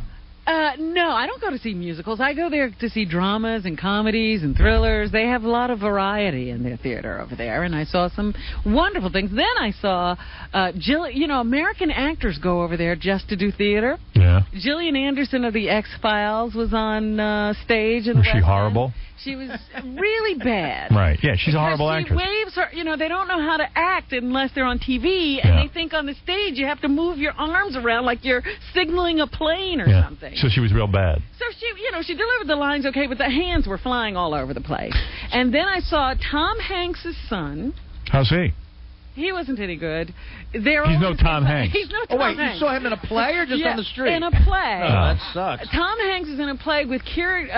Speaker 3: No, I don't go to see musicals. I go there to see dramas and comedies and thrillers. They have a lot of variety in their theater over there, and I saw some wonderful things. Then I saw American actors go over there just to do theater.
Speaker 1: Yeah.
Speaker 3: Gillian Anderson of the X-Files was on stage. In
Speaker 1: Was
Speaker 3: the
Speaker 1: she
Speaker 3: West
Speaker 1: horrible?
Speaker 3: End. She was really bad.
Speaker 1: Right. Yeah, she's a horrible
Speaker 3: Because
Speaker 1: actress.
Speaker 3: she waves her, they don't know how to act unless they're on TV, and they think on the stage you have to move your arms around like you're signaling a plane or something.
Speaker 1: So she was real bad.
Speaker 3: So she delivered the lines okay, but the hands were flying all over the place. And then I saw Tom Hanks' son.
Speaker 1: How's he?
Speaker 3: He wasn't any good.
Speaker 1: He's no Tom Hanks.
Speaker 3: He's no Tom Hanks.
Speaker 2: You saw him in a play or just on the street?
Speaker 3: In a play.
Speaker 2: Oh, that sucks.
Speaker 3: Tom Hanks is in a play with Kieran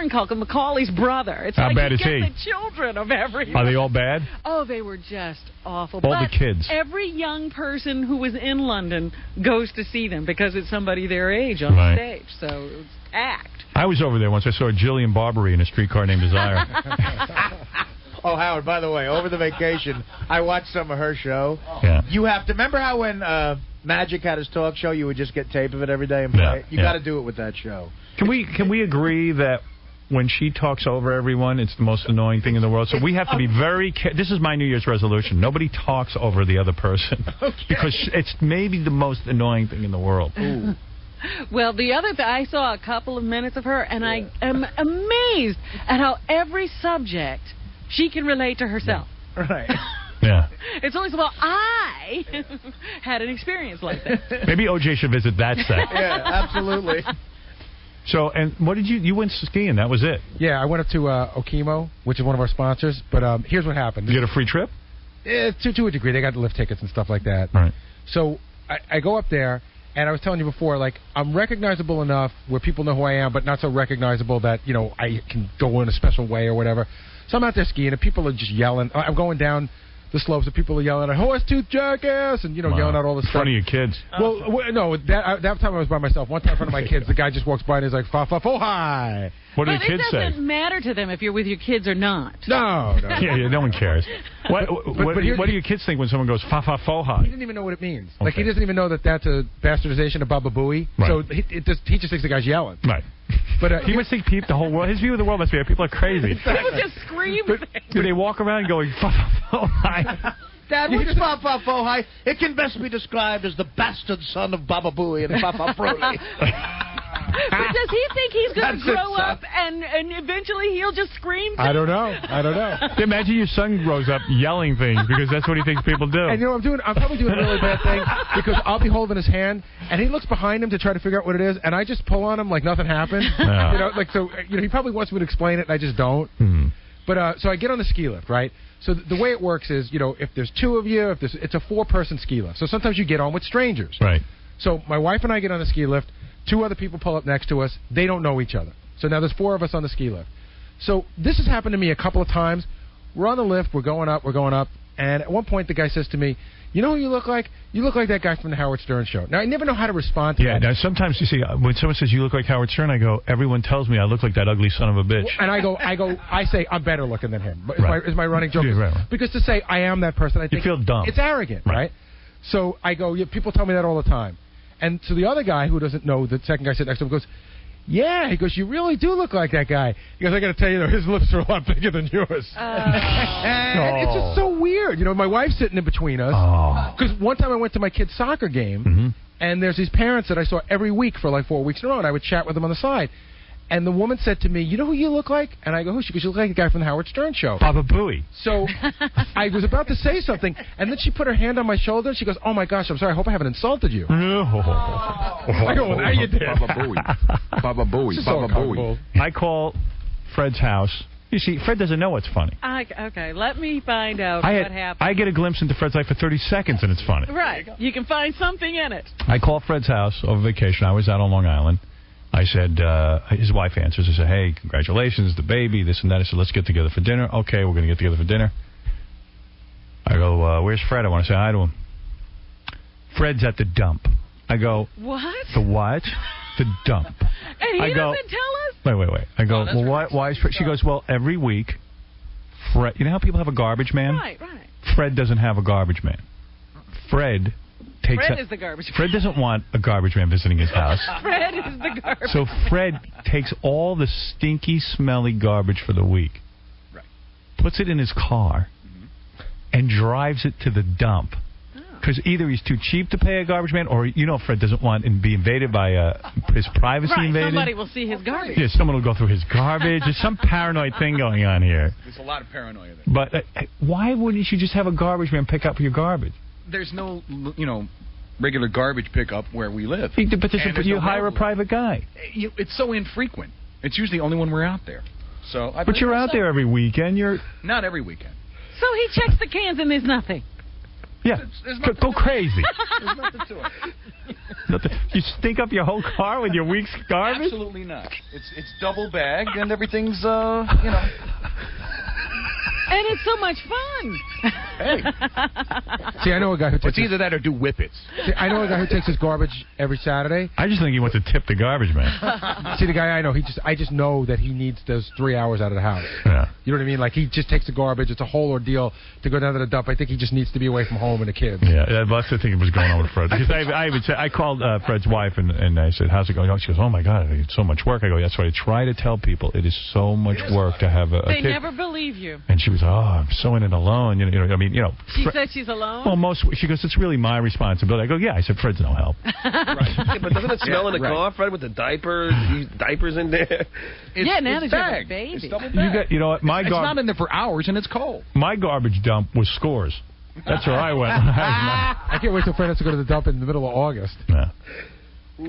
Speaker 3: Culkin, Macaulay's brother. It's
Speaker 1: How
Speaker 3: like
Speaker 1: bad
Speaker 3: you
Speaker 1: is
Speaker 3: get
Speaker 1: he?
Speaker 3: the children of everyone.
Speaker 1: Are they all bad?
Speaker 3: Oh, they were just awful.
Speaker 1: All
Speaker 3: but
Speaker 1: the kids.
Speaker 3: Every young person who was in London goes to see them because it's somebody their age on
Speaker 1: Right.
Speaker 3: the stage. So it's act.
Speaker 1: I was over there once. I saw Jillian Barberie in A Streetcar Named Desire.
Speaker 2: Oh, Howard, by the way, over the vacation, I watched some of her show.
Speaker 1: Yeah.
Speaker 2: You have to remember how when Magic had his talk show, you would just get tape of it every day and play it? You got to do it with that show.
Speaker 1: Can we agree that when she talks over everyone, it's the most annoying thing in the world? So we have to be very This is my New Year's resolution. Nobody talks over the other person.
Speaker 2: Okay.
Speaker 1: Because it's maybe the most annoying thing in the world.
Speaker 2: Ooh.
Speaker 3: Well, the other thing, I saw a couple of minutes of her, and I am amazed at how every subject she can relate to herself.
Speaker 2: Right.
Speaker 1: Yeah.
Speaker 3: It's always about, I had an experience like that.
Speaker 1: Maybe OJ should visit that set.
Speaker 2: Yeah, absolutely.
Speaker 1: So, and what did you went skiing? That was it?
Speaker 4: Yeah, I went up to Okemo, which is one of our sponsors. But here's what happened.
Speaker 1: You get a free trip?
Speaker 4: To a degree. They got the lift tickets and stuff like that.
Speaker 1: Right.
Speaker 4: So I go up there, and I was telling you before, like, I'm recognizable enough where people know who I am, but not so recognizable that, I can go in a special way or whatever. So I'm out there skiing, and people are just yelling. I'm going down the slopes, and people are yelling at horse-tooth jackass, and, yelling out all this
Speaker 1: in front
Speaker 4: stuff.
Speaker 1: of your kids.
Speaker 4: Well, no, that time I was by myself. One time in front of my kids, the guy just walks by and he's like, fa-fa-fo-hi.
Speaker 1: What do
Speaker 3: But
Speaker 1: the kids
Speaker 3: it doesn't matter to them if you're with your kids or not.
Speaker 4: No.
Speaker 1: Yeah, no one cares. What do your kids think when someone goes fa-fa-fo-hi?
Speaker 4: He didn't even know what it means. Okay. Like, he doesn't even know that that's a bastardization of Baba Booey.
Speaker 1: Right.
Speaker 4: So he just thinks the guy's yelling.
Speaker 1: Right.
Speaker 4: But
Speaker 1: he must think the whole world, his view of the world must be, people are crazy.
Speaker 3: People just scream.
Speaker 1: Do they walk around going fa-fa-fo-hi?
Speaker 2: Dad, what's Fa-Fa-Fo-Hi? It can best be described as the bastard son of Baba Booey and Fa-Fa-Froley.
Speaker 3: But does he think he's going to grow up and eventually he'll just scream?
Speaker 1: I don't know. Imagine your son grows up yelling things because that's what he thinks people do.
Speaker 4: And I'm probably doing a really bad thing because I'll be holding his hand and he looks behind him to try to figure out what it is, and I just pull on him like nothing happened.
Speaker 1: Yeah.
Speaker 4: He probably wants me to explain it and I just don't.
Speaker 1: Hmm.
Speaker 4: But so I get on the ski lift, right? So the way it works is, if there's two of you, it's a 4-person ski lift. So sometimes you get on with strangers.
Speaker 1: Right.
Speaker 4: So my wife and I get on the ski lift. 2 other people pull up next to us. They don't know each other. So now there's 4 of us on the ski lift. So this has happened to me a couple of times. We're on the lift. We're going up. And at one point, the guy says to me, "You know who you look like? You look like that guy from the Howard Stern show." Now, I never know how to respond to that.
Speaker 1: Yeah, now sometimes you see, when someone says you look like Howard Stern, I go, everyone tells me I look like that ugly son of a bitch.
Speaker 4: And I say, I'm better looking than him.
Speaker 1: Right.
Speaker 4: Is my running joke.
Speaker 1: Yeah, right.
Speaker 4: Because to say I am that person, I think
Speaker 1: you feel dumb.
Speaker 4: It's arrogant, right? So I go, people tell me that all the time. And so the other guy who doesn't know, the second guy sitting next to him goes, yeah. He goes, you really do look like that guy. He goes, I got to tell you, though, his lips are a lot bigger than yours. And it's just so weird. You know, my wife's sitting in between us. Because one time I went to my kid's soccer game, and there's these parents that I saw every week for like 4 weeks in a row, and I would chat with them on the side. And the woman said to me, you know who you look like? And I go, who? She goes, you look like the guy from the Howard Stern show.
Speaker 1: Baba Booey.
Speaker 4: So I was about to say something, and then she put her hand on my shoulder, and she goes, oh, my gosh, I'm sorry. I hope I haven't insulted you.
Speaker 1: No.
Speaker 4: I go, well, now you did.
Speaker 18: Baba Booey. Baba Booey. Baba Booey.
Speaker 1: I call Fred's house. You see, Fred doesn't know what's funny.
Speaker 3: Okay, let me find out what happened.
Speaker 1: I get a glimpse into Fred's life for 30 seconds, and it's funny.
Speaker 3: Right. You can find something in it.
Speaker 1: I call Fred's house over vacation. I was out on Long Island. I said, his wife answers. I said, hey, congratulations, the baby, this and that. I said, let's get together for dinner. Okay, we're going to get together for dinner. I go, where's Fred? I want to say hi to him. Fred's at the dump. I go,
Speaker 3: what?
Speaker 1: The what? The dump.
Speaker 3: And he doesn't tell us?
Speaker 1: Wait. I go, well, why is Fred? She goes, well, every week, Fred, you know how people have a garbage man?
Speaker 3: Right.
Speaker 1: Fred doesn't have a garbage man. Fred
Speaker 3: is the garbage man.
Speaker 1: Fred doesn't want a garbage man visiting his house.
Speaker 3: Fred is the garbage
Speaker 1: So Fred takes all the stinky, smelly garbage for the week, puts it in his car, and drives it to the dump. Because either he's too cheap to pay a garbage man, or, Fred doesn't want to be invaded by his privacy invaded.
Speaker 3: Somebody will see his garbage.
Speaker 1: Yeah, someone will go through his garbage. There's some paranoid thing going on here.
Speaker 18: There's a lot of paranoia there.
Speaker 1: But why wouldn't you just have a garbage man pick up your garbage?
Speaker 18: There's no, regular garbage pickup where we live.
Speaker 1: But you hire a private guy.
Speaker 18: It's so infrequent. It's usually only when we're out there.
Speaker 1: But you're out there every weekend.
Speaker 18: Not every weekend.
Speaker 3: So he checks the cans and there's nothing.
Speaker 1: Yeah, go crazy.
Speaker 18: There's nothing to it.
Speaker 1: You stink up your whole car with your week's garbage?
Speaker 18: Absolutely not. It's double bagged and everything's,
Speaker 3: And it's so much fun.
Speaker 18: Hey.
Speaker 4: See, I know a guy who takes...
Speaker 18: It's either that or do whippets.
Speaker 4: See, I know a guy who takes his garbage every Saturday.
Speaker 1: I just think he wants to tip the garbage man.
Speaker 4: See, the guy I know, I just know that he needs those 3 hours out of the house.
Speaker 1: Yeah.
Speaker 4: You know what I mean? Like, he just takes the garbage. It's a whole ordeal to go down to the dump. I think he just needs to be away from home and the kids.
Speaker 1: Yeah, that's the thing that was going on with Fred. Because I called Fred's wife, and I said, how's it going? She goes, oh, my God, it's so much work. I go, that's what I try to tell people. It is so much work to have a kid.
Speaker 3: They never believe you.
Speaker 1: And she was, I'm so in it alone.
Speaker 3: She said she's alone?
Speaker 1: Well, she goes, it's really my responsibility. I go, yeah. I said, Fred's no help.
Speaker 7: Yeah, but doesn't it smell in the car, Fred, with the diapers in there?
Speaker 3: Now that you have a baby.
Speaker 18: It's double bagged.
Speaker 1: You know what?
Speaker 18: It's not in there for hours, and it's cold.
Speaker 1: My garbage dump was Scores. That's where I went.
Speaker 4: I can't wait till Fred has to go to the dump in the middle of August.
Speaker 1: Yeah.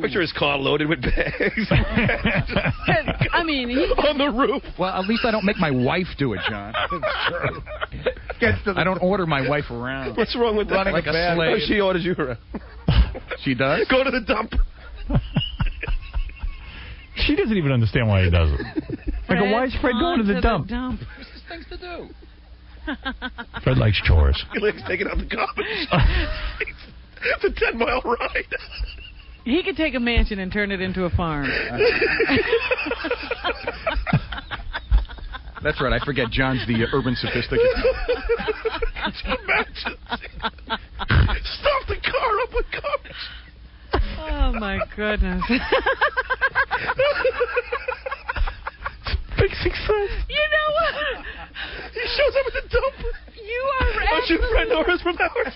Speaker 7: Picture his car loaded with bags.
Speaker 3: I mean,
Speaker 7: on the roof.
Speaker 18: Well, at least I don't make my wife do it, John. I don't order my wife around.
Speaker 7: What's wrong with that?
Speaker 18: Running like a slave.
Speaker 7: Oh, she orders you around.
Speaker 18: She does?
Speaker 7: Go to the dump.
Speaker 1: She doesn't even understand why he does it. I go, why is Fred going to the dump?
Speaker 18: There's just things to do.
Speaker 1: Fred likes chores.
Speaker 7: He likes taking out the garbage. It's a 10-mile ride.
Speaker 3: He could take a mansion and turn it into a farm.
Speaker 18: That's right. I forget John's the urban sophisticated.
Speaker 7: Stuff the car up with garbage.
Speaker 3: Oh, my goodness.
Speaker 1: Big success.
Speaker 3: You know what?
Speaker 7: He shows up at the dump.
Speaker 3: You are
Speaker 7: Don't you friend Norris from Howard?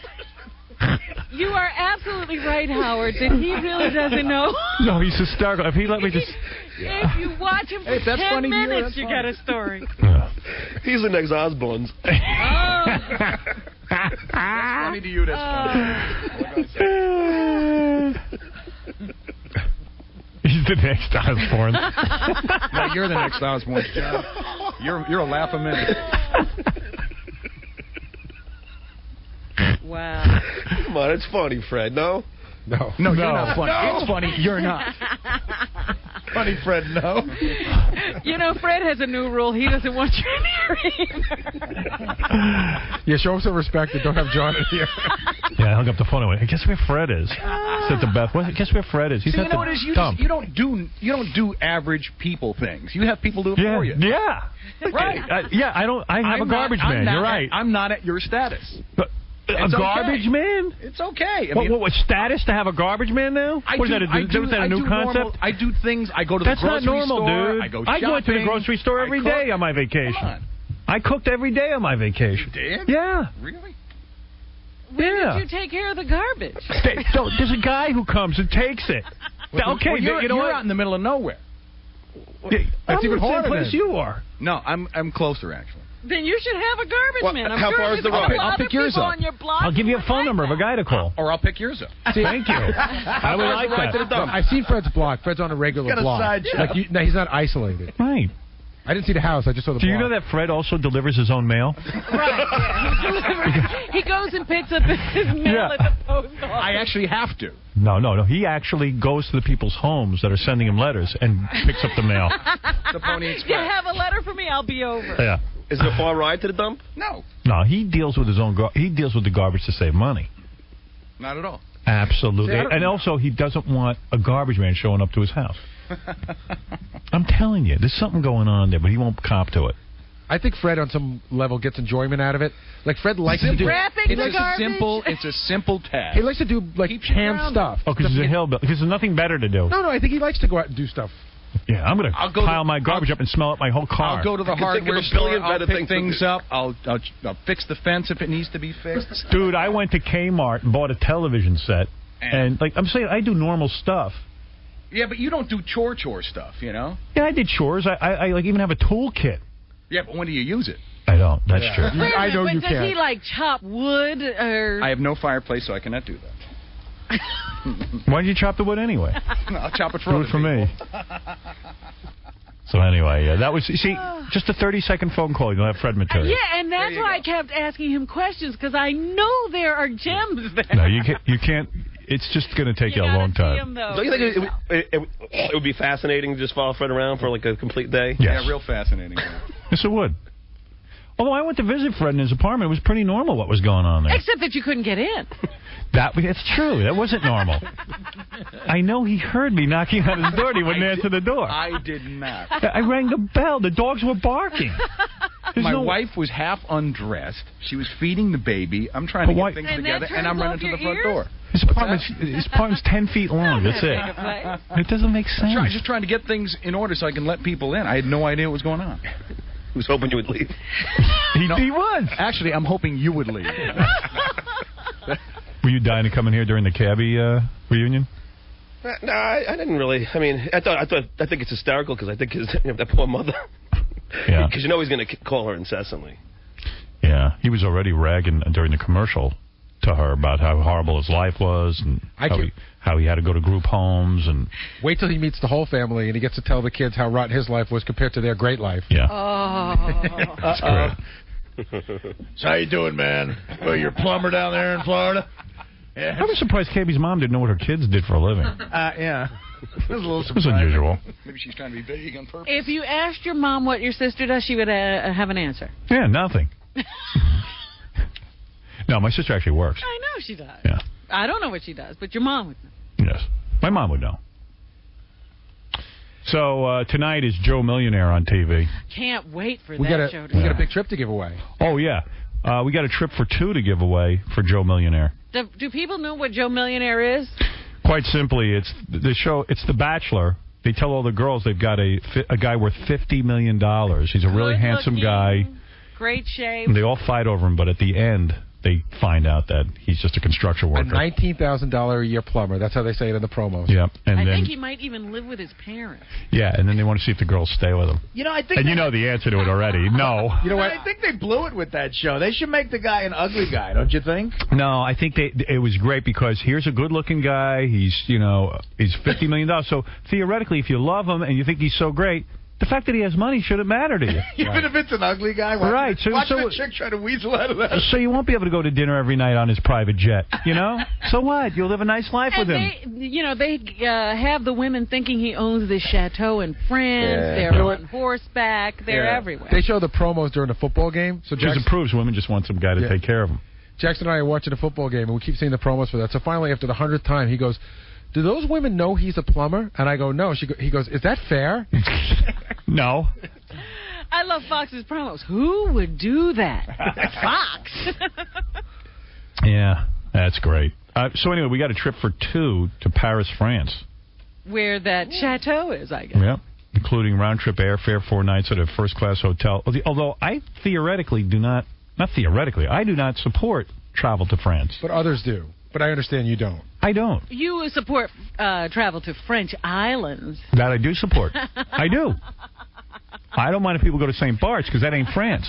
Speaker 3: You are absolutely right, Howard, that he really doesn't know.
Speaker 1: No, he's hysterical. If he let me just...
Speaker 3: If you watch him for 10 minutes, you got a story.
Speaker 1: Yeah.
Speaker 7: He's the next Osborns.
Speaker 18: That's funny to you, that's funny.
Speaker 1: He's the next Osborn.
Speaker 18: No, you're the next Osborn, John. You're a laugh a minute.
Speaker 3: Wow.
Speaker 7: Come on, it's funny, Fred. No,
Speaker 18: you're not funny. It's funny. You're not. Funny, Fred. No.
Speaker 3: Fred has a new rule. He doesn't want you in here.
Speaker 4: Yeah, show him some respect and don't have John in here.
Speaker 1: Yeah, I hung up the phone and went, guess where Fred is? Said to Beth, guess where Fred is? He's
Speaker 18: See,
Speaker 1: at
Speaker 18: you know
Speaker 1: the
Speaker 18: what it is?
Speaker 1: dump.
Speaker 18: You don't do average people things. You have people do it for you.
Speaker 1: Yeah.
Speaker 18: Right.
Speaker 1: I have a garbage man. You're right.
Speaker 18: I'm not at your status.
Speaker 1: But A garbage man?
Speaker 18: It's okay. I mean,
Speaker 1: what status to have a garbage man now? Was that a new concept?
Speaker 18: I do things. I go to the grocery store.
Speaker 1: That's not normal, dude.
Speaker 18: I go shopping.
Speaker 1: I went to the grocery store every day on my vacation. I cooked every day on my vacation.
Speaker 18: You did?
Speaker 1: Yeah.
Speaker 18: Really?
Speaker 3: When did you take care of the garbage?
Speaker 1: So there's a guy who comes and takes it. Okay,
Speaker 18: you're
Speaker 1: what?
Speaker 18: out in the middle of nowhere.
Speaker 1: That's even harder place you are.
Speaker 18: No, I'm closer actually.
Speaker 3: Then you should have a garbage man. I'm
Speaker 7: how
Speaker 3: sure
Speaker 7: far is the road?
Speaker 18: I'll pick yours up.
Speaker 3: On your block
Speaker 1: I'll give you a phone number of a guy to call.
Speaker 18: Or I'll pick yours up.
Speaker 1: Thank you. I would like that.
Speaker 4: I've seen Fred's block. Fred's on a regular block. No, he's not isolated.
Speaker 1: Right.
Speaker 4: I didn't see the house. I just saw the block.
Speaker 1: Do you know that Fred also delivers his own mail?
Speaker 3: Right. He goes and picks up his mail at the post office.
Speaker 18: I actually have to.
Speaker 1: No. He actually goes to the people's homes that are sending him letters and picks up the mail.
Speaker 18: The Pony Express.
Speaker 3: You have a letter for me? I'll be over.
Speaker 1: Yeah.
Speaker 7: Is it a far ride to the dump?
Speaker 18: No.
Speaker 1: No, he deals with his own. He deals with the garbage to save money.
Speaker 18: Not at all.
Speaker 1: Absolutely.
Speaker 18: See,
Speaker 1: and also, he doesn't want a garbage man showing up to his house. I'm telling you, there's something going on there, but he won't cop to it.
Speaker 4: I think Fred, on some level, gets enjoyment out of it. Like Fred likes to do.
Speaker 18: It's a simple task.
Speaker 4: He likes to do like hand stuff.
Speaker 1: Oh, because he's a hillbilly. Because there's nothing better to do.
Speaker 4: No, I think he likes to go out and do stuff.
Speaker 1: Yeah, I'm going to pile my garbage up and smell up my whole car.
Speaker 18: I'll go to the hardware store. I'll pick things up. I'll fix the fence if it needs to be fixed.
Speaker 1: Dude, I went to Kmart and bought a television set. And like I'm saying, I do normal stuff.
Speaker 18: Yeah, but you don't do chore stuff, you know?
Speaker 1: Yeah, I did chores. I like even have a toolkit.
Speaker 18: Yeah, but when do you use it?
Speaker 1: I don't. That's true.
Speaker 3: I know you can. Does he like chop wood or?
Speaker 18: I have no fireplace, so I cannot do that.
Speaker 1: Why did you chop the wood anyway?
Speaker 18: I'll chop it for
Speaker 1: Do it for me. So anyway, that was just a 30-second phone call. You'll have Fred material.
Speaker 3: Yeah, and that's why I kept asking him questions because I know there are gems there.
Speaker 1: No, you can't. It's just going to take you a long time.
Speaker 7: Don't you think it would be fascinating to just follow Fred around for like a complete day?
Speaker 1: Yes.
Speaker 18: Yeah, real fascinating.
Speaker 1: Yes, it would. Although I went to visit Fred in his apartment, it was pretty normal what was going on there.
Speaker 3: Except that you couldn't get in.
Speaker 1: That's true. That wasn't normal. I know he heard me knocking on his door and he wouldn't answer the door.
Speaker 18: I did not.
Speaker 1: I rang the bell. The dogs were barking.
Speaker 18: My wife was half undressed. She was feeding the baby. I'm trying to get things together, and I'm running to the front door.
Speaker 1: His apartment's 10 feet long. That's it. It doesn't make sense.
Speaker 18: I'm just trying to get things in order so I can let people in. I had no idea what was going on.
Speaker 7: He was hoping you would leave.
Speaker 1: He was.
Speaker 18: Actually, I'm hoping you would leave.
Speaker 1: Were you dying to come in here during the cabbie reunion?
Speaker 7: No, I didn't really. I mean, I think it's hysterical because I think that poor mother.
Speaker 1: Yeah.
Speaker 7: Because he's going to call her incessantly.
Speaker 1: Yeah, he was already ragging during the commercial to her about how horrible his life was and how he had to go to group homes and.
Speaker 4: Wait till he meets the whole family and he gets to tell the kids how rotten his life was compared to their great life.
Speaker 1: Yeah.
Speaker 3: Oh.
Speaker 1: That's great.
Speaker 2: So how you doing, man? Well, you're a plumber down there in Florida? Yeah.
Speaker 1: I was surprised Cabby's mom didn't know what her kids did for a living.
Speaker 2: Yeah. It was a little
Speaker 1: surprising. It was unusual.
Speaker 18: Maybe she's trying to be vague on purpose.
Speaker 3: If you asked your mom what your sister does, she would have an answer.
Speaker 1: Yeah, nothing. No, my sister actually works.
Speaker 3: I know she does.
Speaker 1: Yeah.
Speaker 3: I don't know what she does, but your mom would know.
Speaker 1: Yes. My mom would know. So tonight is Joe Millionaire on TV.
Speaker 3: Can't wait for
Speaker 4: We
Speaker 3: that show.
Speaker 4: got a big trip to give away.
Speaker 1: Oh, yeah. We got a trip for 2 to give away for Joe Millionaire.
Speaker 3: Do people know what Joe Millionaire is?
Speaker 1: Quite simply, it's the show. It's The Bachelor. They tell all the girls they've got a guy worth $50 million. He's a really handsome guy.
Speaker 3: Great shape.
Speaker 1: And they all fight over him, but at the end, they find out that he's just a construction worker.
Speaker 4: A $19,000 a year plumber. That's how they say it in the promos.
Speaker 1: Yeah. And
Speaker 3: I
Speaker 1: then,
Speaker 3: think he might even live with his parents.
Speaker 1: Yeah, and then they want to see if the girls stay with him.
Speaker 2: You know, I think.
Speaker 1: And you know the answer to it already. No.
Speaker 2: You know what? I think they blew it with that show. They should make the guy an ugly guy, don't you think?
Speaker 1: No, I think it was great because here's a good-looking guy. He's $50 million. So theoretically, if you love him and you think he's so great, the fact that he has money shouldn't matter to you.
Speaker 2: Even if it's an ugly guy.
Speaker 1: Right.
Speaker 2: Watch the chick try to weasel out of that.
Speaker 1: So you won't be able to go to dinner every night on his private jet, you know? So what? You'll live a nice life with him.
Speaker 3: They have the women thinking he owns this chateau in France. Yeah. They're on horseback. They're everywhere.
Speaker 4: They show the promos during the football game. So
Speaker 1: Jackson proves women just want some guy to take care of them.
Speaker 4: Jackson and I are watching a football game, and we keep seeing the promos for that. So finally, after the 100th time, he goes, do those women know he's a plumber? And I go, no. He goes, is that fair?
Speaker 1: No.
Speaker 3: I love Fox's promos. Who would do that? Fox.
Speaker 1: Yeah, that's great. So anyway, we got a trip for 2 to Paris, France.
Speaker 3: Where that chateau is, I guess.
Speaker 1: Yep. Including round-trip airfare, 4 nights at a first-class hotel. Although I theoretically do not I do not support travel to France.
Speaker 4: But others do. But I understand you don't.
Speaker 1: I don't.
Speaker 3: You support travel to French islands.
Speaker 1: That I do support. I do. I don't mind if people go to St. Bart's, because that ain't France.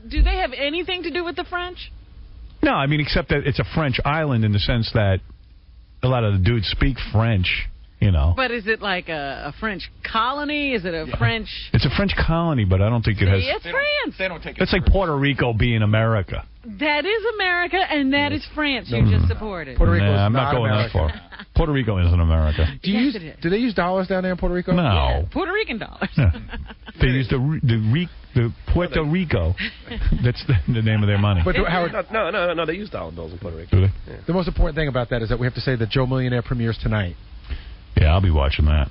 Speaker 3: Do they have anything to do with the French?
Speaker 1: No, I mean, except that it's a French island in the sense that a lot of the dudes speak French. You know.
Speaker 3: But is it like a French colony? Is it a French...
Speaker 1: It's a French colony, but I don't think it has...
Speaker 3: It's France.
Speaker 18: They don't take it.
Speaker 1: It's like Puerto Rico being America.
Speaker 3: That is America, and that is France. You just supported.
Speaker 4: Puerto Rico
Speaker 1: I'm not going
Speaker 4: America.
Speaker 1: that far. Puerto Rico isn't America.
Speaker 3: Yes, it is.
Speaker 4: Do they use dollars down there in Puerto Rico?
Speaker 1: No.
Speaker 3: Yeah, Puerto Rican dollars.
Speaker 1: Yeah. They use the Puerto Rico. That's the name of their money.
Speaker 7: But Howard, no, they use dollar bills in Puerto Rico.
Speaker 1: Do they?
Speaker 7: Yeah.
Speaker 4: The most important thing about that is that we have to say that Joe Millionaire premieres tonight.
Speaker 1: Yeah, I'll be watching that.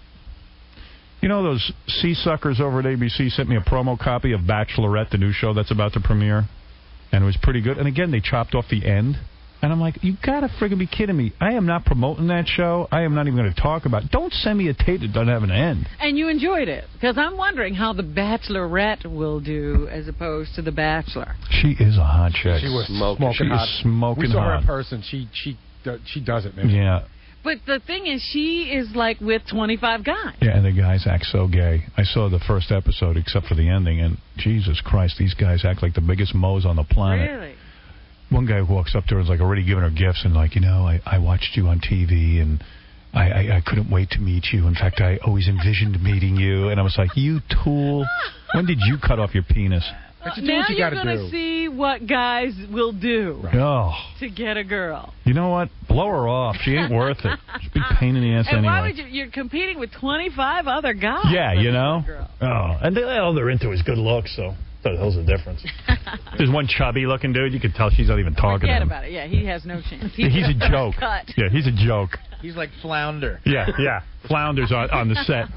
Speaker 1: You know, those sea suckers over at ABC sent me a promo copy of Bachelorette, the new show that's about to premiere, and it was pretty good. And again, they chopped off the end, and I'm like, you gotta friggin' be kidding me. I am not promoting that show. I am not even going to talk about it. Don't send me a tape that doesn't have an end.
Speaker 3: And you enjoyed it, because I'm wondering how the Bachelorette will do as opposed to the Bachelor.
Speaker 1: She is a hot chick.
Speaker 4: She was
Speaker 1: smoking
Speaker 4: smoking hot.
Speaker 1: Is smoking
Speaker 4: we saw her
Speaker 1: hot.
Speaker 4: in person. She does it, man.
Speaker 1: Yeah.
Speaker 3: But the thing is, she is like with 25 guys.
Speaker 1: Yeah, and the guys act so gay. I saw the first episode, except for the ending, and Jesus Christ, these guys act like the biggest moes on the planet.
Speaker 3: Really?
Speaker 1: One guy walks up to her and is like already giving her gifts and like, you know, I watched you on TV and I couldn't wait to meet you. In fact, I always envisioned meeting you. And I was like, you tool. When did you cut off your penis?
Speaker 3: Now you're going to see what guys will do to get a girl.
Speaker 1: You know what? Blow her off. She ain't worth it. She's a big pain in the ass
Speaker 3: and
Speaker 1: anyway.
Speaker 3: why would you're competing with 25 other guys.
Speaker 1: Yeah, you know? Oh, and all they're into is good looks, so what the hell's the difference? There's one chubby-looking dude. You can tell she's not even talking to him.
Speaker 3: Forget about it. Yeah, he has no chance.
Speaker 1: He's a joke.
Speaker 3: Cut.
Speaker 1: Yeah, he's a joke.
Speaker 2: He's like Flounder.
Speaker 1: Yeah. Flounder's on the set.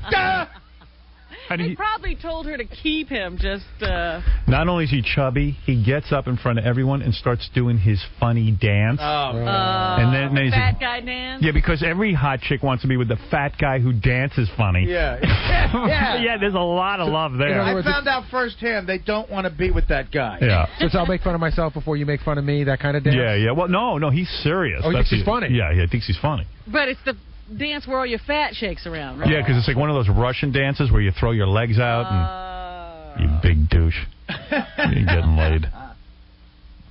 Speaker 3: They probably told her to keep him just...
Speaker 1: Not only is he chubby, he gets up in front of everyone and starts doing his funny dance. And then he's
Speaker 3: fat guy dance?
Speaker 1: Yeah, because every hot chick wants to be with the fat guy who dances funny.
Speaker 2: Yeah.
Speaker 1: Yeah, there's a lot of love there.
Speaker 2: I found out firsthand they don't want to be with that guy.
Speaker 1: Yeah.
Speaker 4: So it's I'll make fun of myself before you make fun of me, that kind of dance?
Speaker 1: Yeah. Well, no, he's serious.
Speaker 4: Oh, he thinks he's funny?
Speaker 1: Yeah, he thinks he's funny.
Speaker 3: But it's the dance where all your fat shakes around, right?
Speaker 1: Yeah, because it's like one of those Russian dances where you throw your legs out and you big douche. You're getting laid.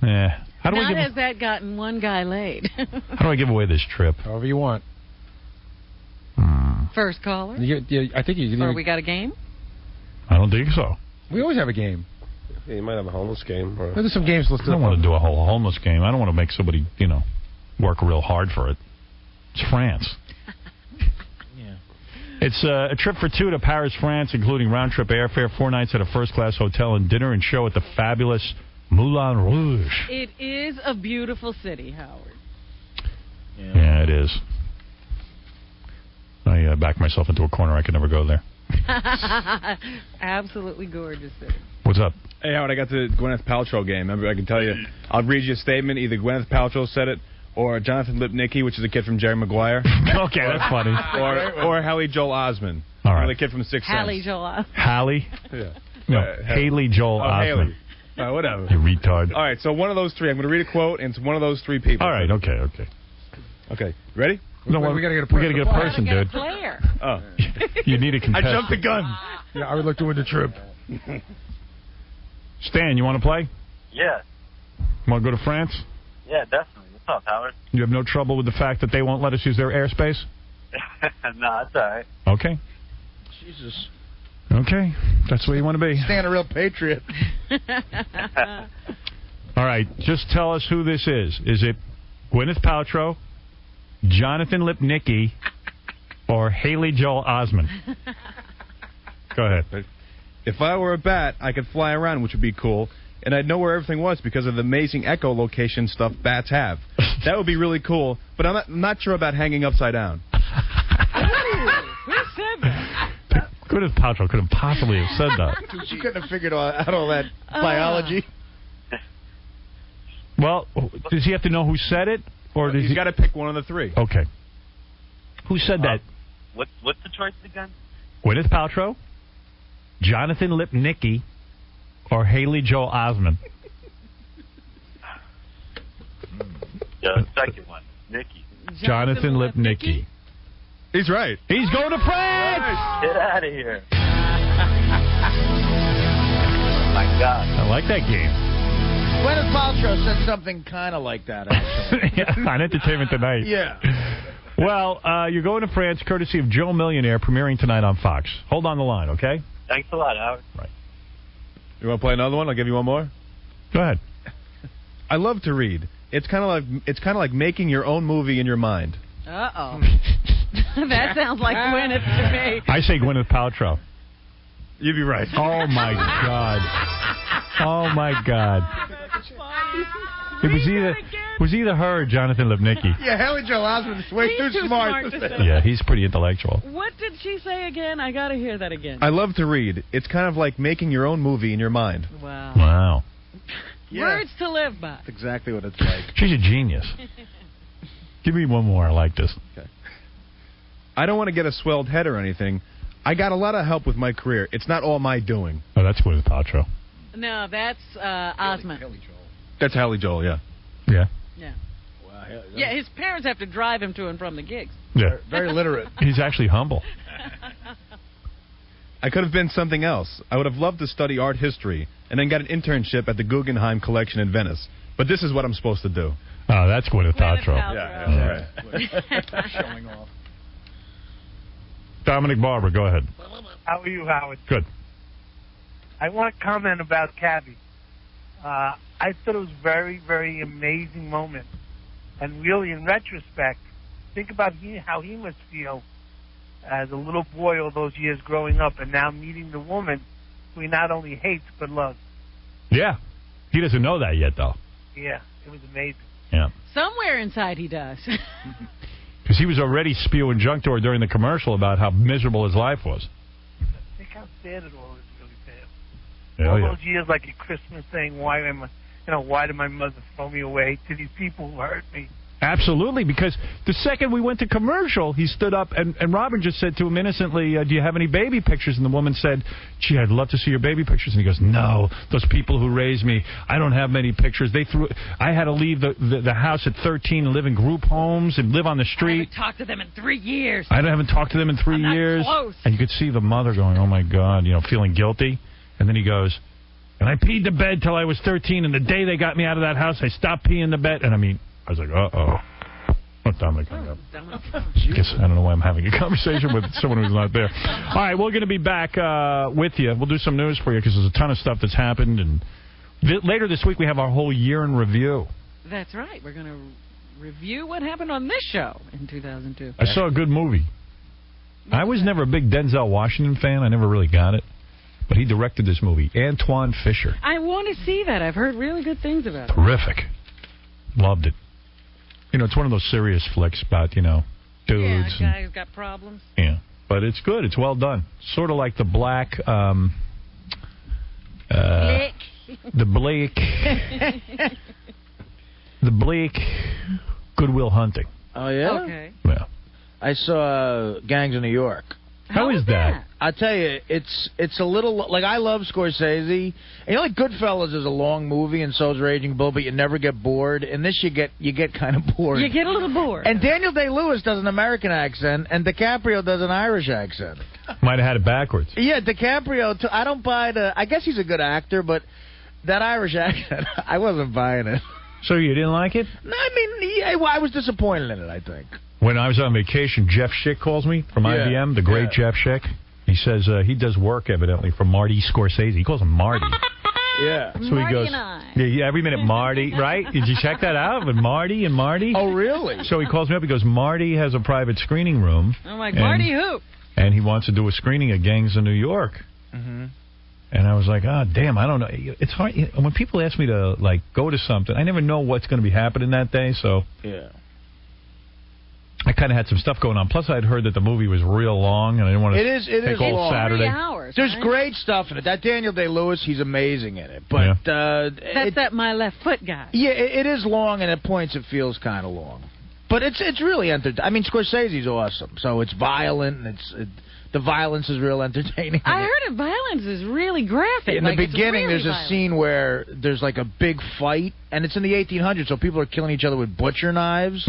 Speaker 1: Yeah.
Speaker 3: Has that gotten one guy laid?
Speaker 1: How do I give away this trip?
Speaker 4: However you want.
Speaker 3: First caller?
Speaker 4: I think you.
Speaker 3: Or we got a game?
Speaker 1: I don't think so.
Speaker 4: We always have a game.
Speaker 7: Yeah, you might have a homeless game. Or...
Speaker 4: There's some games listed.
Speaker 1: I don't want to do a whole homeless game. I don't want to make somebody, work real hard for it. It's France. It's a trip for 2 to Paris, France, including round-trip airfare, 4 nights at a first-class hotel, and dinner and show at the fabulous Moulin Rouge.
Speaker 3: It is a beautiful city, Howard.
Speaker 1: Yeah, it is. I backed myself into a corner. I could never go there.
Speaker 3: Absolutely gorgeous city.
Speaker 1: What's up?
Speaker 5: Hey, Howard, I got the Gwyneth Paltrow game. I can tell you. I'll read you a statement. Either Gwyneth Paltrow said it, or Jonathan Lipnicki, which is a kid from Jerry Maguire.
Speaker 1: Okay, that's funny.
Speaker 5: Or Haley Joel Osment.
Speaker 1: All right.
Speaker 5: The kid from Sixth Sense.
Speaker 3: Haley Joel Osment.
Speaker 1: Haley?
Speaker 5: Yeah.
Speaker 1: No, Haley Joel Osment.
Speaker 5: Haley. Whatever.
Speaker 1: You retard.
Speaker 5: All right, so one of those three. I'm going to read a quote, and it's one of those three people.
Speaker 1: All right, okay.
Speaker 5: Okay, ready?
Speaker 4: No, we got to get a person.
Speaker 1: We got to get a person, dude.
Speaker 3: Player.
Speaker 5: Oh.
Speaker 1: You need a contestant.
Speaker 5: I jumped the gun.
Speaker 4: Yeah, I would like to win the trip.
Speaker 1: Stan, you want to play?
Speaker 6: Yeah.
Speaker 1: Want to go to France?
Speaker 6: Yeah, definitely. What's up, Howard?
Speaker 1: You have no trouble with the fact that they won't let us use their airspace?
Speaker 6: No, it's all right.
Speaker 1: Okay.
Speaker 2: Jesus.
Speaker 1: Okay. That's where you want to be.
Speaker 2: Stan, a real patriot.
Speaker 1: All right. Just tell us who this is. Is it Gwyneth Paltrow, Jonathan Lipnicki, or Haley Joel Osment? Go ahead.
Speaker 5: If I were a bat, I could fly around, which would be cool, and I'd know where everything was because of the amazing echolocation stuff bats have. That would be really cool, but I'm not sure about hanging upside down.
Speaker 3: Who said that?
Speaker 1: Gwyneth Paltrow couldn't possibly have said that.
Speaker 2: She couldn't have figured out all that biology.
Speaker 1: Well, does he have to know who said it, or does
Speaker 5: he's got to pick one of the three?
Speaker 1: Okay. Who said that?
Speaker 12: What's the choices again?
Speaker 1: Gwyneth Paltrow, Jonathan Lipnicki, or Haley Joel Osment?
Speaker 12: The second one, Nikki.
Speaker 1: Jonathan Lipnicki.
Speaker 5: He's right.
Speaker 1: He's going to France!
Speaker 12: Get out of here. My God.
Speaker 1: I like that game.
Speaker 2: Gwyneth Paltrow said something kind of like that, actually.
Speaker 1: Yeah, on Entertainment Tonight.
Speaker 2: Yeah.
Speaker 1: Well, you're going to France, courtesy of Joe Millionaire, premiering tonight on Fox. Hold on the line, okay?
Speaker 12: Thanks a lot, Howard.
Speaker 1: Right.
Speaker 5: You want to play another one? I'll give you one more.
Speaker 1: Go ahead.
Speaker 5: I love to read. It's kind of like making your own movie in your mind.
Speaker 3: Uh-oh. That sounds like Gwyneth to me.
Speaker 1: I say Gwyneth Paltrow.
Speaker 5: You'd be right.
Speaker 1: Oh, my God. Oh, my God. It was either her or Jonathan Lipnicki.
Speaker 2: Yeah, Haley Joel Osment is way too smart.
Speaker 1: Yeah, he's pretty intellectual.
Speaker 3: What did she say again? I got to hear that again.
Speaker 5: I love to read. It's kind of like making your own movie in your mind.
Speaker 3: Wow.
Speaker 1: Wow.
Speaker 2: Yeah.
Speaker 3: Words to live by.
Speaker 2: That's exactly what it's like.
Speaker 1: She's a genius. Give me one more. I like this.
Speaker 5: Okay. I don't want to get a swelled head or anything. I got a lot of help with my career. It's not all my doing.
Speaker 1: Oh, that's Gwyneth Paltrow.
Speaker 3: No, that's Osment.
Speaker 5: That's Haley Joel, yeah.
Speaker 1: Yeah.
Speaker 3: Yeah. Wow, yeah, his parents have to drive him to and from the gigs.
Speaker 1: Yeah.
Speaker 2: Very literate.
Speaker 1: He's actually humble.
Speaker 5: I could have been something else. I would have loved to study art history and then got an internship at the Guggenheim Collection in Venice. But this is what I'm supposed to do.
Speaker 1: Oh, that's Gwyneth Paltrow.
Speaker 5: Yeah.
Speaker 2: Showing off.
Speaker 1: Dominic Barber, go ahead.
Speaker 19: How are you, Howard?
Speaker 1: Good.
Speaker 19: I want to comment about Cabby. I thought it was a very, very amazing moment. And really, in retrospect, think about how he must feel as a little boy all those years growing up and now meeting the woman who he not only hates but loves.
Speaker 1: Yeah. He doesn't know that yet, though.
Speaker 19: Yeah, it was amazing.
Speaker 1: Yeah.
Speaker 3: Somewhere inside he does.
Speaker 1: Because he was already spewing junk to her during the commercial about how miserable his life was.
Speaker 19: Think how sad it all is, really sad.
Speaker 1: Yeah,
Speaker 19: All
Speaker 1: yeah.
Speaker 19: those years, like a Christmas thing, why did my mother throw me away to these people who hurt me?
Speaker 1: Absolutely, because the second we went to commercial, he stood up, and Robin just said to him innocently, do you have any baby pictures? And the woman said, gee, I'd love to see your baby pictures. And he goes, no, those people who raised me, I don't have many pictures. I had to leave the house at 13 and live in group homes and live on the street.
Speaker 3: I haven't talked to them in 3 years.
Speaker 1: I haven't talked to them in 3 years.
Speaker 3: Close.
Speaker 1: And you could see the mother going, oh, my God, feeling guilty. And then he goes, and I peed the bed till I was 13, and the day they got me out of that house, I stopped peeing the bed. And I was like, uh-oh. What Dominic hung up? I don't know why I'm having a conversation with someone who's not there. All right, we're going to be back with you. We'll do some news for you because there's a ton of stuff that's happened. And later this week, we have our whole year in review.
Speaker 3: That's right. We're going to review what happened on this show in 2002.
Speaker 1: I saw a good movie. I was never a big Denzel Washington fan. I never really got it. But he directed this movie, Antoine Fisher.
Speaker 3: I want to see that. I've heard really good things about it.
Speaker 1: Terrific. Loved it. It's one of those serious flicks about, dudes.
Speaker 3: Yeah, a guy who's got problems.
Speaker 1: Yeah. But it's good. It's well done. Sort of like the Black... the Blake Good Will Hunting.
Speaker 2: Oh, yeah?
Speaker 3: Okay.
Speaker 1: Yeah.
Speaker 2: I saw Gangs of New York.
Speaker 1: How is that?
Speaker 2: I tell you, it's a little like I love Scorsese. And like Goodfellas is a long movie, and so is Raging Bull, but you never get bored. And this you get kind of bored.
Speaker 3: You get a little bored.
Speaker 2: And Daniel Day-Lewis does an American accent, and DiCaprio does an Irish accent.
Speaker 1: Might have had it backwards.
Speaker 2: Yeah, DiCaprio. I don't buy I guess he's a good actor, but that Irish accent, I wasn't buying it.
Speaker 1: So you didn't like it?
Speaker 2: No, I was disappointed in it, I think.
Speaker 1: When I was on vacation, Jeff Schick calls me from IBM, the great Jeff Schick. He says he does work, evidently, for Marty Scorsese. He calls him Marty.
Speaker 2: Yeah.
Speaker 1: So Marty he goes, and I. Yeah, every minute, Marty, right? Did you check that out? With Marty and Marty?
Speaker 2: Oh, really?
Speaker 1: So he calls me up. He goes, Marty has a private screening room.
Speaker 3: I'm like, Marty who?
Speaker 1: And he wants to do a screening of Gangs of New York.
Speaker 2: Mm-hmm.
Speaker 1: And I was like, damn, I don't know. It's hard. When people ask me to, go to something, I never know what's going to be happening that day, so...
Speaker 2: Yeah.
Speaker 1: I kind of had some stuff going on. Plus, I'd heard that the movie was real long, and I didn't want to take all Saturday.
Speaker 3: Wars.
Speaker 2: There's
Speaker 3: right?
Speaker 2: great stuff in it. That Daniel Day-Lewis, he's amazing in it. But
Speaker 3: That's that my left foot guy.
Speaker 2: Yeah, it is long, and at points it feels kind of long. But it's really entertaining. I mean, Scorsese's awesome. So it's violent, and the violence is real entertaining.
Speaker 3: I heard the violence is really graphic.
Speaker 2: In the beginning, there's a scene where there's like a big fight, and it's in the 1800s, so people are killing each other with butcher knives.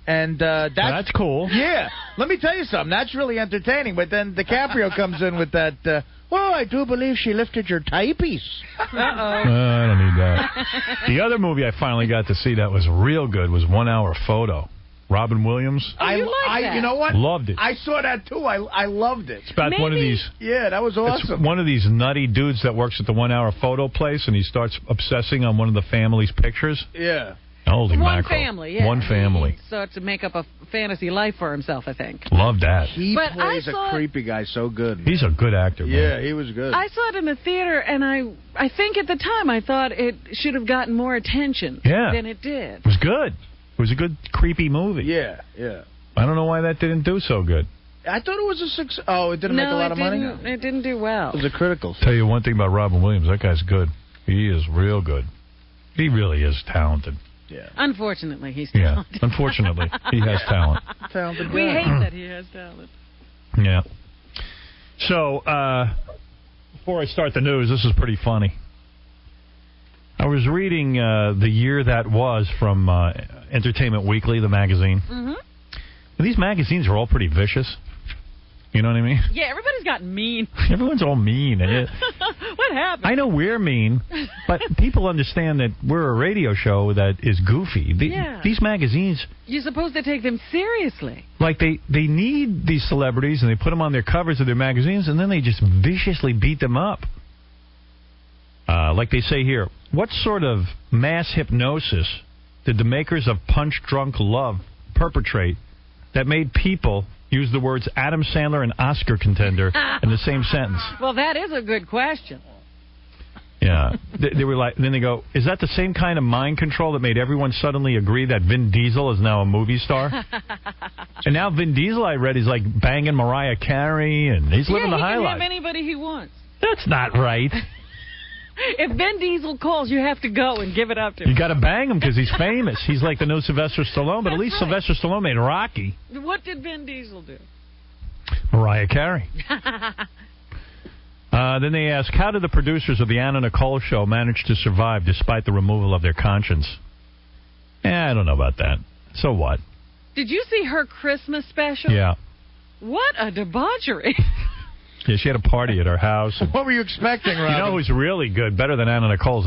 Speaker 2: And that's
Speaker 1: cool.
Speaker 2: Yeah. Let me tell you something. That's really entertaining. But then DiCaprio comes in with that, I do believe she lifted your tie-piece.
Speaker 1: I don't need that. The other movie I finally got to see that was real good was 1 Hour Photo. Robin Williams.
Speaker 2: You know what?
Speaker 1: Loved it.
Speaker 2: I saw that too. I loved it.
Speaker 1: It's about one of these.
Speaker 2: Yeah, that was awesome.
Speaker 1: It's one of these nutty dudes that works at the 1 Hour Photo place, and he starts obsessing on one of the family's pictures.
Speaker 2: Yeah.
Speaker 1: Holy
Speaker 3: One
Speaker 1: mackerel.
Speaker 3: family, yeah.
Speaker 1: One family.
Speaker 3: He starts to make up a fantasy life for himself, I think.
Speaker 1: Love that.
Speaker 2: He
Speaker 3: But
Speaker 2: plays
Speaker 3: I saw
Speaker 2: a creepy guy so good. Man.
Speaker 1: He's a good actor, man.
Speaker 2: Yeah, he was good.
Speaker 3: I saw it in the theater, and I think at the time I thought it should have gotten more attention than it did.
Speaker 1: It was good. It was a good, creepy movie.
Speaker 2: Yeah.
Speaker 1: I don't know why that didn't do so good.
Speaker 2: I thought it was a success. Oh, it didn't make a lot of money?
Speaker 3: It didn't do well.
Speaker 2: It was a critical.
Speaker 1: Tell you one thing about Robin Williams. That guy's good. He is real good. He really is talented.
Speaker 2: Yeah.
Speaker 3: Unfortunately, he's talented.
Speaker 1: Yeah. Unfortunately, he has talent.
Speaker 2: Talented
Speaker 3: We
Speaker 2: guy.
Speaker 3: hate that he has talent.
Speaker 1: Yeah. So, before I start the news, this is pretty funny. I was reading the year that was from Entertainment Weekly, the magazine.
Speaker 3: Mm-hmm.
Speaker 1: And these magazines are all pretty vicious. You know what I mean?
Speaker 3: Yeah, everybody's gotten mean.
Speaker 1: Everyone's all mean.
Speaker 3: What happened?
Speaker 1: I know we're mean, but people understand that we're a radio show that is goofy. These magazines,
Speaker 3: You're supposed to take them seriously.
Speaker 1: like they need these celebrities and they put them on their covers of their magazines and then they just viciously beat them up. Like they say here, what sort of mass hypnosis did the makers of Punch Drunk Love perpetrate that made people use the words Adam Sandler and Oscar contender in the same sentence?
Speaker 3: Well, that is a good question.
Speaker 1: Yeah. They were like, then they go, is that the same kind of mind control that made everyone suddenly agree that Vin Diesel is now a movie star? And now Vin Diesel, I read, is like banging Mariah Carey, and he's living the high
Speaker 3: he can
Speaker 1: life.
Speaker 3: have anybody he wants.
Speaker 1: That's not right.
Speaker 3: If Vin Diesel calls, you have to go and give it up to him.
Speaker 1: You got to bang him because he's famous. He's like the new Sylvester Stallone, but at least Sylvester Stallone made Rocky.
Speaker 3: What did Vin Diesel do?
Speaker 1: Mariah Carey. Then they ask, how did the producers of the Anna Nicole Show manage to survive despite the removal of their conscience? I don't know about that. So what?
Speaker 3: Did you see her Christmas special?
Speaker 1: Yeah.
Speaker 3: What a debauchery.
Speaker 1: Yeah, she had a party at her house.
Speaker 2: What were you expecting, Robin?
Speaker 1: You know who's really good? Better than Anna Nicole's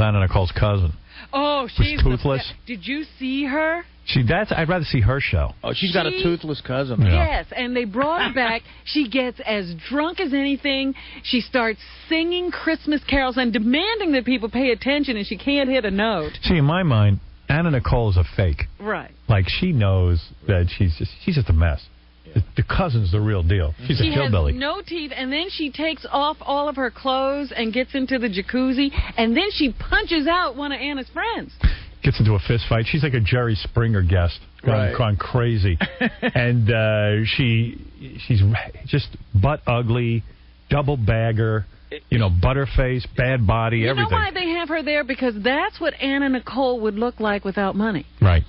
Speaker 1: cousin.
Speaker 3: Oh, she's
Speaker 1: toothless.
Speaker 3: Did you see her?
Speaker 1: I'd rather see her show.
Speaker 2: Oh, she's got a toothless cousin.
Speaker 1: Yeah.
Speaker 3: Yes, and they brought her back. She gets as drunk as anything. She starts singing Christmas carols and demanding that people pay attention, and she can't hit a note.
Speaker 1: See, in my mind, Anna Nicole is a fake.
Speaker 3: Right.
Speaker 1: Like, she knows that she's just a mess. The cousin's the real deal. She's a hillbilly.
Speaker 3: She has no teeth, and then she takes off all of her clothes and gets into the jacuzzi, and then she punches out one of Anna's friends.
Speaker 1: Gets into a fist fight. She's like a Jerry Springer guest, gone crazy. And she's just butt ugly, double bagger, butterface, bad body, everything.
Speaker 3: You know why they have her there? Because that's what Anna Nicole would look like without money.
Speaker 1: Right.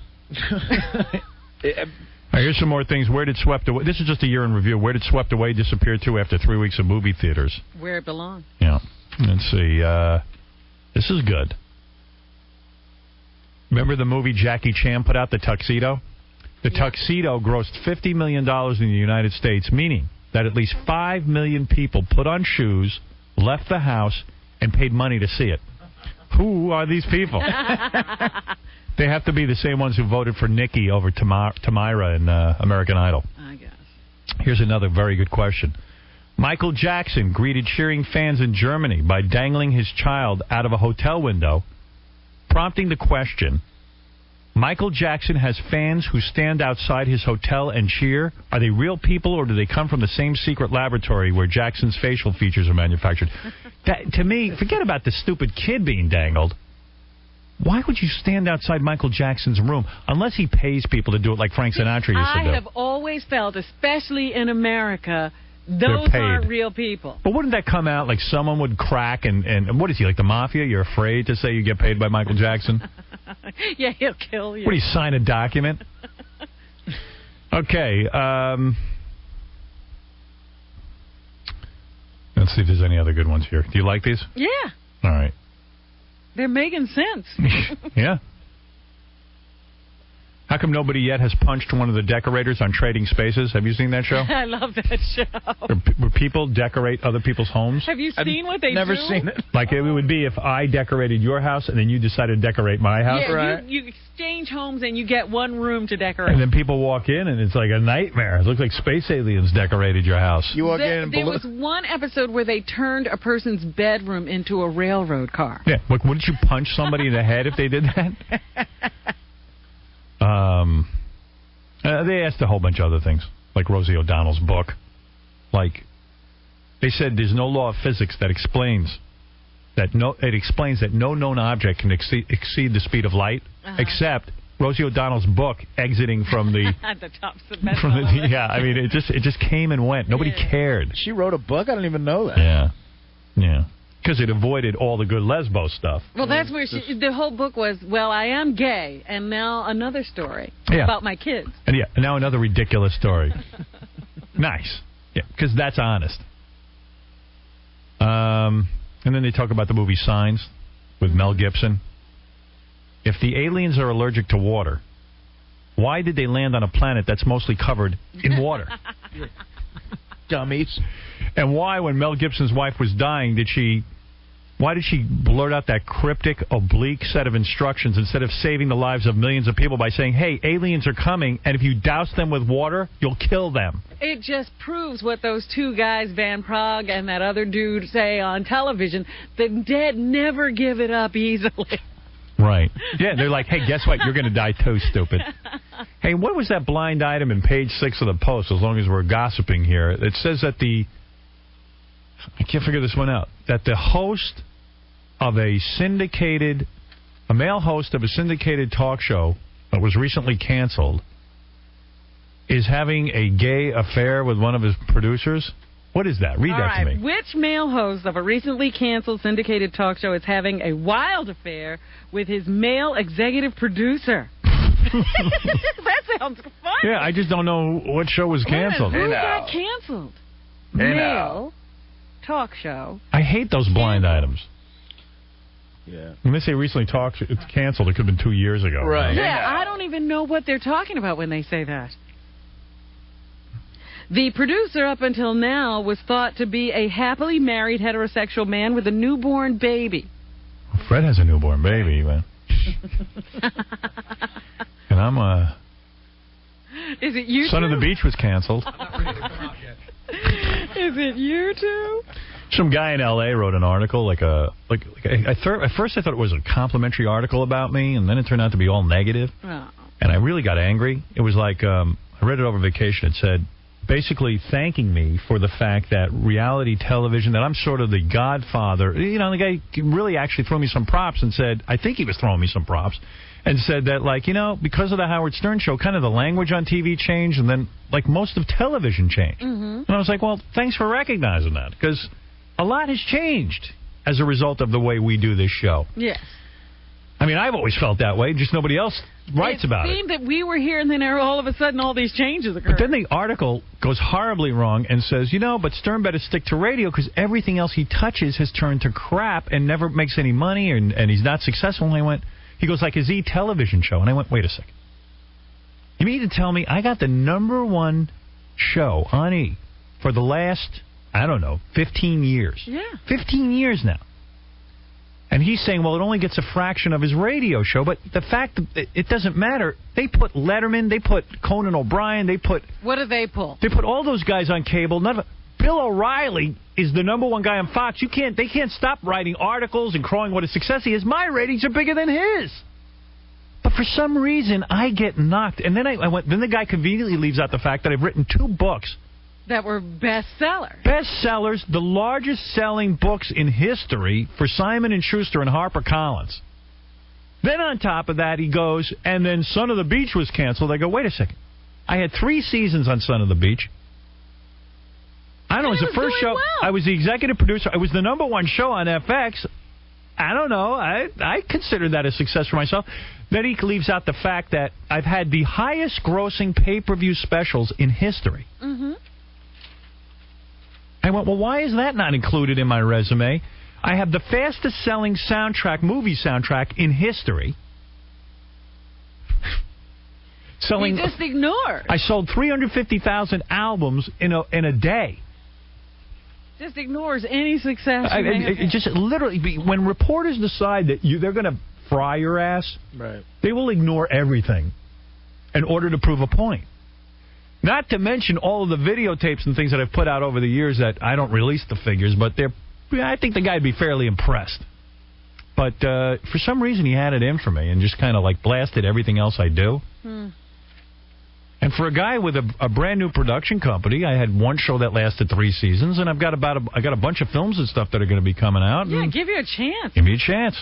Speaker 1: All right, here's some more things. Where did Swept Away... This is just a year in review. Where did Swept Away disappear to after 3 weeks of movie theaters?
Speaker 3: Where it belongs.
Speaker 1: Yeah. Let's see. This is good. Remember the movie Jackie Chan put out, The Tuxedo? The Tuxedo grossed $50 million in the United States, meaning that at least 5 million people put on shoes, left the house, and paid money to see it. Who are these people? They have to be the same ones who voted for Nikki over Tamira in American Idol.
Speaker 3: I guess.
Speaker 1: Here's another very good question. Michael Jackson greeted cheering fans in Germany by dangling his child out of a hotel window, prompting the question, Michael Jackson has fans who stand outside his hotel and cheer. Are they real people or do they come from the same secret laboratory where Jackson's facial features are manufactured? To me, forget about the stupid kid being dangled. Why would you stand outside Michael Jackson's room unless he pays people to do it like Frank Sinatra used to do?
Speaker 3: I have always felt, especially in America, Those aren't real people.
Speaker 1: But wouldn't that come out like someone would crack and what is he, like the mafia? You're afraid to say you get paid by Michael Jackson?
Speaker 3: Yeah, he'll kill you.
Speaker 1: What do you sign a document? Okay. Let's see if there's any other good ones here. Do you like these?
Speaker 3: Yeah.
Speaker 1: All right.
Speaker 3: They're making sense.
Speaker 1: Yeah. How come nobody yet has punched one of the decorators on Trading Spaces? Have you seen that show?
Speaker 3: I love that show.
Speaker 1: Where people decorate other people's homes?
Speaker 3: Have you seen what they
Speaker 2: never
Speaker 3: do?
Speaker 2: seen it.
Speaker 1: Like it would be if I decorated your house and then you decided to decorate my house.
Speaker 3: Yeah,
Speaker 2: right.
Speaker 3: you exchange homes and you get one room to decorate.
Speaker 1: And then people walk in and it's like a nightmare. It looks like space aliens decorated your house.
Speaker 2: You walk in and
Speaker 3: there was one episode where they turned a person's bedroom into a railroad car.
Speaker 1: Yeah, look, wouldn't you punch somebody in the head if they did that? They asked a whole bunch of other things, like Rosie O'Donnell's book. Like, they said there's no law of physics that explains that no known object can exceed the speed of light, except Rosie O'Donnell's book exiting from the
Speaker 3: at the top of the
Speaker 1: yeah. I mean, it just came and went. Nobody cared.
Speaker 2: She wrote a book. I didn't even know that.
Speaker 1: Yeah. Because it avoided all the good lesbo stuff.
Speaker 3: Well, that's where the whole book was, well, I am gay, and now another story about my kids.
Speaker 1: And now another ridiculous story. Nice. Yeah, because that's honest. And then they talk about the movie Signs with Mel Gibson. If the aliens are allergic to water, why did they land on a planet that's mostly covered in water?
Speaker 2: Dummies.
Speaker 1: And why, when Mel Gibson's wife was dying, why did she blurt out that cryptic, oblique set of instructions instead of saving the lives of millions of people by saying, hey, aliens are coming, and if you douse them with water, you'll kill them?
Speaker 3: It just proves what those two guys, Van Prague and that other dude, say on television. The dead never give it up easily.
Speaker 1: Right. Yeah, they're like, hey, guess what? You're going to die too, stupid. Hey, what was that blind item in page 6 of the Post, as long as we're gossiping here? It says that I can't figure this one out, that the host of a male host of a syndicated talk show that was recently canceled is having a gay affair with one of his producers. What is that? Read that to me.
Speaker 3: Which male host of a recently canceled syndicated talk show is having a wild affair with his male executive producer? That sounds fun.
Speaker 1: Yeah, I just don't know what show was canceled.
Speaker 3: Who got canceled? Male talk show.
Speaker 1: I hate those blind items.
Speaker 2: Yeah.
Speaker 1: When they say recently it's canceled, it could have been 2 years ago.
Speaker 2: Right.
Speaker 3: Yeah, I don't even know what they're talking about when they say that. The producer, up until now, was thought to be a happily married heterosexual man with a newborn baby.
Speaker 1: Fred has a newborn baby, man. And I'm
Speaker 3: Is it you
Speaker 1: Son
Speaker 3: two?
Speaker 1: of the Beach was canceled.
Speaker 3: Is it you two?
Speaker 1: Some guy in L.A. wrote an article, at first I thought it was a complimentary article about me, and then it turned out to be all negative.
Speaker 3: Oh.
Speaker 1: And I really got angry. It was like, I read it over vacation. It said, basically thanking me for the fact that reality television, that I'm sort of the godfather. You know, the guy really actually threw me some props and said, I think he was throwing me some props, and said that, because of the Howard Stern show, kind of the language on TV changed, and then, most of television changed.
Speaker 3: Mm-hmm.
Speaker 1: And I was like, well, thanks for recognizing that, because a lot has changed as a result of the way we do this show.
Speaker 3: Yes.
Speaker 1: I mean, I've always felt that way, just nobody else writes about it.
Speaker 3: It seemed that we were here, and then all of a sudden all these changes occurred.
Speaker 1: But then the article goes horribly wrong and says, but Stern better stick to radio because everything else he touches has turned to crap and never makes any money, and he's not successful. And he goes, like his E! Television show. And I went, wait a second. You mean to tell me I got the #1 show on E! For the last, 15 years?
Speaker 3: Yeah.
Speaker 1: 15 years now. And he's saying, well, it only gets a fraction of his radio show. But the fact that it doesn't matter. They put Letterman, they put Conan O'Brien,
Speaker 3: What do they pull?
Speaker 1: They put all those guys on cable. Bill O'Reilly is the #1 guy on Fox. They can't stop writing articles and crowing what a success he is. My ratings are bigger than his. But for some reason, I get knocked. And then then the guy conveniently leaves out the fact that I've written 2 books
Speaker 3: that were bestsellers.
Speaker 1: Bestsellers, the largest selling books in history for Simon & Schuster and HarperCollins. Then on top of that, he goes, and then Son of the Beach was canceled. I go, wait a second. I had 3 seasons on Son of the Beach. I don't know. It was the first show.
Speaker 3: Well.
Speaker 1: I was the executive producer. It was the #1 show on FX. I don't know. I consider that a success for myself. Then he leaves out the fact that I've had the highest grossing pay-per-view specials in history.
Speaker 3: Mm-hmm.
Speaker 1: I went, well, why is that not included in my resume? I have the fastest-selling movie soundtrack in history.
Speaker 3: You just ignore.
Speaker 1: I sold 350,000 albums in a day.
Speaker 3: Just ignores any success.
Speaker 1: Just literally, when reporters decide that they're going to fry your ass,
Speaker 2: right,
Speaker 1: they will ignore everything in order to prove a point. Not to mention all of the videotapes and things that I've put out over the years that I don't release the figures, but I think the guy'd be fairly impressed. But for some reason, he had it in for me and just kind of like blasted everything else I do. And for a guy with a brand new production company, I had one show that lasted 3 seasons, and I've got I got a bunch of films and stuff that are going to be coming out.
Speaker 3: Yeah, give you a chance.
Speaker 1: Give me a chance.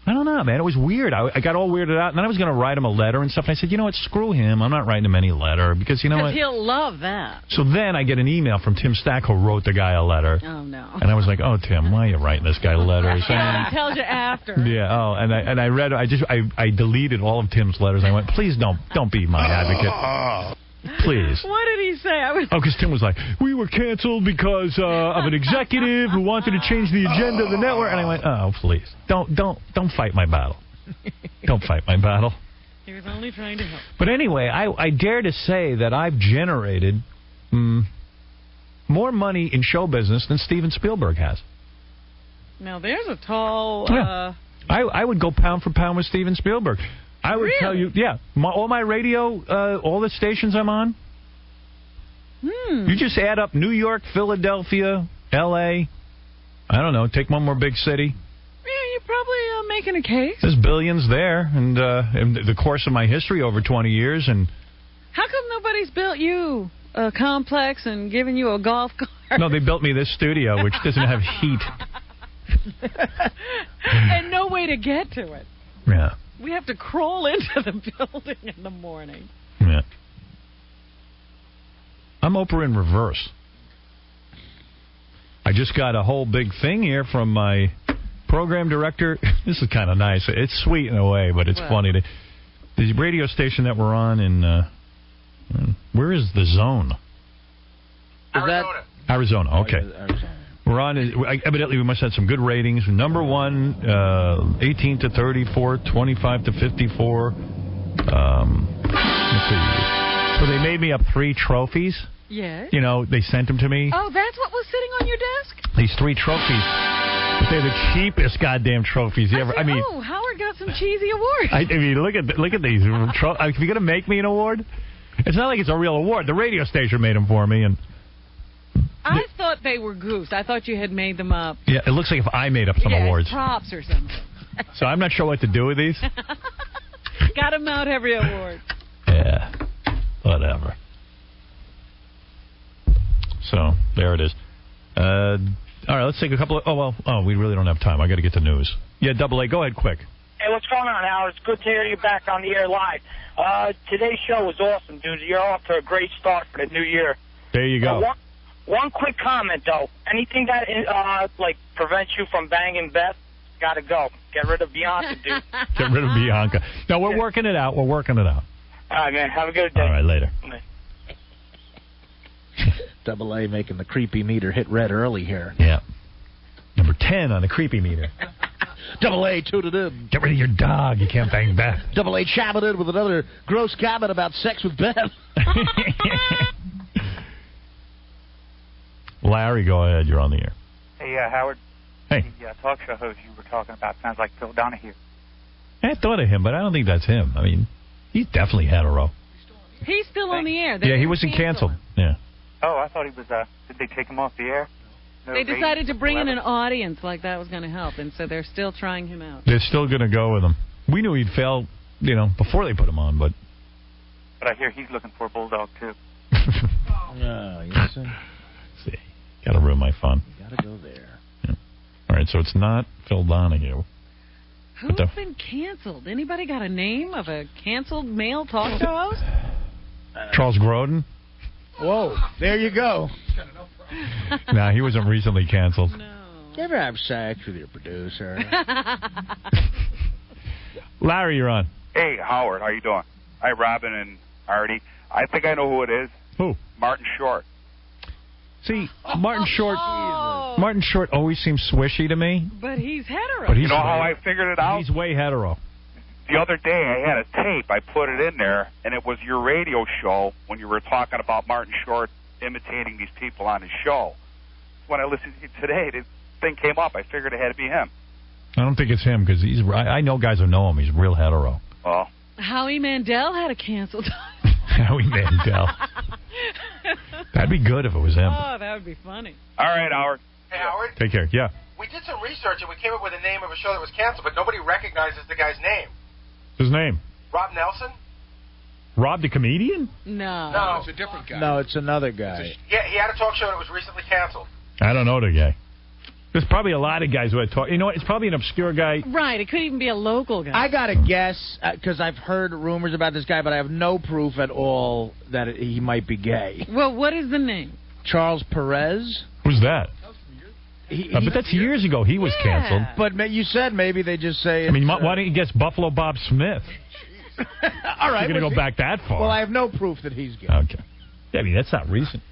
Speaker 1: I don't know, man. It was weird. I got all weirded out, and then I was going to write him a letter and stuff. And I said, you know what? Screw him. I'm not writing him any letter because you know what?
Speaker 3: He'll love that.
Speaker 1: So then I get an email from Tim Stack who wrote the guy a letter.
Speaker 3: Oh no.
Speaker 1: And I was like, oh Tim, why are you writing this guy letters?
Speaker 3: Yeah, he tells you after.
Speaker 1: Yeah. Oh, and I read. I deleted all of Tim's letters. I went, please don't be my advocate. Please.
Speaker 3: What did he say?
Speaker 1: Because Tim was like, we were canceled because of an executive who wanted to change the agenda of the network. And I went, oh, please. Don't fight my battle. Don't fight my battle.
Speaker 3: He was only trying to help.
Speaker 1: But anyway, I dare to say that I've generated more money in show business than Steven Spielberg has.
Speaker 3: Now, there's a tall...
Speaker 1: Yeah. I would go pound for pound with Steven Spielberg. I would tell you, yeah, all my radio, all the stations I'm on, you just add up New York, Philadelphia, L.A., I don't know, take one more big city.
Speaker 3: Yeah, you're probably making a case.
Speaker 1: There's billions there, and in the course of my history over 20 years. And
Speaker 3: how come nobody's built you a complex and given you a golf cart?
Speaker 1: No, they built me this studio, which doesn't have heat.
Speaker 3: And no way to get to it.
Speaker 1: Yeah.
Speaker 3: We have to crawl into the building in the morning.
Speaker 1: Yeah. I'm Oprah in reverse. I just got a whole big thing here from my program director. This is kind of nice. It's sweet in a way, but it's funny. The radio station that we're on in... where is the zone? Arizona. Okay. Arizona. We're on. Evidently, we must have some good ratings. Number 1, 18 to 34, 25 to 54. Let's see. So they made me up 3 trophies.
Speaker 3: Yes.
Speaker 1: You know, they sent them to me.
Speaker 3: Oh, that's what was sitting on your desk?
Speaker 1: These 3 trophies. But they're the cheapest goddamn trophies you ever. I mean,
Speaker 3: Howard got some cheesy awards.
Speaker 1: I mean, look at these. If you're gonna make me an award, it's not like it's a real award. The radio station made them for me, and.
Speaker 3: I thought they were goofs. I thought you had made them up.
Speaker 1: Yeah, it looks like if I made up some awards.
Speaker 3: Props or something.
Speaker 1: So I'm not sure what to do with these.
Speaker 3: Got them out every award.
Speaker 1: Yeah, whatever. So, there it is. All right, let's take a couple of... we really don't have time. I got to get the news. Yeah, Double A, go ahead quick.
Speaker 20: Hey, what's going on, Howard? It's good to hear you back on the air live. Today's show was awesome, dude. You're off to a great start for the new year.
Speaker 1: There you go.
Speaker 20: One quick comment, though. Anything that prevents you from banging Beth, gotta go. Get rid of Bianca, dude.
Speaker 1: Get rid of Bianca. No, we're working it out. All
Speaker 20: right, man. Have a good day.
Speaker 1: All right, later.
Speaker 2: Double A making the creepy meter hit red early here.
Speaker 1: Yeah. Number 10 on the creepy meter.
Speaker 2: Double A tooted in.
Speaker 1: Get rid of your dog. You can't bang Beth.
Speaker 2: Double A chatted in with another gross comment about sex with Beth.
Speaker 1: Larry, go ahead. You're on the air.
Speaker 21: Hey, Howard.
Speaker 1: Hey.
Speaker 21: The talk show host you were talking about sounds like Phil Donahue.
Speaker 1: I thought of him, but I don't think that's him. I mean, he's definitely hetero.
Speaker 3: He's still on the air.
Speaker 1: He wasn't canceled. Yeah.
Speaker 21: Oh, I thought he was. Did they take him off the air? No,
Speaker 3: they decided to bring in an audience like that was going to help, and so they're still trying him out.
Speaker 1: They're still going to go with him. We knew he'd fail, before they put him on, but...
Speaker 21: But I hear he's looking for a bulldog, too.
Speaker 2: Yes, sir.
Speaker 1: See, got to ruin my fun.
Speaker 2: You got to go there.
Speaker 1: Yeah. All right, so it's not Phil Donahue.
Speaker 3: Who's been canceled? Anybody got a name of a canceled male talk show host?
Speaker 1: Charles Grodin.
Speaker 2: Whoa, there you go.
Speaker 1: Nah, he wasn't recently canceled.
Speaker 2: You ever have sex with your producer?
Speaker 1: Larry, you're on.
Speaker 21: Hey, Howard, how you doing? Hi, Robin and Artie. I think I know who it is.
Speaker 1: Who?
Speaker 21: Martin Short.
Speaker 1: See, Martin Short always seems swishy to me.
Speaker 3: But he's hetero.
Speaker 1: But
Speaker 21: you know how I figured it out?
Speaker 1: He's way hetero.
Speaker 21: The other day I had a tape. I put it in there, and it was your radio show when you were talking about Martin Short imitating these people on his show. When I listened to you today, the thing came up. I figured it had to be him.
Speaker 1: I don't think it's him because I know guys who know him. He's real hetero.
Speaker 21: Oh.
Speaker 3: Howie Mandel had a canceled.
Speaker 1: Howie Mandel. That'd be good if it was him.
Speaker 3: Oh, that would be funny.
Speaker 21: All right, Howard.
Speaker 8: Hey, Howard.
Speaker 1: Take care. Yeah.
Speaker 8: We did some research and we came up with a name of a show that was canceled, but nobody recognizes the guy's name.
Speaker 1: His name?
Speaker 8: Rob Nelson?
Speaker 1: Rob the comedian?
Speaker 3: No.
Speaker 18: It's a different guy.
Speaker 2: No, it's another guy.
Speaker 8: Yeah, he had a talk show that was recently canceled.
Speaker 1: I don't know the guy. There's probably a lot of guys who had talk. You know what? It's probably an obscure guy.
Speaker 3: Right. It could even be a local guy.
Speaker 2: I got to guess, because I've heard rumors about this guy, but I have no proof at all that he might be gay.
Speaker 3: Well, what is the name?
Speaker 2: Charles Perez.
Speaker 1: Who's that? But that's years ago. He was canceled.
Speaker 2: But you said maybe they just say...
Speaker 1: I mean, why don't you guess Buffalo Bob Smith?
Speaker 2: All right.
Speaker 1: You're going to go back that far.
Speaker 2: Well, I have no proof that he's gay.
Speaker 1: Okay. Yeah, I mean, that's not recent.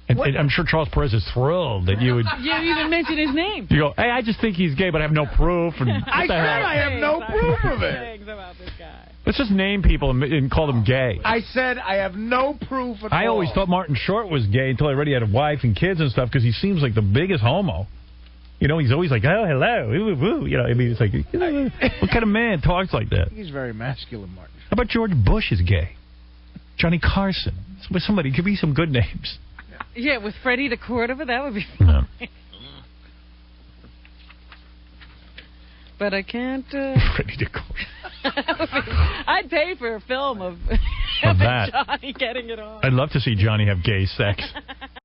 Speaker 1: And I'm sure Charles Perez is thrilled that you would...
Speaker 3: You didn't even mention his name.
Speaker 1: You go, hey, I just think he's gay, but I have no proof. And
Speaker 2: I said I have no proof of it.
Speaker 3: About this guy.
Speaker 1: Let's just name people and call them gay.
Speaker 2: I said I have no proof at all.
Speaker 1: I always thought Martin Short was gay until I already had a wife and kids and stuff because he seems like the biggest homo. You know, he's always like, oh, hello. Ooh, ooh. You know, I mean, it's like, what kind of man talks like that?
Speaker 2: He's very masculine, Martin.
Speaker 1: How about George Bush is gay? Johnny Carson. Somebody, give me some good names.
Speaker 3: Yeah, with Freddie DeCordova, that would be fun.
Speaker 1: No.
Speaker 3: But I can't...
Speaker 1: Freddie DeCordova.
Speaker 3: I'd pay for a film of
Speaker 1: that.
Speaker 3: Johnny getting it on.
Speaker 1: I'd love to see Johnny have gay sex.